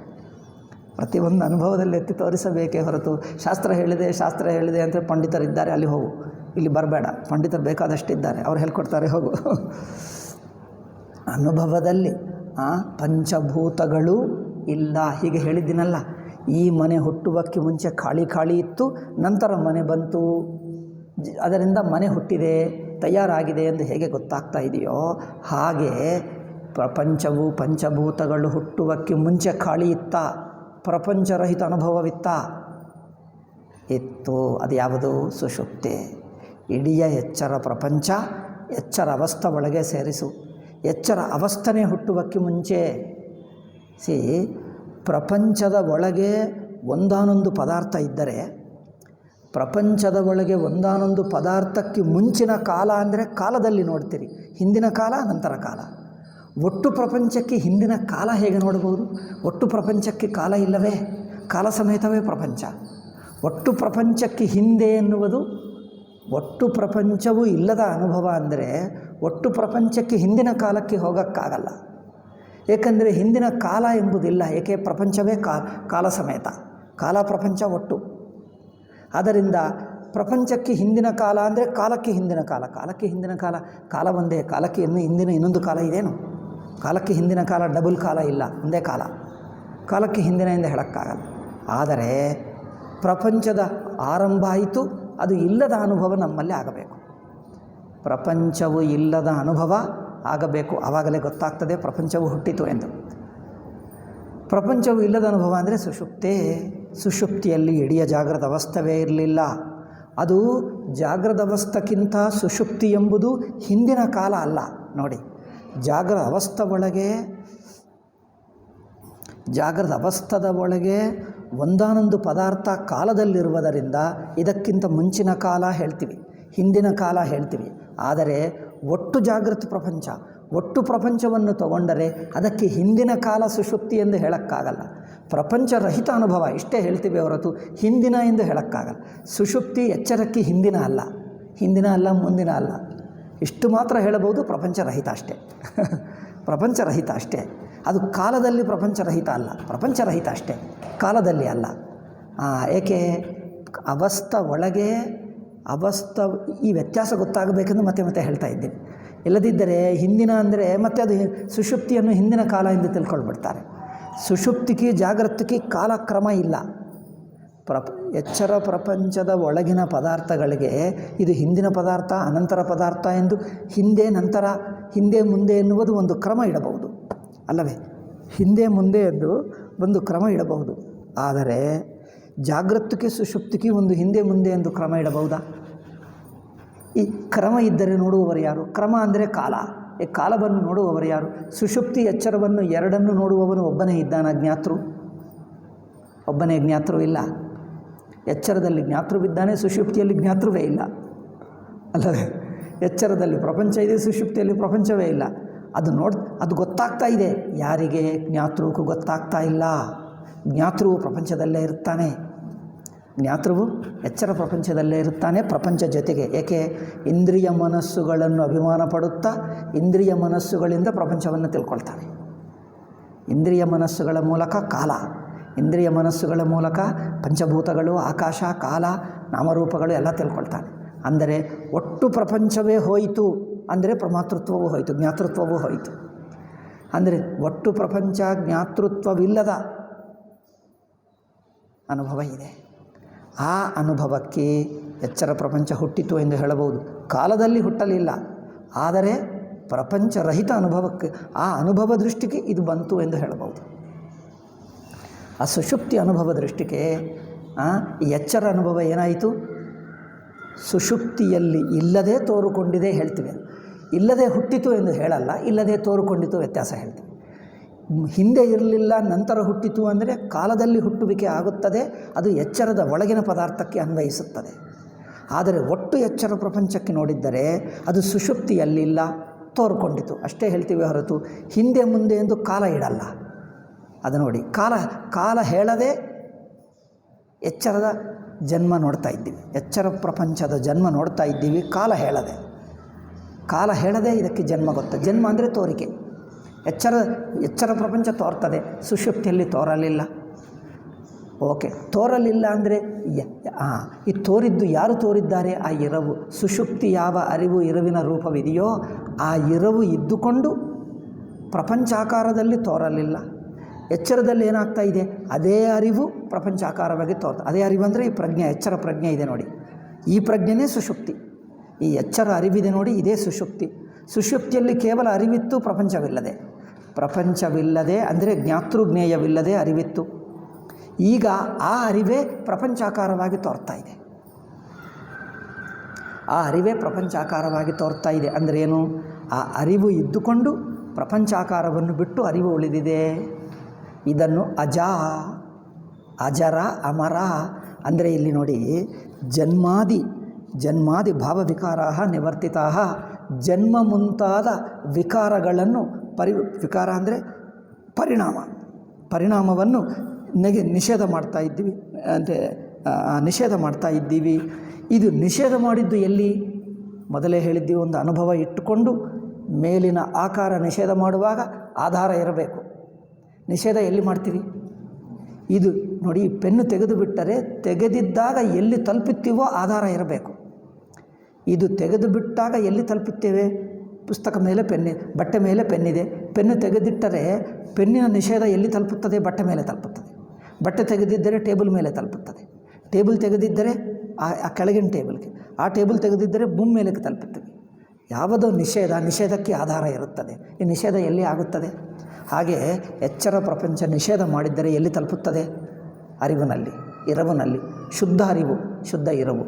ಪ್ರತಿಯೊಂದು ಅನುಭವದಲ್ಲಿ ಎತ್ತಿ ತೋರಿಸಬೇಕೇ ಹೊರತು ಶಾಸ್ತ್ರ ಹೇಳಿದೆ ಅಂತ ಪಂಡಿತರಿದ್ದಾರೆ, ಅಲ್ಲಿ ಹೋಗು, ಇಲ್ಲಿ ಬರಬೇಡ, ಪಂಡಿತರು ಬೇಕಾದಷ್ಟಿದ್ದಾರೆ, ಅವ್ರು ಹೇಳ್ಕೊಡ್ತಾರೆ, ಹೋಗು. ಅನುಭವದಲ್ಲಿ ಪಂಚಭೂತಗಳು ಇಲ್ಲ. ಹೀಗೆ ಹೇಳಿದ್ದೀನಲ್ಲ, ಈ ಮನೆ ಹುಟ್ಟುವಕ್ಕೆ ಮುಂಚೆ ಖಾಲಿ ಇತ್ತು, ನಂತರ ಮನೆ ಬಂತು, ಅದರಿಂದ ಮನೆ ಹುಟ್ಟಿದೆ, ತಯಾರಾಗಿದೆ ಎಂದು ಹೇಗೆ ಗೊತ್ತಾಗ್ತಾ ಇದೆಯೋ ಹಾಗೆ ಪ್ರಪಂಚವು ಪಂಚಭೂತಗಳು ಹುಟ್ಟುವಕ್ಕೆ ಮುಂಚೆ ಖಾಲಿ ಇತ್ತ, ಪ್ರಪಂಚರಹಿತ ಅನುಭವವಿತ್ತ? ಇತ್ತು. ಅದು ಯಾವುದು? ಸುಷುಪ್ತಿ. ಇಡೀ ಎಚ್ಚರ ಪ್ರಪಂಚ ಎಚ್ಚರ ಅವಸ್ಥೆ ಒಳಗೆ ಸೇರಿಸು. ಎಚ್ಚರ ಅವಸ್ಥೆನೇ ಹುಟ್ಟುವಕ್ಕೆ ಮುಂಚೆ ಪ್ರಪಂಚದ ಒಳಗೆ ಒಂದಾನೊಂದು ಪದಾರ್ಥ ಇದ್ದರೆ, ಪ್ರಪಂಚದ ಒಳಗೆ ಒಂದಾನೊಂದು ಪದಾರ್ಥಕ್ಕೆ ಮುಂಚಿನ ಕಾಲ ಅಂದರೆ ಕಾಲದಲ್ಲಿ ನೋಡ್ತೀರಿ, ಹಿಂದಿನ ಕಾಲ, ನಂತರ ಕಾಲ. ಒಟ್ಟು ಪ್ರಪಂಚಕ್ಕೆ ಹಿಂದಿನ ಕಾಲ ಹೇಗೆ ನೋಡಬಹುದು? ಒಟ್ಟು ಪ್ರಪಂಚಕ್ಕೆ ಕಾಲ ಇಲ್ಲವೇ? ಕಾಲ ಸಮೇತವೇ ಪ್ರಪಂಚ. ಒಟ್ಟು ಪ್ರಪಂಚಕ್ಕೆ ಹಿಂದೆ ಎನ್ನುವುದು ಒಟ್ಟು ಪ್ರಪಂಚವೂ ಇಲ್ಲದ ಅನುಭವ. ಅಂದರೆ ಒಟ್ಟು ಪ್ರಪಂಚಕ್ಕೆ ಹಿಂದಿನ ಕಾಲಕ್ಕೆ ಹೋಗೋಕ್ಕಾಗಲ್ಲ. ಏಕೆಂದರೆ ಹಿಂದಿನ ಕಾಲ ಎಂಬುದಿಲ್ಲ. ಏಕೆ? ಪ್ರಪಂಚವೇ ಕಾಲ ಸಮೇತ, ಕಾಲ ಪ್ರಪಂಚ ಒಟ್ಟು. ಆದ್ದರಿಂದ ಪ್ರಪಂಚಕ್ಕೆ ಹಿಂದಿನ ಕಾಲ ಅಂದರೆ ಕಾಲಕ್ಕೆ ಹಿಂದಿನ ಕಾಲ. ಕಾಲ ಒಂದೇ. ಕಾಲಕ್ಕೆ ಇನ್ನೊಂದು ಕಾಲ ಇದೇನು? ಕಾಲಕ್ಕೆ ಹಿಂದಿನ ಕಾಲ ಡಬಲ್ ಕಾಲ ಇಲ್ಲ, ಒಂದೇ ಕಾಲ. ಕಾಲಕ್ಕೆ ಹಿಂದಿನ ಎಂದು ಹೇಳೋಕ್ಕಾಗಲ್ಲ. ಆದರೆ ಪ್ರಪಂಚದ ಆರಂಭ ಆಯಿತು, ಅದು ಇಲ್ಲದ ಅನುಭವ ನಮ್ಮಲ್ಲಿ ಆಗಬೇಕು. ಪ್ರಪಂಚವು ಇಲ್ಲದ ಅನುಭವ ಆಗಬೇಕು, ಆವಾಗಲೇ ಗೊತ್ತಾಗ್ತದೆ ಪ್ರಪಂಚವು ಹುಟ್ಟಿತು ಎಂದು. ಪ್ರಪಂಚವು ಇಲ್ಲದ ಅನುಭವ ಅಂದರೆ ಸುಷುಪ್ತಿಯಲ್ಲಿ ಇಡೀ ಜಾಗೃತ ಅವಸ್ಥೆವೇ ಇರಲಿಲ್ಲ. ಅದು ಜಾಗೃತ ಅವಸ್ಥೆಗಿಂತ ಸುಷುಪ್ತಿ ಎಂಬುದು ಹಿಂದಿನ ಕಾಲ ಅಲ್ಲ. ನೋಡಿ, ಜಾಗೃತ ಅವಸ್ಥದ ಒಳಗೆ ಒಂದಾನೊಂದು ಪದಾರ್ಥ ಕಾಲದಲ್ಲಿರುವುದರಿಂದ ಇದಕ್ಕಿಂತ ಮುಂಚಿನ ಕಾಲ ಹೇಳ್ತೀವಿ, ಹಿಂದಿನ ಕಾಲ ಹೇಳ್ತೀವಿ. ಆದರೆ ಒಟ್ಟು ಜಾಗೃತ ಪ್ರಪಂಚ, ಒಟ್ಟು ಪ್ರಪಂಚವನ್ನು ತಗೊಂಡರೆ ಅದಕ್ಕೆ ಹಿಂದಿನ ಕಾಲ ಸುಷುಪ್ತಿ ಎಂದು ಹೇಳೋಕ್ಕಾಗಲ್ಲ. ಪ್ರಪಂಚರಹಿತ ಅನುಭವ ಇಷ್ಟೇ ಹೇಳ್ತೀವಿ ಹೊರತು ಹಿಂದಿನ ಎಂದು ಹೇಳೋಕ್ಕಾಗಲ್ಲ. ಸುಷುಪ್ತಿ ಎಚ್ಚರಕ್ಕೆ ಹಿಂದಿನ ಅಲ್ಲ, ಮುಂದಿನ ಅಲ್ಲ. ಇಷ್ಟು ಮಾತ್ರ ಹೇಳಬಹುದು, ಪ್ರಪಂಚರಹಿತ ಅಷ್ಟೇ. ಪ್ರಪಂಚರಹಿತ ಅಷ್ಟೇ. ಅದು ಕಾಲದಲ್ಲಿ ಪ್ರಪಂಚರಹಿತ ಅಲ್ಲ, ಪ್ರಪಂಚರಹಿತ ಅಷ್ಟೇ, ಕಾಲದಲ್ಲಿ ಅಲ್ಲ. ಏಕೆ? ಅವಸ್ಥೆ ಒಳಗೆ ಅವಸ್ಥೆ, ಈ ವ್ಯತ್ಯಾಸ ಗೊತ್ತಾಗಬೇಕೆಂದು ಮತ್ತೆ ಮತ್ತೆ ಹೇಳ್ತಾ ಇದ್ದೀನಿ. ಇಲ್ಲದಿದ್ದರೆ ಹಿಂದಿನ ಅಂದರೆ ಮತ್ತೆ ಅದು ಸುಷುಪ್ತಿಯನ್ನು ಹಿಂದಿನ ಕಾಲ ಎಂದು ತಿಳ್ಕೊಳ್ಬಿಡ್ತಾರೆ. ಸುಷುಪ್ತಿಗೆ ಜಾಗೃತಿಗೆ ಕಾಲಕ್ರಮ ಇಲ್ಲ. ಎಚ್ಚರ ಪ್ರಪಂಚದ ಒಳಗಿನ ಪದಾರ್ಥಗಳಿಗೆ ಇದು ಹಿಂದಿನ ಪದಾರ್ಥ, ಅನಂತರ ಪದಾರ್ಥ ಎಂದು ಹಿಂದೆ ನಂತರ, ಹಿಂದೆ ಮುಂದೆ ಎನ್ನುವುದು ಒಂದು ಕ್ರಮ ಇಡಬಹುದು ಅಲ್ಲವೇ? ಹಿಂದೆ ಮುಂದೆ ಎಂದು ಒಂದು ಕ್ರಮ ಇಡಬಹುದು. ಆದರೆ ಜಾಗೃತಿಗೆ ಸುಷುಪ್ತಿಗೆ ಒಂದು ಹಿಂದೆ ಮುಂದೆ ಎಂದು ಕ್ರಮ ಇಡಬಹುದಾ? ಈ ಕ್ರಮ ಇದ್ದರೆ ನೋಡುವವರು ಯಾರು? ಕ್ರಮ ಅಂದರೆ ಕಾಲ. ಈ ಕಾಲವನ್ನು ನೋಡುವವರು ಯಾರು? ಸುಷುಪ್ತಿ ಎಚ್ಚರವನ್ನು ಎರಡನ್ನು ನೋಡುವವನು ಒಬ್ಬನೇ ಇದ್ದಾನ? ಜ್ಞಾತೃ ಒಬ್ಬನೇ ಜ್ಞಾತೃ ಇಲ್ಲ. ಎಚ್ಚರದಲ್ಲಿ ಜ್ಞಾತೃವಿದ್ದಾನೆ, ಸುಷುಪ್ತಿಯಲ್ಲಿ ಜ್ಞಾತೃವೇ ಇಲ್ಲ ಅಲ್ಲವೇ? ಎಚ್ಚರದಲ್ಲಿ ಪ್ರಪಂಚ ಇದೆ, ಸುಷುಪ್ತಿಯಲ್ಲಿ ಪ್ರಪಂಚವೇ ಇಲ್ಲ. ಅದು ಗೊತ್ತಾಗ್ತಾ ಇದೆ. ಯಾರಿಗೆ? ಜ್ಞಾತೃಗೂ ಗೊತ್ತಾಗ್ತಾ ಇಲ್ಲ. ಜ್ಞಾತೃವು ಪ್ರಪಂಚದಲ್ಲೇ ಇರ್ತಾನೆ. ಜ್ಞಾತೃವು ಎಚ್ಚರ ಪ್ರಪಂಚದಲ್ಲೇ ಇರುತ್ತಾನೆ, ಪ್ರಪಂಚ ಜೊತೆಗೆ. ಏಕೆ? ಇಂದ್ರಿಯ ಮನಸ್ಸುಗಳನ್ನು ಅಭಿಮಾನ ಪಡುತ್ತಾ ಇಂದ್ರಿಯ ಮನಸ್ಸುಗಳಿಂದ ಪ್ರಪಂಚವನ್ನು ತಿಳ್ಕೊಳ್ತಾನೆ. ಇಂದ್ರಿಯ ಮನಸ್ಸುಗಳ ಮೂಲಕ ಕಾಲ, ಇಂದ್ರಿಯ ಮನಸ್ಸುಗಳ ಮೂಲಕ ಪಂಚಭೂತಗಳು, ಆಕಾಶ, ಕಾಲ, ನಾಮರೂಪಗಳು ಎಲ್ಲ ತಿಳ್ಕೊಳ್ತಾನೆ. ಅಂದರೆ ಒಟ್ಟು ಪ್ರಪಂಚವೇ ಹೋಯಿತು ಅಂದರೆ ಪ್ರಮಾತೃತ್ವವೂ ಹೋಯಿತು, ಜ್ಞಾತೃತ್ವವೂ ಹೋಯಿತು. ಅಂದರೆ ಒಟ್ಟು ಪ್ರಪಂಚ ಜ್ಞಾತೃತ್ವವಿಲ್ಲದ ಅನುಭವ ಇದೆ. ಆ ಅನುಭವಕ್ಕೆ ಎಚ್ಚರ ಪ್ರಪಂಚ ಹುಟ್ಟಿತು ಎಂದು ಹೇಳಬಹುದು. ಕಾಲದಲ್ಲಿ ಹುಟ್ಟಲಿಲ್ಲ, ಆದರೆ ಪ್ರಪಂಚರಹಿತ ಅನುಭವಕ್ಕೆ, ಆ ಅನುಭವ ದೃಷ್ಟಿಗೆ ಇದು ಬಂತು ಎಂದು ಹೇಳಬಹುದು. ಆ ಸುಷುಪ್ತಿ ಅನುಭವ ದೃಷ್ಟಿಗೆ ಈ ಎಚ್ಚರ ಅನುಭವ ಏನಾಯಿತು? ಸುಷುಪ್ತಿಯಲ್ಲಿ ಇಲ್ಲದೆ ತೋರುಕೊಂಡಿದೆ ಹೇಳ್ತೀವಿ. ಇಲ್ಲದೆ ಹುಟ್ಟಿತು ಎಂದು ಹೇಳಲ್ಲ, ಇಲ್ಲದೆ ತೋರುಕೊಂಡಿತು ವ್ಯತ್ಯಾಸ ಹೇಳ್ತೀವಿ. ಹಿಂದೆ ಇರಲಿಲ್ಲ ನಂತರ ಹುಟ್ಟಿತು ಅಂದರೆ ಕಾಲದಲ್ಲಿ ಹುಟ್ಟುವಿಕೆ ಆಗುತ್ತದೆ, ಅದು ಎಚ್ಚರದ ಒಳಗಿನ ಪದಾರ್ಥಕ್ಕೆ ಅನ್ವಯಿಸುತ್ತದೆ. ಆದರೆ ಒಟ್ಟು ಎಚ್ಚರ ಪ್ರಪಂಚಕ್ಕೆ ನೋಡಿದ್ದರೆ ಅದು ಸುಷುಪ್ತಿಯಲ್ಲಿಲ್ಲ, ತೋರ್ಕೊಂಡಿತು ಅಷ್ಟೇ ಹೇಳ್ತೀವಿ ಹೊರತು ಹಿಂದೆ ಮುಂದೆ ಎಂದು ಕಾಲ ಇಡಲ್ಲ. ಅದು ನೋಡಿ, ಕಾಲ ಹೇಳದೆ ಎಚ್ಚರದ ಜನ್ಮ ನೋಡ್ತಾ ಇದ್ದೀವಿ, ಎಚ್ಚರ ಪ್ರಪಂಚದ ಜನ್ಮ ನೋಡ್ತಾ ಇದ್ದೀವಿ. ಕಾಲ ಹೇಳದೆ ಇದಕ್ಕೆ ಜನ್ಮ ಗೊತ್ತ. ಜನ್ಮ ಅಂದರೆ ತೋರಿಕೆ. ಎಚ್ಚರ ಪ್ರಪಂಚ ತೋರ್ತದೆ, ಸುಷುಪ್ತಿಯಲ್ಲಿ ತೋರಲಿಲ್ಲ. ಓಕೆ, ತೋರಲಿಲ್ಲ ಅಂದರೆ ಈ ತೋರಿದ್ದು ಯಾರು ತೋರಿದ್ದಾರೆ? ಆ ಇರವು. ಸುಷುಪ್ತಿ ಯಾವ ಅರಿವು ಇರವಿನ ರೂಪವಿದೆಯೋ ಆ ಇರವು ಇದ್ದುಕೊಂಡು ಪ್ರಪಂಚಾಕಾರದಲ್ಲಿ ತೋರಲಿಲ್ಲ. ಎಚ್ಚರದಲ್ಲಿ ಏನಾಗ್ತಾ ಇದೆ? ಅದೇ ಅರಿವು ಪ್ರಪಂಚಾಕಾರವಾಗಿ ತೋರ್ತ. ಅದೇ ಅರಿವು ಅಂದರೆ ಈ ಪ್ರಜ್ಞೆ, ಎಚ್ಚರ ಪ್ರಜ್ಞೆ ಇದೆ ನೋಡಿ, ಈ ಪ್ರಜ್ಞೆನೇ ಸುಷುಪ್ತಿ. ಈ ಎಚ್ಚರ ಅರಿವಿದೆ ನೋಡಿ, ಇದೇ ಸುಷುಪ್ತಿ. ಸುಷುಪ್ತಿಯಲ್ಲಿ ಕೇವಲ ಅರಿವಿತ್ತು, ಪ್ರಪಂಚವಿಲ್ಲದೆ ಅಂದರೆ ಜ್ಞಾತೃಜ್ಞೇಯವಿಲ್ಲದೆ ಅರಿವಿತ್ತು. ಈಗ ಆ ಅರಿವೇ ಪ್ರಪಂಚಾಕಾರವಾಗಿ ತೋರ್ತಾ ಇದೆ. ಆ ಅರಿವೇ ಪ್ರಪಂಚಾಕಾರವಾಗಿ ತೋರ್ತಾ ಇದೆ ಅಂದರೆ ಏನು? ಆ ಅರಿವು ಇದ್ದುಕೊಂಡು ಪ್ರಪಂಚಾಕಾರವನ್ನು ಬಿಟ್ಟು ಅರಿವು ಉಳಿದಿದೆ. ಇದನ್ನು ಅಜರ ಅಮರ ಅಂದರೆ ಇಲ್ಲಿ ನೋಡಿ, ಜನ್ಮಾದಿ ಭಾವವಿಕಾರ ನಿವರ್ತಿತಾ. ಜನ್ಮ ಮುಂತಾದ ವಿಕಾರಗಳನ್ನು ವಿಕಾರ ಅಂದರೆ ಪರಿಣಾಮವನ್ನು ನಿಷೇಧ ಮಾಡ್ತಾ ಇದ್ದೀವಿ, ಅಂದರೆ ನಿಷೇಧ ಮಾಡ್ತಾ ಇದ್ದೀವಿ. ಇದು ನಿಷೇಧ ಮಾಡಿದ್ದು ಎಲ್ಲಿ? ಮೊದಲೇ ಹೇಳಿದ್ದೀವಿ, ಒಂದು ಅನುಭವ ಇಟ್ಟುಕೊಂಡು ಮೇಲಿನ ಆಕಾರ ನಿಷೇಧ ಮಾಡುವಾಗ ಆಧಾರ ಇರಬೇಕು. ನಿಷೇಧ ಎಲ್ಲಿ ಮಾಡ್ತೀವಿ? ಇದು ನೋಡಿ, ಪೆನ್ನು ತೆಗೆದು ಬಿಟ್ಟರೆ ತೆಗೆದಿದ್ದಾಗ ಎಲ್ಲಿ ತಲುಪುತ್ತೀವೋ ಆಧಾರ ಇರಬೇಕು. ಇದು ತೆಗೆದು ಬಿಟ್ಟಾಗ ಎಲ್ಲಿ ತಲುಪುತ್ತೇವೆ? ಪುಸ್ತಕ ಮೇಲೆ ಪೆನ್ನಿ, ಬಟ್ಟೆ ಮೇಲೆ ಪೆನ್ನಿದೆ. ಪೆನ್ನು ತೆಗೆದಿಟ್ಟರೆ ಪೆನ್ನಿನ ನಿಷೇಧ ಎಲ್ಲಿ ತಲುಪುತ್ತದೆ? ಬಟ್ಟೆ ಮೇಲೆ ತಲುಪುತ್ತದೆ. ಬಟ್ಟೆ ತೆಗೆದಿದ್ದರೆ ಟೇಬಲ್ ಮೇಲೆ ತಲುಪುತ್ತದೆ. ಟೇಬಲ್ ತೆಗೆದಿದ್ದರೆ ಆ ಕೆಳಗಿನ ಟೇಬಲ್ಗೆ, ಆ ಟೇಬಲ್ ತೆಗೆದಿದ್ದರೆ ಭೂಮಿ ಮೇಲಕ್ಕೆ ತಲುಪುತ್ತದೆ. ಯಾವುದೋ ನಿಷೇಧಕ್ಕೆ ಆಧಾರ ಇರುತ್ತದೆ. ಈ ನಿಷೇಧ ಎಲ್ಲಿ ಆಗುತ್ತದೆ? ಹಾಗೆ ಎಚ್ಚರ ಪ್ರಪಂಚ ನಿಷೇಧ ಮಾಡಿದ್ದರೆ ಎಲ್ಲಿ ತಲುಪುತ್ತದೆ? ಅರಿವಿನಲ್ಲಿ, ಇರವಿನಲ್ಲಿ. ಶುದ್ಧ ಅರಿವು, ಶುದ್ಧ ಇರವು.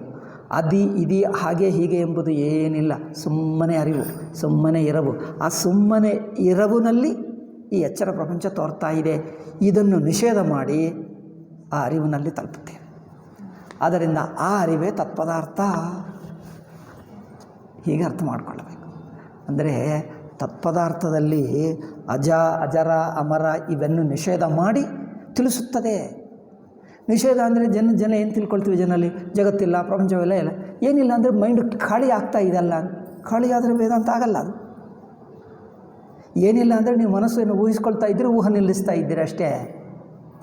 ಇದಿ ಹಾಗೆ ಹೀಗೆ ಎಂಬುದು ಏನಿಲ್ಲ. ಸುಮ್ಮನೆ ಅರಿವು, ಸುಮ್ಮನೆ ಇರವು. ಆ ಸುಮ್ಮನೆ ಇರವಿನಲ್ಲಿ ಈ ಎಚ್ಚರ ಪ್ರಪಂಚ ತೋರ್ತಾ ಇದೆ. ಇದನ್ನು ನಿಷೇಧ ಮಾಡಿ ಆ ಅರಿವಿನಲ್ಲಿ ತಲುಪುತ್ತೇವೆ. ಆದ್ದರಿಂದ ಆ ಅರಿವೇ ತತ್ಪದಾರ್ಥ. ಹೀಗೆ ಅರ್ಥ ಮಾಡಿಕೊಳ್ಳಬೇಕು. ಅಂದರೆ ತತ್ಪದಾರ್ಥದಲ್ಲಿ ಅಜರ ಅಮರ ಇವನ್ನು ನಿಷೇಧ ಮಾಡಿ ತಿಳಿಸುತ್ತದೆ. ನಿಷೇಧ ಅಂದರೆ ಜನ ಏನು ತಿಳ್ಕೊಳ್ತೀವಿ? ಜನಲ್ಲಿ ಜಗತ್ತಿಲ್ಲ, ಪ್ರಪಂಚವಿಲ್ಲ, ಇಲ್ಲ ಏನಿಲ್ಲ ಅಂದರೆ ಮೈಂಡು ಖಾಲಿ ಆಗ್ತಾ ಇದೆಲ್ಲ. ಖಾಲಿಯಾದರೆ ವೇದಾಂತ ಆಗಲ್ಲ. ಅದು ಏನಿಲ್ಲ ಅಂದರೆ ನೀವು ಮನಸ್ಸನ್ನು ಊಹಿಸ್ಕೊಳ್ತಾ ಇದ್ದರೆ ಊಹೆ ನಿಲ್ಲಿಸ್ತಾ ಇದ್ದೀರಿ ಅಷ್ಟೇ.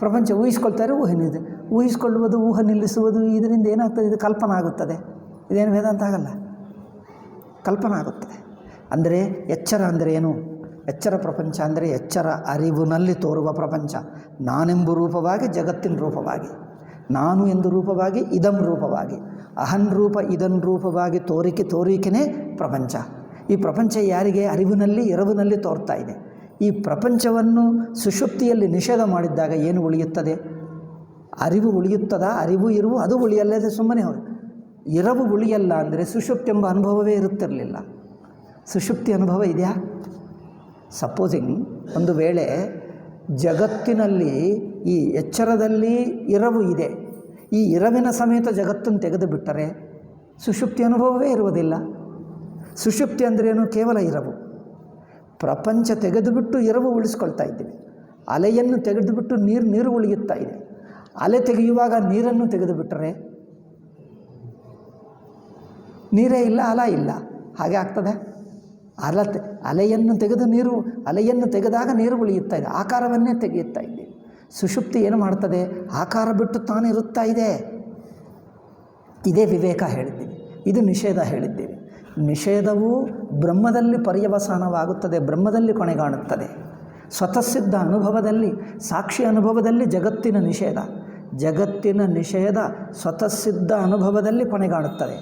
ಪ್ರಪಂಚ ಊಹಿಸ್ಕೊಳ್ತಾರೆ, ಊಹಿಸ್ಕೊಳ್ಳುವುದು, ಊಹೆ ನಿಲ್ಲಿಸುವುದು, ಇದರಿಂದ ಏನಾಗ್ತದೆ? ಇದು ಕಲ್ಪನಾ ಆಗುತ್ತದೆ. ಇದೇನು ವೇದಾಂತ ಆಗಲ್ಲ, ಕಲ್ಪನಾ ಆಗುತ್ತದೆ. ಅಂದರೆ ಎಚ್ಚರ ಅಂದರೆ ಏನು? ಎಚ್ಚರ ಪ್ರಪಂಚ ಅಂದರೆ ಎಚ್ಚರ ಅರಿವಿನಲ್ಲಿ ತೋರುವ ಪ್ರಪಂಚ. ನಾನೆಂಬ ರೂಪವಾಗಿ, ಜಗತ್ತಿನ ರೂಪವಾಗಿ, ನಾನು ಎಂದು ರೂಪವಾಗಿ, ಇದಂ ರೂಪವಾಗಿ, ಅಹನ್ ರೂಪ ಇದನ್ ರೂಪವಾಗಿ ತೋರಿಕೆನೇ ಪ್ರಪಂಚ. ಈ ಪ್ರಪಂಚ ಯಾರಿಗೆ? ಅರಿವಿನಲ್ಲಿ, ಎರವಿನಲ್ಲಿ ತೋರ್ತಾ ಇದೆ. ಈ ಪ್ರಪಂಚವನ್ನು ಸುಷುಪ್ತಿಯಲ್ಲಿ ನಿಷೇಧ ಮಾಡಿದ್ದಾಗ ಏನು ಉಳಿಯುತ್ತದೆ? ಅರಿವು ಉಳಿಯುತ್ತದಾ? ಅರಿವು ಇರುವು ಅದು ಉಳಿಯಲ್ಲದೆ ಸುಮ್ಮನೆ ಎರವು ಉಳಿಯಲ್ಲ. ಅಂದರೆ ಸುಷುಪ್ತಿ ಎಂಬ ಅನುಭವವೇ ಇರುತ್ತಿರಲಿಲ್ಲ. ಸುಷುಪ್ತಿ ಅನುಭವ ಇದೆಯಾ? ಸಪೋಸಿಂಗ್ ಒಂದು ವೇಳೆ ಜಗತ್ತಿನಲ್ಲಿ ಈ ಎಚ್ಚರದಲ್ಲಿ ಎರವು ಇದೆ, ಈ ಎರವಿನ ಸಮೇತ ಜಗತ್ತನ್ನು ತೆಗೆದು ಬಿಟ್ಟರೆ ಸುಷುಪ್ತಿ ಅನುಭವವೇ ಇರುವುದಿಲ್ಲ. ಸುಷುಪ್ತಿ ಅಂದ್ರೇನು? ಕೇವಲ ಎರವು. ಪ್ರಪಂಚ ತೆಗೆದುಬಿಟ್ಟು ಎರವು ಉಳಿಸ್ಕೊಳ್ತಾ ಇದ್ದೀವಿ. ಅಲೆಯನ್ನು ತೆಗೆದುಬಿಟ್ಟು ನೀರು ಉಳಿಯುತ್ತಾ ಇದೆ. ಅಲೆ ತೆಗೆಯುವಾಗ ನೀರನ್ನು ತೆಗೆದುಬಿಟ್ಟರೆ ನೀರೇ ಇಲ್ಲ, ಅಲ ಇಲ್ಲ. ಹಾಗೆ ಆಗ್ತದೆ? ಅಲೆಯನ್ನು ತೆಗೆದಾಗ ನೀರು ಉಳಿಯುತ್ತಾ ಇದೆ, ಆಕಾರವನ್ನೇ ತೆಗೆಯುತ್ತಾ ಇದ್ದೀವಿ. ಸುಷುಪ್ತಿ ಏನು ಮಾಡ್ತದೆ? ಆಕಾರ ಬಿಟ್ಟು ತಾನು ಇರುತ್ತಾ ಇದೆ. ಇದೇ ವಿವೇಕ ಹೇಳಿದ್ದೀವಿ, ಇದು ನಿಷೇಧ ಹೇಳಿದ್ದೀವಿ. ನಿಷೇಧವು ಬ್ರಹ್ಮದಲ್ಲಿ ಪರ್ಯವಸಾನವಾಗುತ್ತದೆ, ಬ್ರಹ್ಮದಲ್ಲಿ ಕೊನೆಗಾಣುತ್ತದೆ. ಸ್ವತಃಸಿದ್ಧ ಅನುಭವದಲ್ಲಿ, ಸಾಕ್ಷಿ ಅನುಭವದಲ್ಲಿ ಜಗತ್ತಿನ ನಿಷೇಧ ಸ್ವತಃಸಿದ್ಧ ಅನುಭವದಲ್ಲಿ ಕೊನೆಗಾಣುತ್ತದೆ.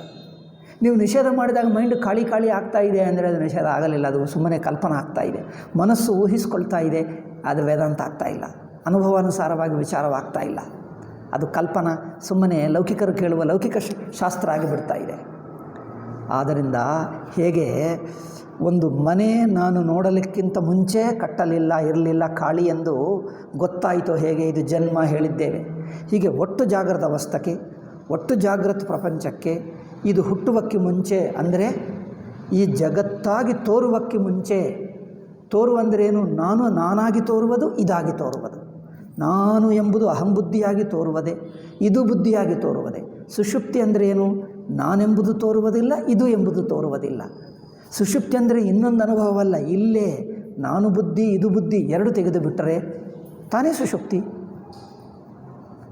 ನೀವು ನಿಷೇಧ ಮಾಡಿದಾಗ ಮೈಂಡ್ ಖಾಲಿ ಆಗ್ತಾ ಇದೆ ಅಂದರೆ ಅದು ನಿಷೇಧ ಆಗಲಿಲ್ಲ, ಅದು ಸುಮ್ಮನೆ ಕಲ್ಪನಾ ಆಗ್ತಾ ಇದೆ. ಮನಸ್ಸು ಊಹಿಸ್ಕೊಳ್ತಾ ಇದೆ, ಅದು ವೇದಾಂತ ಆಗ್ತಾ ಇಲ್ಲ, ಅನುಭವಾನುಸಾರವಾಗಿ ವಿಚಾರವಾಗ್ತಾ ಇಲ್ಲ. ಅದು ಕಲ್ಪನಾ, ಸುಮ್ಮನೆ ಲೌಕಿಕರು ಕೇಳುವ ಲೌಕಿಕ ಶಾಸ್ತ್ರ ಆಗಿಬಿಡ್ತಾ ಇದೆ. ಆದ್ದರಿಂದ ಹೇಗೆ ಒಂದು ಮನೆ ನಾನು ನೋಡಲಿಕ್ಕಿಂತ ಮುಂಚೆ ಇರಲಿಲ್ಲ ಖಾಲಿ ಎಂದು ಗೊತ್ತಾಯಿತು, ಹೇಗೆ ಇದು ಜನ್ಮ ಹೇಳಿದ್ದೇವೆ. ಹೀಗೆ ಒಟ್ಟು ಜಾಗೃತ ಅವಸ್ಥೆಗೆ, ಒಟ್ಟು ಜಾಗೃತ ಪ್ರಪಂಚಕ್ಕೆ ಇದು ಹುಟ್ಟುವಕ್ಕೆ ಮುಂಚೆ, ಅಂದರೆ ಈ ಜಗತ್ತಾಗಿ ತೋರುವಕ್ಕೆ ಮುಂಚೆ, ತೋರುವಂದ್ರೇನು? ನಾನಾಗಿ ತೋರುವುದು, ಇದಾಗಿ ತೋರುವುದು. ನಾನು ಎಂಬುದು ಅಹಂಬುದ್ಧಿಯಾಗಿ ತೋರುವುದೇ, ಇದು ಬುದ್ಧಿಯಾಗಿ ತೋರುವುದೇ. ಸುಷುಪ್ತಿ ಅಂದರೆ ಏನು? ನಾನೆಂಬುದು ತೋರುವುದಿಲ್ಲ, ಇದು ಎಂಬುದು ತೋರುವುದಿಲ್ಲ. ಸುಷುಪ್ತಿ ಅಂದರೆ ಇನ್ನೊಂದು ಅನುಭವವಲ್ಲ, ಇಲ್ಲೇ ನಾನು ಬುದ್ಧಿ, ಇದು ಬುದ್ಧಿ ಎರಡು ತೆಗೆದು ಬಿಟ್ಟರೆ ತಾನೇ ಸುಷುಪ್ತಿ.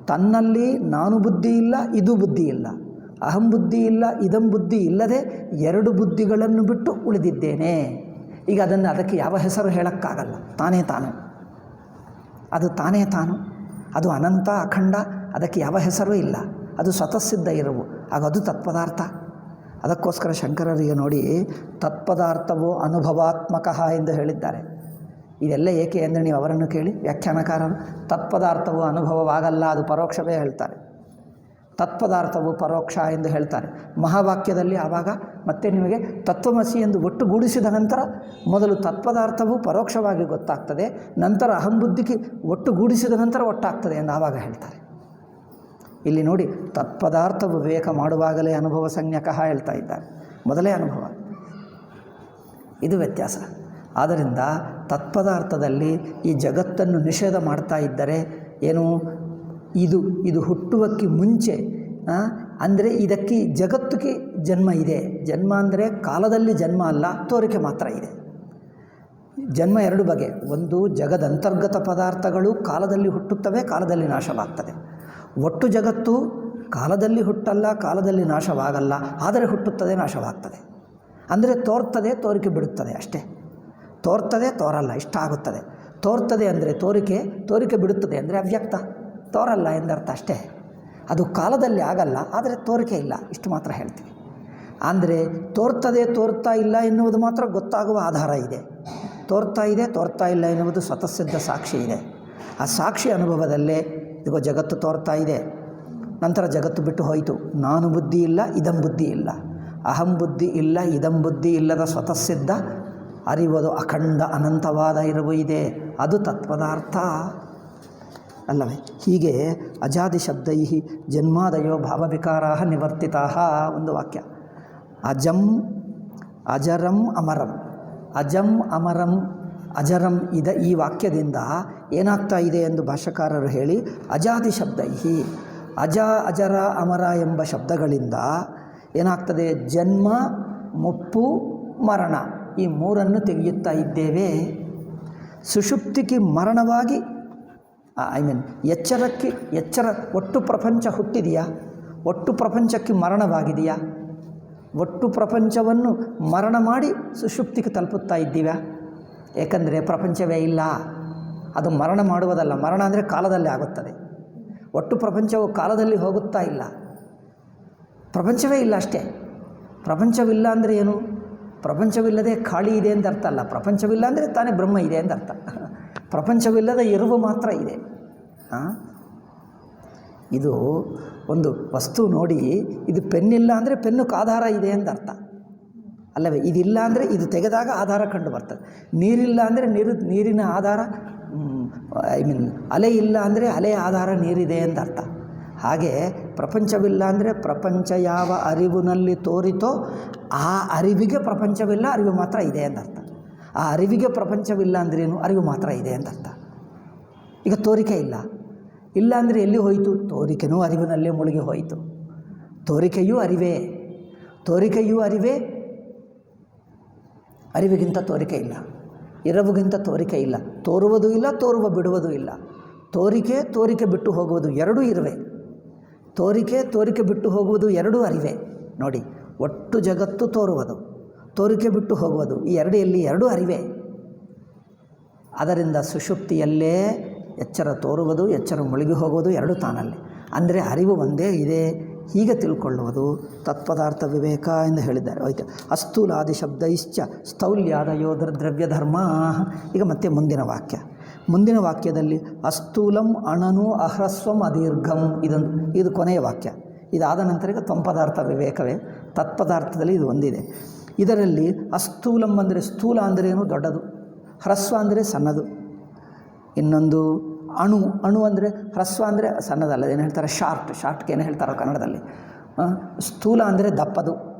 ತನ್ನಲ್ಲಿ ನಾನು ಬುದ್ಧಿ ಇಲ್ಲ, ಇದು ಬುದ್ಧಿ ಇಲ್ಲ, ಅಹಂ ಬುದ್ಧಿ ಇಲ್ಲ, ಇದಂ ಬುದ್ಧಿ ಇಲ್ಲದೆ ಎರಡು ಬುದ್ಧಿಗಳನ್ನು ಬಿಟ್ಟು ಉಳಿದಿದ್ದೇನೆ. ಈಗ ಅದಕ್ಕೆ ಯಾವ ಹೆಸರು ಹೇಳೋಕ್ಕಾಗಲ್ಲ. ಅದು ತಾನೇ ತಾನು, ಅದು ಅನಂತ ಅಖಂಡ, ಅದಕ್ಕೆ ಯಾವ ಹೆಸರೂ ಇಲ್ಲ. ಅದು ಸ್ವತಃಸಿದ್ಧ ಇರುವು, ಆಗ ಅದು ತತ್ಪದಾರ್ಥ. ಅದಕ್ಕೋಸ್ಕರ ಶಂಕರರಿಗೆ ನೋಡಿ, ತತ್ಪದಾರ್ಥವು ಅನುಭವಾತ್ಮಕ ಎಂದು ಹೇಳಿದ್ದಾರೆ. ಇದೆಲ್ಲ ಏಕೆ ಅಂದರೆ ನೀವು ಅವರನ್ನು ಕೇಳಿ, ವ್ಯಾಖ್ಯಾನಕಾರರು. ತತ್ಪದಾರ್ಥವು ಅನುಭವವಾಗಲ್ಲ, ಅದು ಪರೋಕ್ಷವೇ ಹೇಳ್ತಾರೆ. ತತ್ಪದಾರ್ಥವು ಪರೋಕ್ಷ ಎಂದು ಹೇಳ್ತಾರೆ ಮಹಾವಾಕ್ಯದಲ್ಲಿ. ಆವಾಗ ಮತ್ತೆ ನಿಮಗೆ ತತ್ವಮಸಿ ಎಂದು ಒಟ್ಟುಗೂಡಿಸಿದ ನಂತರ ಮೊದಲು ತತ್ಪದಾರ್ಥವು ಪರೋಕ್ಷವಾಗಿ ಗೊತ್ತಾಗ್ತದೆ, ನಂತರ ಅಹಂಬುದ್ಧಿಗೆ ಒಟ್ಟುಗೂಡಿಸಿದ ನಂತರ ಒಟ್ಟಾಗ್ತದೆ ಎಂದು ಆವಾಗ ಹೇಳ್ತಾರೆ. ಇಲ್ಲಿ ನೋಡಿ, ತತ್ಪದಾರ್ಥವು ವಿವೇಕ ಮಾಡುವಾಗಲೇ ಅನುಭವ ಸಂಜ್ಞಕಃ ಹೇಳ್ತಾ ಇದ್ದಾರೆ, ಮೊದಲೇ ಅನುಭವ. ಇದು ವ್ಯತ್ಯಾಸ. ಆದ್ದರಿಂದ ತತ್ಪದಾರ್ಥದಲ್ಲಿ ಈ ಜಗತ್ತನ್ನು ನಿಷೇಧ ಮಾಡ್ತಾ ಇದ್ದರೆ ಏನು? ಇದು ಹುಟ್ಟುವಕ್ಕೆ ಮುಂಚೆ, ಅಂದರೆ ಇದಕ್ಕೆ ಜಗತ್ತಿಗೆ ಜನ್ಮ ಇದೆ. ಜನ್ಮ ಅಂದರೆ ಕಾಲದಲ್ಲಿ ಜನ್ಮ ಅಲ್ಲ, ತೋರಿಕೆ ಮಾತ್ರ ಇದೆ. ಜನ್ಮ ಎರಡು ಬಗೆ. ಒಂದು, ಜಗದಂತರ್ಗತ ಪದಾರ್ಥಗಳು ಕಾಲದಲ್ಲಿ ಹುಟ್ಟುತ್ತವೆ, ಕಾಲದಲ್ಲಿ ನಾಶವಾಗ್ತದೆ. ಒಟ್ಟು ಜಗತ್ತು ಕಾಲದಲ್ಲಿ ಹುಟ್ಟಲ್ಲ, ಕಾಲದಲ್ಲಿ ನಾಶವಾಗಲ್ಲ, ಆದರೆ ಹುಟ್ಟುತ್ತದೆ, ನಾಶವಾಗ್ತದೆ. ಅಂದರೆ ತೋರ್ತದೆ, ತೋರಿಕೆ ಬಿಡುತ್ತದೆ ಅಷ್ಟೇ. ತೋರ್ತದೆ, ತೋರಲ್ಲ, ಇಷ್ಟ ಆಗುತ್ತದೆ. ತೋರ್ತದೆ ಅಂದರೆ ತೋರಿಕೆ ಬಿಡುತ್ತದೆ ಅಂದರೆ ಅವ್ಯಕ್ತ, ತೋರಲ್ಲ ಎಂದರ್ಥ ಅಷ್ಟೇ. ಅದು ಕಾಲದಲ್ಲಿ ಆಗಲ್ಲ, ಆದರೆ ತೋರಿಕೆ ಇಲ್ಲ, ಇಷ್ಟು ಮಾತ್ರ ಹೇಳ್ತೀವಿ. ಅಂದರೆ ತೋರ್ತದೆ, ತೋರ್ತಾ ಇಲ್ಲ ಎನ್ನುವುದು ಮಾತ್ರ ಗೊತ್ತಾಗುವ ಆಧಾರ ಇದೆ. ತೋರ್ತಾ ಇದೆ, ತೋರ್ತಾ ಇಲ್ಲ ಎನ್ನುವುದು ಸ್ವತಃಸಿದ್ಧ ಸಾಕ್ಷಿ ಇದೆ. ಆ ಸಾಕ್ಷಿ ಅನುಭವದಲ್ಲೇ ಇದಿಗೋ ಜಗತ್ತು ತೋರ್ತಾ ಇದೆ, ನಂತರ ಜಗತ್ತು ಬಿಟ್ಟು ಹೋಯಿತು. ನಾನು ಬುದ್ಧಿ ಇಲ್ಲ, ಇದಂ ಬುದ್ಧಿ ಇಲ್ಲ, ಅಹಂ ಬುದ್ಧಿ ಇಲ್ಲ, ಇದಂ ಬುದ್ಧಿ ಇಲ್ಲದ ಸ್ವತಃಸಿದ್ಧ ಅರಿವುದು ಅಖಂಡ ಅನಂತವಾದ ಇರುವು ಇದೆ, ಅದು ತತ್ಪದಾರ್ಥ ಅಲ್ಲವೇ? ಹೀಗೆ ಅಜಾದಿ ಶಬ್ದೈ ಜನ್ಮಾದಯೋ ಭಾವವಿಕಾರಾ ನಿವರ್ತಿತಾ ಒಂದು ವಾಕ್ಯ. ಅಜರಂ ಅಮರಂ, ಅಜಂ ಅಮರಂ ಅಜರಂ ಈ ವಾಕ್ಯದಿಂದ ಏನಾಗ್ತಾ ಇದೆ ಎಂದು ಭಾಷ್ಯಕಾರರು ಹೇಳಿ, ಅಜಾದಿ ಶಬ್ದೈ, ಅಜ ಅಜರ ಅಮರ ಎಂಬ ಶಬ್ದಗಳಿಂದ ಏನಾಗ್ತದೆ? ಜನ್ಮ, ಮುಪ್ಪು, ಮರಣ, ಈ ಮೂರನ್ನು ತೆಗೆಯುತ್ತಾ ಇದ್ದೇವೆ. ಸುಷುಪ್ತಿಗೆ ಮರಣವಾಗಿ ಎಚ್ಚರ ಒಟ್ಟು ಪ್ರಪಂಚ ಹುಟ್ಟಿದೆಯಾ? ಒಟ್ಟು ಪ್ರಪಂಚಕ್ಕೆ ಮರಣವಾಗಿದೆಯಾ? ಒಟ್ಟು ಪ್ರಪಂಚವನ್ನು ಮರಣ ಮಾಡಿ ಸುಷುಪ್ತಿಗೆ ತಲುಪುತ್ತಾ ಇದ್ದೀವಾ? ಏಕೆಂದರೆ ಪ್ರಪಂಚವೇ ಇಲ್ಲ, ಅದು ಮರಣ ಮಾಡುವುದಲ್ಲ. ಮರಣ ಅಂದರೆ ಕಾಲದಲ್ಲೇ ಆಗುತ್ತದೆ. ಒಟ್ಟು ಪ್ರಪಂಚವು ಕಾಲದಲ್ಲಿ ಹೋಗುತ್ತಾ ಇಲ್ಲ, ಪ್ರಪಂಚವೇ ಇಲ್ಲ ಅಷ್ಟೇ. ಪ್ರಪಂಚವಿಲ್ಲ ಅಂದರೆ ಏನು? ಪ್ರಪಂಚವಿಲ್ಲದೆ ಖಾಲಿ ಇದೆ ಅಂತ ಅರ್ಥ ಅಲ್ಲ. ಪ್ರಪಂಚವಿಲ್ಲ ಅಂದರೆ ತಾನೇ ಬ್ರಹ್ಮ ಇದೆ ಅಂತ ಅರ್ಥ. ಪ್ರಪಂಚವಿಲ್ಲದ ಎರುವು ಮಾತ್ರ ಇದೆ. ಇದು ಒಂದು ವಸ್ತು ನೋಡಿ, ಇದು ಪೆನ್ನಿಲ್ಲ ಅಂದರೆ ಪೆನ್ನುಕ್ಕೆ ಆಧಾರ ಇದೆ ಅಂತ ಅರ್ಥ ಅಲ್ಲವೇ? ಇದಿಲ್ಲ ಅಂದರೆ ಇದು ತೆಗೆದಾಗ ಆಧಾರ ಕಂಡು ಬರ್ತದೆ. ನೀರಿಲ್ಲ ಅಂದರೆ ನೀರಿನ ಆಧಾರ, ಅಲೆ ಇಲ್ಲ ಅಂದರೆ ಅಲೆಯ ಆಧಾರ ನೀರಿದೆ ಅಂತ ಅರ್ಥ. ಹಾಗೆ ಪ್ರಪಂಚವಿಲ್ಲ ಅಂದರೆ ಪ್ರಪಂಚ ಯಾವ ಅರಿವಿನಲ್ಲಿ ತೋರಿತೋ ಆ ಅರಿವಿಗೆ ಪ್ರಪಂಚವಿಲ್ಲ, ಅರಿವು ಮಾತ್ರ ಇದೆ ಅಂತ ಅರ್ಥ. ಆ ಅರಿವಿಗೆ ಪ್ರಪಂಚವಿಲ್ಲ ಅಂದ್ರೇನು? ಅರಿವು ಮಾತ್ರ ಇದೆ ಅಂತ ಅರ್ಥ. ಈಗ ತೋರಿಕೆ ಇಲ್ಲ ಅಂದರೆ ಎಲ್ಲಿ ಹೋಯಿತು? ತೋರಿಕೆನೂ ಅರಿವಿನಲ್ಲೇ ಮುಳುಗಿ ಹೋಯಿತು. ತೋರಿಕೆಯೂ ಅರಿವೇ, ಅರಿವಿಗಿಂತ ತೋರಿಕೆ ಇಲ್ಲ, ಇರವುಗಿಂತ ತೋರಿಕೆ ಇಲ್ಲ. ತೋರುವುದೂ ಇಲ್ಲ, ತೋರುವ ಬಿಡುವುದೂ ಇಲ್ಲ. ತೋರಿಕೆ ಬಿಟ್ಟು ಹೋಗುವುದು ಎರಡೂ ಇರುವೆ. ತೋರಿಕೆ ಬಿಟ್ಟು ಹೋಗುವುದು ಎರಡೂ ಅರಿವೆ. ನೋಡಿ, ಒಟ್ಟು ಜಗತ್ತು ತೋರುವುದು, ತೋರಿಕೆ ಬಿಟ್ಟು ಹೋಗುವುದು, ಈ ಎರಡೂ ಅರಿವೆ. ಅದರಿಂದ ಸುಷುಪ್ತಿಯಲ್ಲೇ ಎಚ್ಚರ ತೋರುವುದು, ಎಚ್ಚರ ಮುಳುಗಿ ಹೋಗುವುದು ಎರಡೂ ತಾನಲ್ಲಿ. ಅಂದರೆ ಅರಿವು ಒಂದೇ ಇದೆ, ಹೀಗೆ ತಿಳ್ಕೊಳ್ಳುವುದು ತತ್ಪದಾರ್ಥ ವಿವೇಕ ಎಂದು ಹೇಳಿದ್ದಾರೆ. ಆಯಿತು. ಅಸ್ಥೂಲಾದಿ ಶಬ್ದೈಶ್ಚ ಸ್ಥೌಲ್ಯಾದಯೋ ದ್ರವ್ಯಧರ್ಮ. ಈಗ ಮತ್ತೆ ಮುಂದಿನ ವಾಕ್ಯದಲ್ಲಿ ಅಸ್ಥೂಲಂ ಅಣನು ಅಹ್ರಸ್ವಂ ಅದೀರ್ಘಂ, ಇದು ಕೊನೆಯ ವಾಕ್ಯ. ಇದಾದ ನಂತರ ಈಗ ತ್ವಂಪದಾರ್ಥ ವಿವೇಕವೇ. ತತ್ಪದಾರ್ಥದಲ್ಲಿ ಇದು ಒಂದಿದೆ. ಇದರಲ್ಲಿ ಅಸ್ಥೂಲಂ ಅಂದರೆ ಸ್ಥೂಲ ಅಂದರೆ ಏನು? ದೊಡ್ಡದು. ಹ್ರಸ್ವ ಅಂದರೆ ಸಣ್ಣದು. ಇನ್ನೊಂದು ಅಣು ಅಂದರೆ ಹ್ರಸ್ವ ಅಂದರೆ ಸಣ್ಣದಲ್ಲ, ಏನು ಹೇಳ್ತಾರೆ? ಶಾರ್ಟ್ಗೆ ಏನು ಹೇಳ್ತಾರೋ ಕನ್ನಡದಲ್ಲಿ. ಸ್ಥೂಲ ಅಂದರೆ ದಪ್ಪದು,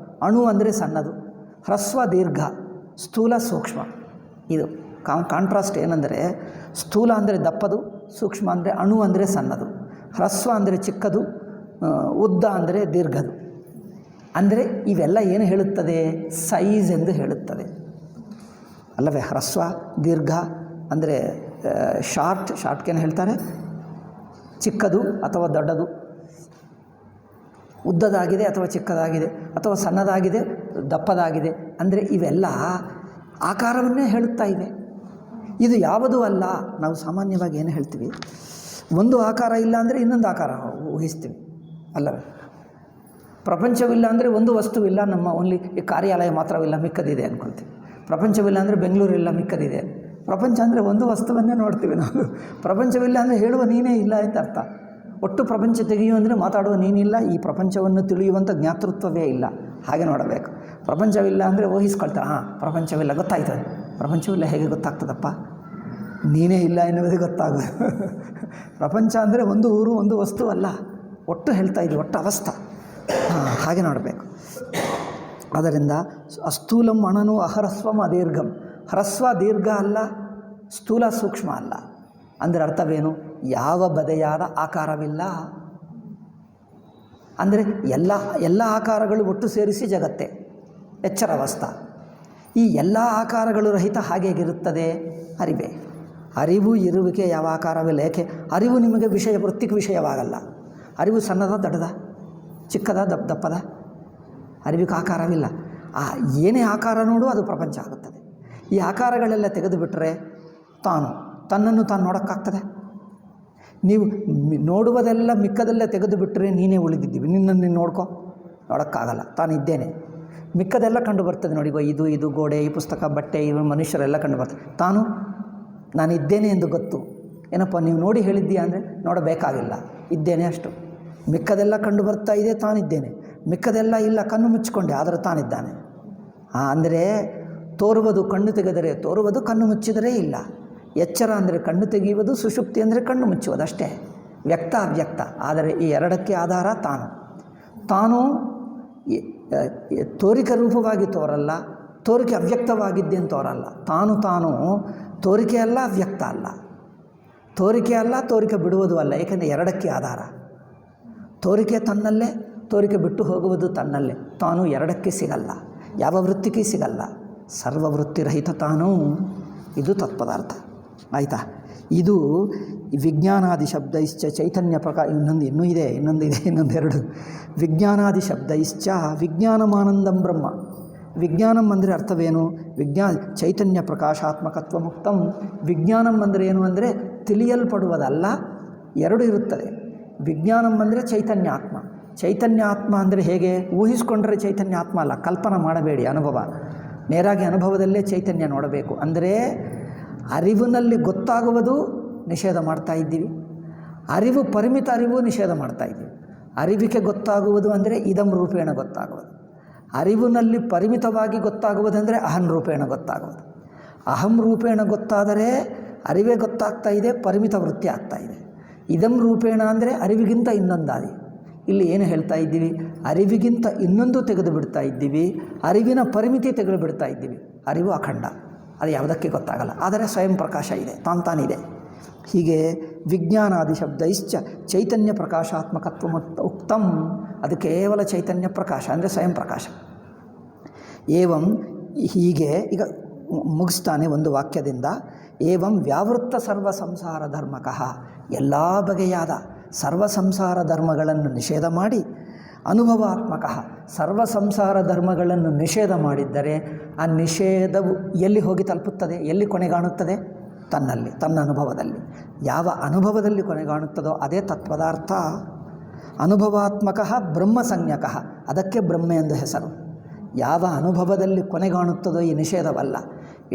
ಅಣು ಅಂದರೆ ಸಣ್ಣದು, ಹ್ರಸ್ವ ದೀರ್ಘ, ಸ್ಥೂಲ ಸೂಕ್ಷ್ಮ. ಇದು ಕಾಂಟ್ರಾಸ್ಟ್ ಏನಂದರೆ, ಸ್ಥೂಲ ಅಂದರೆ ದಪ್ಪದು, ಸೂಕ್ಷ್ಮ ಅಂದರೆ ಅಣು ಅಂದರೆ ಸಣ್ಣದು, ಹ್ರಸ್ವ ಅಂದರೆ ಚಿಕ್ಕದು, ಉದ್ದ ಅಂದರೆ ದೀರ್ಘದು. ಅಂದರೆ ಇವೆಲ್ಲ ಏನು ಹೇಳುತ್ತದೆ? ಸೈಜ್ ಎಂದು ಹೇಳುತ್ತದೆ ಅಲ್ಲವೇ? ಹ್ರಸ್ವ ದೀರ್ಘ ಅಂದರೆ ಶಾರ್ಟ್ಗೇನು ಹೇಳ್ತಾರೆ? ಚಿಕ್ಕದು ಅಥವಾ ದೊಡ್ಡದು, ಉದ್ದದಾಗಿದೆ ಅಥವಾ ಚಿಕ್ಕದಾಗಿದೆ, ಅಥವಾ ಸಣ್ಣದಾಗಿದೆ ದಪ್ಪದಾಗಿದೆ. ಅಂದರೆ ಇವೆಲ್ಲ ಆಕಾರವನ್ನೇ ಹೇಳುತ್ತಾ ಇವೆ. ಇದು ಯಾವುದೂ ಅಲ್ಲ. ನಾವು ಸಾಮಾನ್ಯವಾಗಿ ಏನು ಹೇಳ್ತೀವಿ? ಒಂದು ಆಕಾರ ಇಲ್ಲ ಅಂದರೆ ಇನ್ನೊಂದು ಆಕಾರ ಊಹಿಸ್ತೀವಿ ಅಲ್ಲವೇ? ಪ್ರಪಂಚವಿಲ್ಲ ಅಂದರೆ ಒಂದು ವಸ್ತುವಿಲ್ಲ, ನಮ್ಮ ಓನ್ಲಿ ಈ ಕಾರ್ಯಾಲಯ ಮಾತ್ರವಿಲ್ಲ, ಮಿಕ್ಕದಿದೆ ಅಂದ್ಕೊಳ್ತೀವಿ. ಪ್ರಪಂಚವಿಲ್ಲ ಅಂದರೆ ಬೆಂಗಳೂರಿಲ್ಲ, ಮಿಕ್ಕದಿದೆ. ಪ್ರಪಂಚ ಅಂದರೆ ಒಂದು ವಸ್ತುವನ್ನೇ ನೋಡ್ತೀವಿ ನಾವು. ಪ್ರಪಂಚವಿಲ್ಲ ಅಂದರೆ ಹೇಳುವ ನೀನೇ ಇಲ್ಲ ಅಂತ ಅರ್ಥ. ಒಟ್ಟು ಪ್ರಪಂಚ ತೆಗೆಯು ಅಂದರೆ ಮಾತಾಡುವ ನೀನಿಲ್ಲ, ಈ ಪ್ರಪಂಚವನ್ನು ತಿಳಿಯುವಂಥ ಜ್ಞಾತೃತ್ವವೇ ಇಲ್ಲ. ಹಾಗೆ ನೋಡಬೇಕು. ಪ್ರಪಂಚವಿಲ್ಲ ಅಂದರೆ ಊಹಿಸ್ಕೊಳ್ತಾರೆ, ಪ್ರಪಂಚವಿಲ್ಲ, ಗೊತ್ತಾಯ್ತದೆ. ಪ್ರಪಂಚವಿಲ್ಲ ಹೇಗೆ ಗೊತ್ತಾಗ್ತದಪ್ಪ? ನೀನೇ ಇಲ್ಲ ಎನ್ನುವುದೇ ಗೊತ್ತಾಗೋದು. ಪ್ರಪಂಚ ಅಂದರೆ ಒಂದು ಊರು, ಒಂದು ವಸ್ತು ಅಲ್ಲ, ಒಟ್ಟು ಹೇಳ್ತಾ ಇದ್ದೀವಿ, ಒಟ್ಟು ಅವಸ್ಥೆ. ಹಾಗೆ ನೋಡಬೇಕು. ಅದರಿಂದ ಅಸ್ಥೂಲಂ ಅಣನು ಅಹ್ರಸ್ವಂ ಅದೀರ್ಘಂ. ಹ್ರಸ್ವ ದೀರ್ಘ ಅಲ್ಲ, ಸ್ಥೂಲ ಸೂಕ್ಷ್ಮ ಅಲ್ಲ. ಅಂದರೆ ಅರ್ಥವೇನು? ಯಾವ ಬಗೆಯಾದ ಆಕಾರವಿಲ್ಲ. ಅಂದರೆ ಎಲ್ಲ ಆಕಾರಗಳು ಒಟ್ಟು ಸೇರಿಸಿ ಜಗತ್ತೇ ಎಚ್ಚರಾವಸ್ಥೆ. ಈ ಎಲ್ಲ ಆಕಾರಗಳು ರಹಿತ ಹಾಗೇಗಿರುತ್ತದೆ? ಅರಿವೇ. ಅರಿವು ಇರುವಿಕೆ ಯಾವ ಆಕಾರವಿಲ್ಲ. ಏಕೆ? ಅರಿವು ನಿಮಗೆ ವೃತ್ತಿಗೆ ವಿಷಯವಾಗಲ್ಲ. ಅರಿವು ಸಣ್ಣದ ದೊಡ್ಡದ, ಚಿಕ್ಕದ ದಪ್ಪದ, ಅರಿವಿಗೆ ಆಕಾರವಿಲ್ಲ. ಏನೇ ಆಕಾರ ನೋಡು ಅದು ಪ್ರಪಂಚ ಆಗುತ್ತದೆ. ಈ ಆಕಾರಗಳೆಲ್ಲ ತೆಗೆದುಬಿಟ್ರೆ ತನ್ನನ್ನು ತಾನು ನೋಡೋಕ್ಕಾಗ್ತದೆ? ನೀವು ನೋಡುವುದೆಲ್ಲ ಮಿಕ್ಕದೆಲ್ಲ ತೆಗೆದು ಬಿಟ್ಟರೆ ನೀನೇ ಉಳಿದಿದ್ದೀವಿ, ನಿನ್ನನ್ನು ನೀನು ನೋಡೋಕ್ಕಾಗಲ್ಲ. ತಾನಿದ್ದೇನೆ. ಮಿಕ್ಕದೆಲ್ಲ ಕಂಡು ಬರ್ತದೆ ನೋಡಿ. ಇದು ಗೋಡೆ, ಈ ಪುಸ್ತಕ, ಬಟ್ಟೆ, ಇವು ಮನುಷ್ಯರೆಲ್ಲ ಕಂಡು ಬರ್ತದೆ. ನಾನಿದ್ದೇನೆ ಎಂದು ಗೊತ್ತು. ಏನಪ್ಪ ನೀವು ನೋಡಿ ಹೇಳಿದ್ದೀಯಾ ಅಂದರೆ ನೋಡಬೇಕಾಗಿಲ್ಲ, ಇದ್ದೇನೆ ಅಷ್ಟು. ಮಿಕ್ಕದೆಲ್ಲ ಕಂಡು ಬರ್ತಾ ಇದೆ, ತಾನಿದ್ದೇನೆ. ಮಿಕ್ಕದೆಲ್ಲ ಇಲ್ಲ, ಕಣ್ಣು ಮುಚ್ಚಿಕೊಂಡೆ, ಆದರೆ ತಾನಿದ್ದಾನೆ. ಅಂದರೆ ತೋರುವುದು ಕಣ್ಣು ತೆಗೆದರೆ ತೋರುವುದು, ಕಣ್ಣು ಮುಚ್ಚಿದರೆ ಇಲ್ಲ. ಎಚ್ಚರ ಅಂದರೆ ಕಣ್ಣು ತೆಗೆಯುವುದು, ಸುಷುಪ್ತಿ ಅಂದರೆ ಕಣ್ಣು ಮುಚ್ಚುವುದು ಅಷ್ಟೇ. ವ್ಯಕ್ತ ಅವ್ಯಕ್ತ. ಆದರೆ ಈ ಎರಡಕ್ಕೆ ಆಧಾರ ತಾನು ತೋರಿಕೆ ರೂಪವಾಗಿ ತೋರಲ್ಲ, ತೋರಿಕೆ ಅವ್ಯಕ್ತವಾಗಿದ್ದೇನು ತೋರಲ್ಲ. ತಾನು ತೋರಿಕೆ ಅಲ್ಲ, ಅವ್ಯಕ್ತ ಅಲ್ಲ. ತೋರಿಕೆ ಅಲ್ಲ, ತೋರಿಕೆ ಬಿಡುವುದು ಅಲ್ಲ. ಏಕೆಂದರೆ ಎರಡಕ್ಕೆ ಆಧಾರ. ತೋರಿಕೆ ತನ್ನಲ್ಲೇ, ತೋರಿಕೆ ಬಿಟ್ಟು ಹೋಗುವುದು ತನ್ನಲ್ಲೇ. ತಾನು ಎರಡಕ್ಕೆ ಸಿಗಲ್ಲ, ಯಾವ ವೃತ್ತಿಗೆ ಸಿಗಲ್ಲ. ಸರ್ವವೃತ್ತಿರಹಿತ ತಾನು, ಇದು ತತ್ಪದಾರ್ಥ. ಆಯಿತಾ? ಇದು ವಿಜ್ಞಾನಾದಿ ಶಬ್ದೈಶ್ಚ ಚೈತನ್ಯ ಪ್ರಕಾರ ಇನ್ನೊಂದು ಇದೆ, ಇನ್ನೊಂದೆರಡು. ವಿಜ್ಞಾನಾದಿ ಶಬ್ದೈಶ್ಚ ವಿಜ್ಞಾನಮಾನಂದಂ ಬ್ರಹ್ಮ. ವಿಜ್ಞಾನಂ ಅಂದರೆ ಅರ್ಥವೇನು? ಚೈತನ್ಯ ಪ್ರಕಾಶಾತ್ಮಕತ್ವ ಮುಕ್ತಂ. ವಿಜ್ಞಾನಂ ಅಂದರೆ ಏನು ಅಂದರೆ ತಿಳಿಯಲ್ಪಡುವುದಲ್ಲ, ಎರಡು ಇರುತ್ತದೆ. ವಿಜ್ಞಾನಂ ಅಂದರೆ ಚೈತನ್ಯಾತ್ಮ. ಚೈತನ್ಯಾತ್ಮ ಅಂದರೆ ಹೇಗೆ? ಊಹಿಸ್ಕೊಂಡ್ರೆ ಚೈತನ್ಯಾತ್ಮ ಅಲ್ಲ, ಕಲ್ಪನಾ ಮಾಡಬೇಡಿ, ಅನುಭವ. ನೇರಾಗಿ ಅನುಭವದಲ್ಲೇ ಚೈತನ್ಯ ನೋಡಬೇಕು. ಅಂದರೆ ಅರಿವಿನಲ್ಲಿ ಗೊತ್ತಾಗುವುದು ನಿಷೇಧ ಮಾಡ್ತಾ ಇದ್ದೀವಿ, ಅರಿವು ಪರಿಮಿತ ಅರಿವು ನಿಷೇಧ ಮಾಡ್ತಾ ಇದ್ದೀವಿ. ಅರಿವಿಗೆ ಗೊತ್ತಾಗುವುದು ಅಂದರೆ ಇದಂ ರೂಪೇಣ ಗೊತ್ತಾಗುವುದು, ಅರಿವಿನಲ್ಲಿ ಪರಿಮಿತವಾಗಿ ಗೊತ್ತಾಗುವುದಂದರೆ ಅಹಂ ರೂಪೇಣ ಗೊತ್ತಾಗುವುದು. ಅಹಂ ರೂಪೇಣ ಗೊತ್ತಾದರೆ ಅರಿವೇ ಗೊತ್ತಾಗ್ತಾ ಇದೆ, ಪರಿಮಿತ ವೃತ್ತಿ ಆಗ್ತಾ ಇದೆ. ಇದಂ ರೂಪೇಣ ಅಂದರೆ ಅರಿವಿಗಿಂತ ಇನ್ನೊಂದಾದಿ. ಇಲ್ಲಿ ಏನು ಹೇಳ್ತಾ ಇದ್ದೀವಿ? ಅರಿವಿಗಿಂತ ಇನ್ನೊಂದು ತೆಗೆದು ಬಿಡ್ತಾ ಇದ್ದೀವಿ, ಅರಿವಿನ ಪರಿಮಿತಿ ತೆಗೆದು ಬಿಡ್ತಾ ಇದ್ದೀವಿ. ಅರಿವು ಅಖಂಡ, ಅದು ಯಾವುದಕ್ಕೆ ಗೊತ್ತಾಗಲ್ಲ, ಆದರೆ ಸ್ವಯಂ ಪ್ರಕಾಶ ಇದೆ, ತಾನಿದೆ. ಹೀಗೆ ವಿಜ್ಞಾನಾದಿ ಶಬ್ದೈಶ್ಚ ಚೈತನ್ಯ ಪ್ರಕಾಶಾತ್ಮಕತ್ವ ಉಕ್ತಂ. ಅದು ಕೇವಲ ಚೈತನ್ಯ ಪ್ರಕಾಶ ಅಂದರೆ ಸ್ವಯಂ ಪ್ರಕಾಶ. ಏವಂ, ಹೀಗೆ ಈಗ ಮುಗಿಸ್ತಾನೆ ಒಂದು ವಾಕ್ಯದಿಂದ. ಏವಂ ವ್ಯಾವೃತ್ತ ಸರ್ವ ಸಂಸಾರ ಧರ್ಮಕಃ. ಎಲ್ಲ ಬಗೆಯಾದ ಸರ್ವ ಸಂಸಾರ ಧರ್ಮಗಳನ್ನು ನಿಷೇಧ ಮಾಡಿ, ಅನುಭವಾತ್ಮಕ ಸರ್ವ ಸಂಸಾರ ಧರ್ಮಗಳನ್ನು ನಿಷೇಧ ಮಾಡಿದ್ದರೆ ಆ ನಿಷೇಧವು ಎಲ್ಲಿ ಹೋಗಿ ತಲುಪುತ್ತದೆ, ಎಲ್ಲಿ ಕೊನೆಗಾಣುತ್ತದೆ? ತನ್ನಲ್ಲಿ, ತನ್ನ ಅನುಭವದಲ್ಲಿ. ಯಾವ ಅನುಭವದಲ್ಲಿ ಕೊನೆಗಾಣುತ್ತದೋ ಅದೇ ತತ್ಪದಾರ್ಥ. ಅನುಭವಾತ್ಮಕ ಬ್ರಹ್ಮ ಸಂಜ್ಞಕಃ, ಅದಕ್ಕೆ ಬ್ರಹ್ಮ ಎಂದು ಹೆಸರು. ಯಾವ ಅನುಭವದಲ್ಲಿ ಕೊನೆಗಾಣುತ್ತದೋ ಈ ನಿಷೇಧವಲ್ಲ.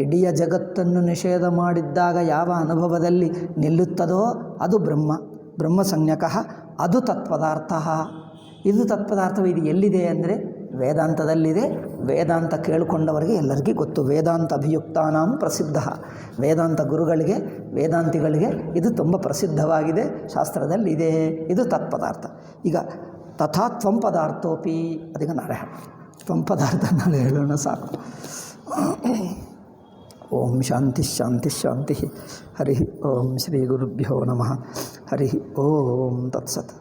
ಇಡೀ ಜಗತ್ತನ್ನು ನಿಷೇಧ ಮಾಡಿದ್ದಾಗ ಯಾವ ಅನುಭವದಲ್ಲಿ ನಿಲ್ಲುತ್ತದೋ ಅದು ಬ್ರಹ್ಮ, ಬ್ರಹ್ಮ ಸಂಜ್ಞಕಃ, ಅದು ತತ್ಪದಾರ್ಥ. ಇದು ತತ್ಪದಾರ್ಥವು ಇದು ಎಲ್ಲಿದೆ ಅಂದರೆ ವೇದಾಂತದಲ್ಲಿದೆ. ವೇದಾಂತ ಕೇಳಿಕೊಂಡವರಿಗೆ ಎಲ್ಲರಿಗೂ ಗೊತ್ತು. ವೇದಾಂತ ಅಭಿಯುಕ್ತಾನಾಂ ಪ್ರಸಿದ್ಧ. ವೇದಾಂತ ಗುರುಗಳಿಗೆ, ವೇದಾಂತಿಗಳಿಗೆ ಇದು ತುಂಬ ಪ್ರಸಿದ್ಧವಾಗಿದೆ, ಶಾಸ್ತ್ರದಲ್ಲಿದೆ. ಇದು ತತ್ಪದಾರ್ಥ. ಈಗ ತಥಾ ತ್ವಂ ಪದಾರ್ಥೋಪಿ, ಅದೀಗ ನಾಳೆ ತ್ವಂ ಪದಾರ್ಥ ನಾಳೆ ಹೇಳೋಣ ಸಾಕು. ಓಂ ಶಾಂತಿ ಶಾಂತಿ ಶಾಂತಿ. ಹರಿ ಓಂ ಶ್ರೀ ಗುರುಭ್ಯೋ ನಮಃ. ಹರಿ ಓಂ ತತ್ಸತ್.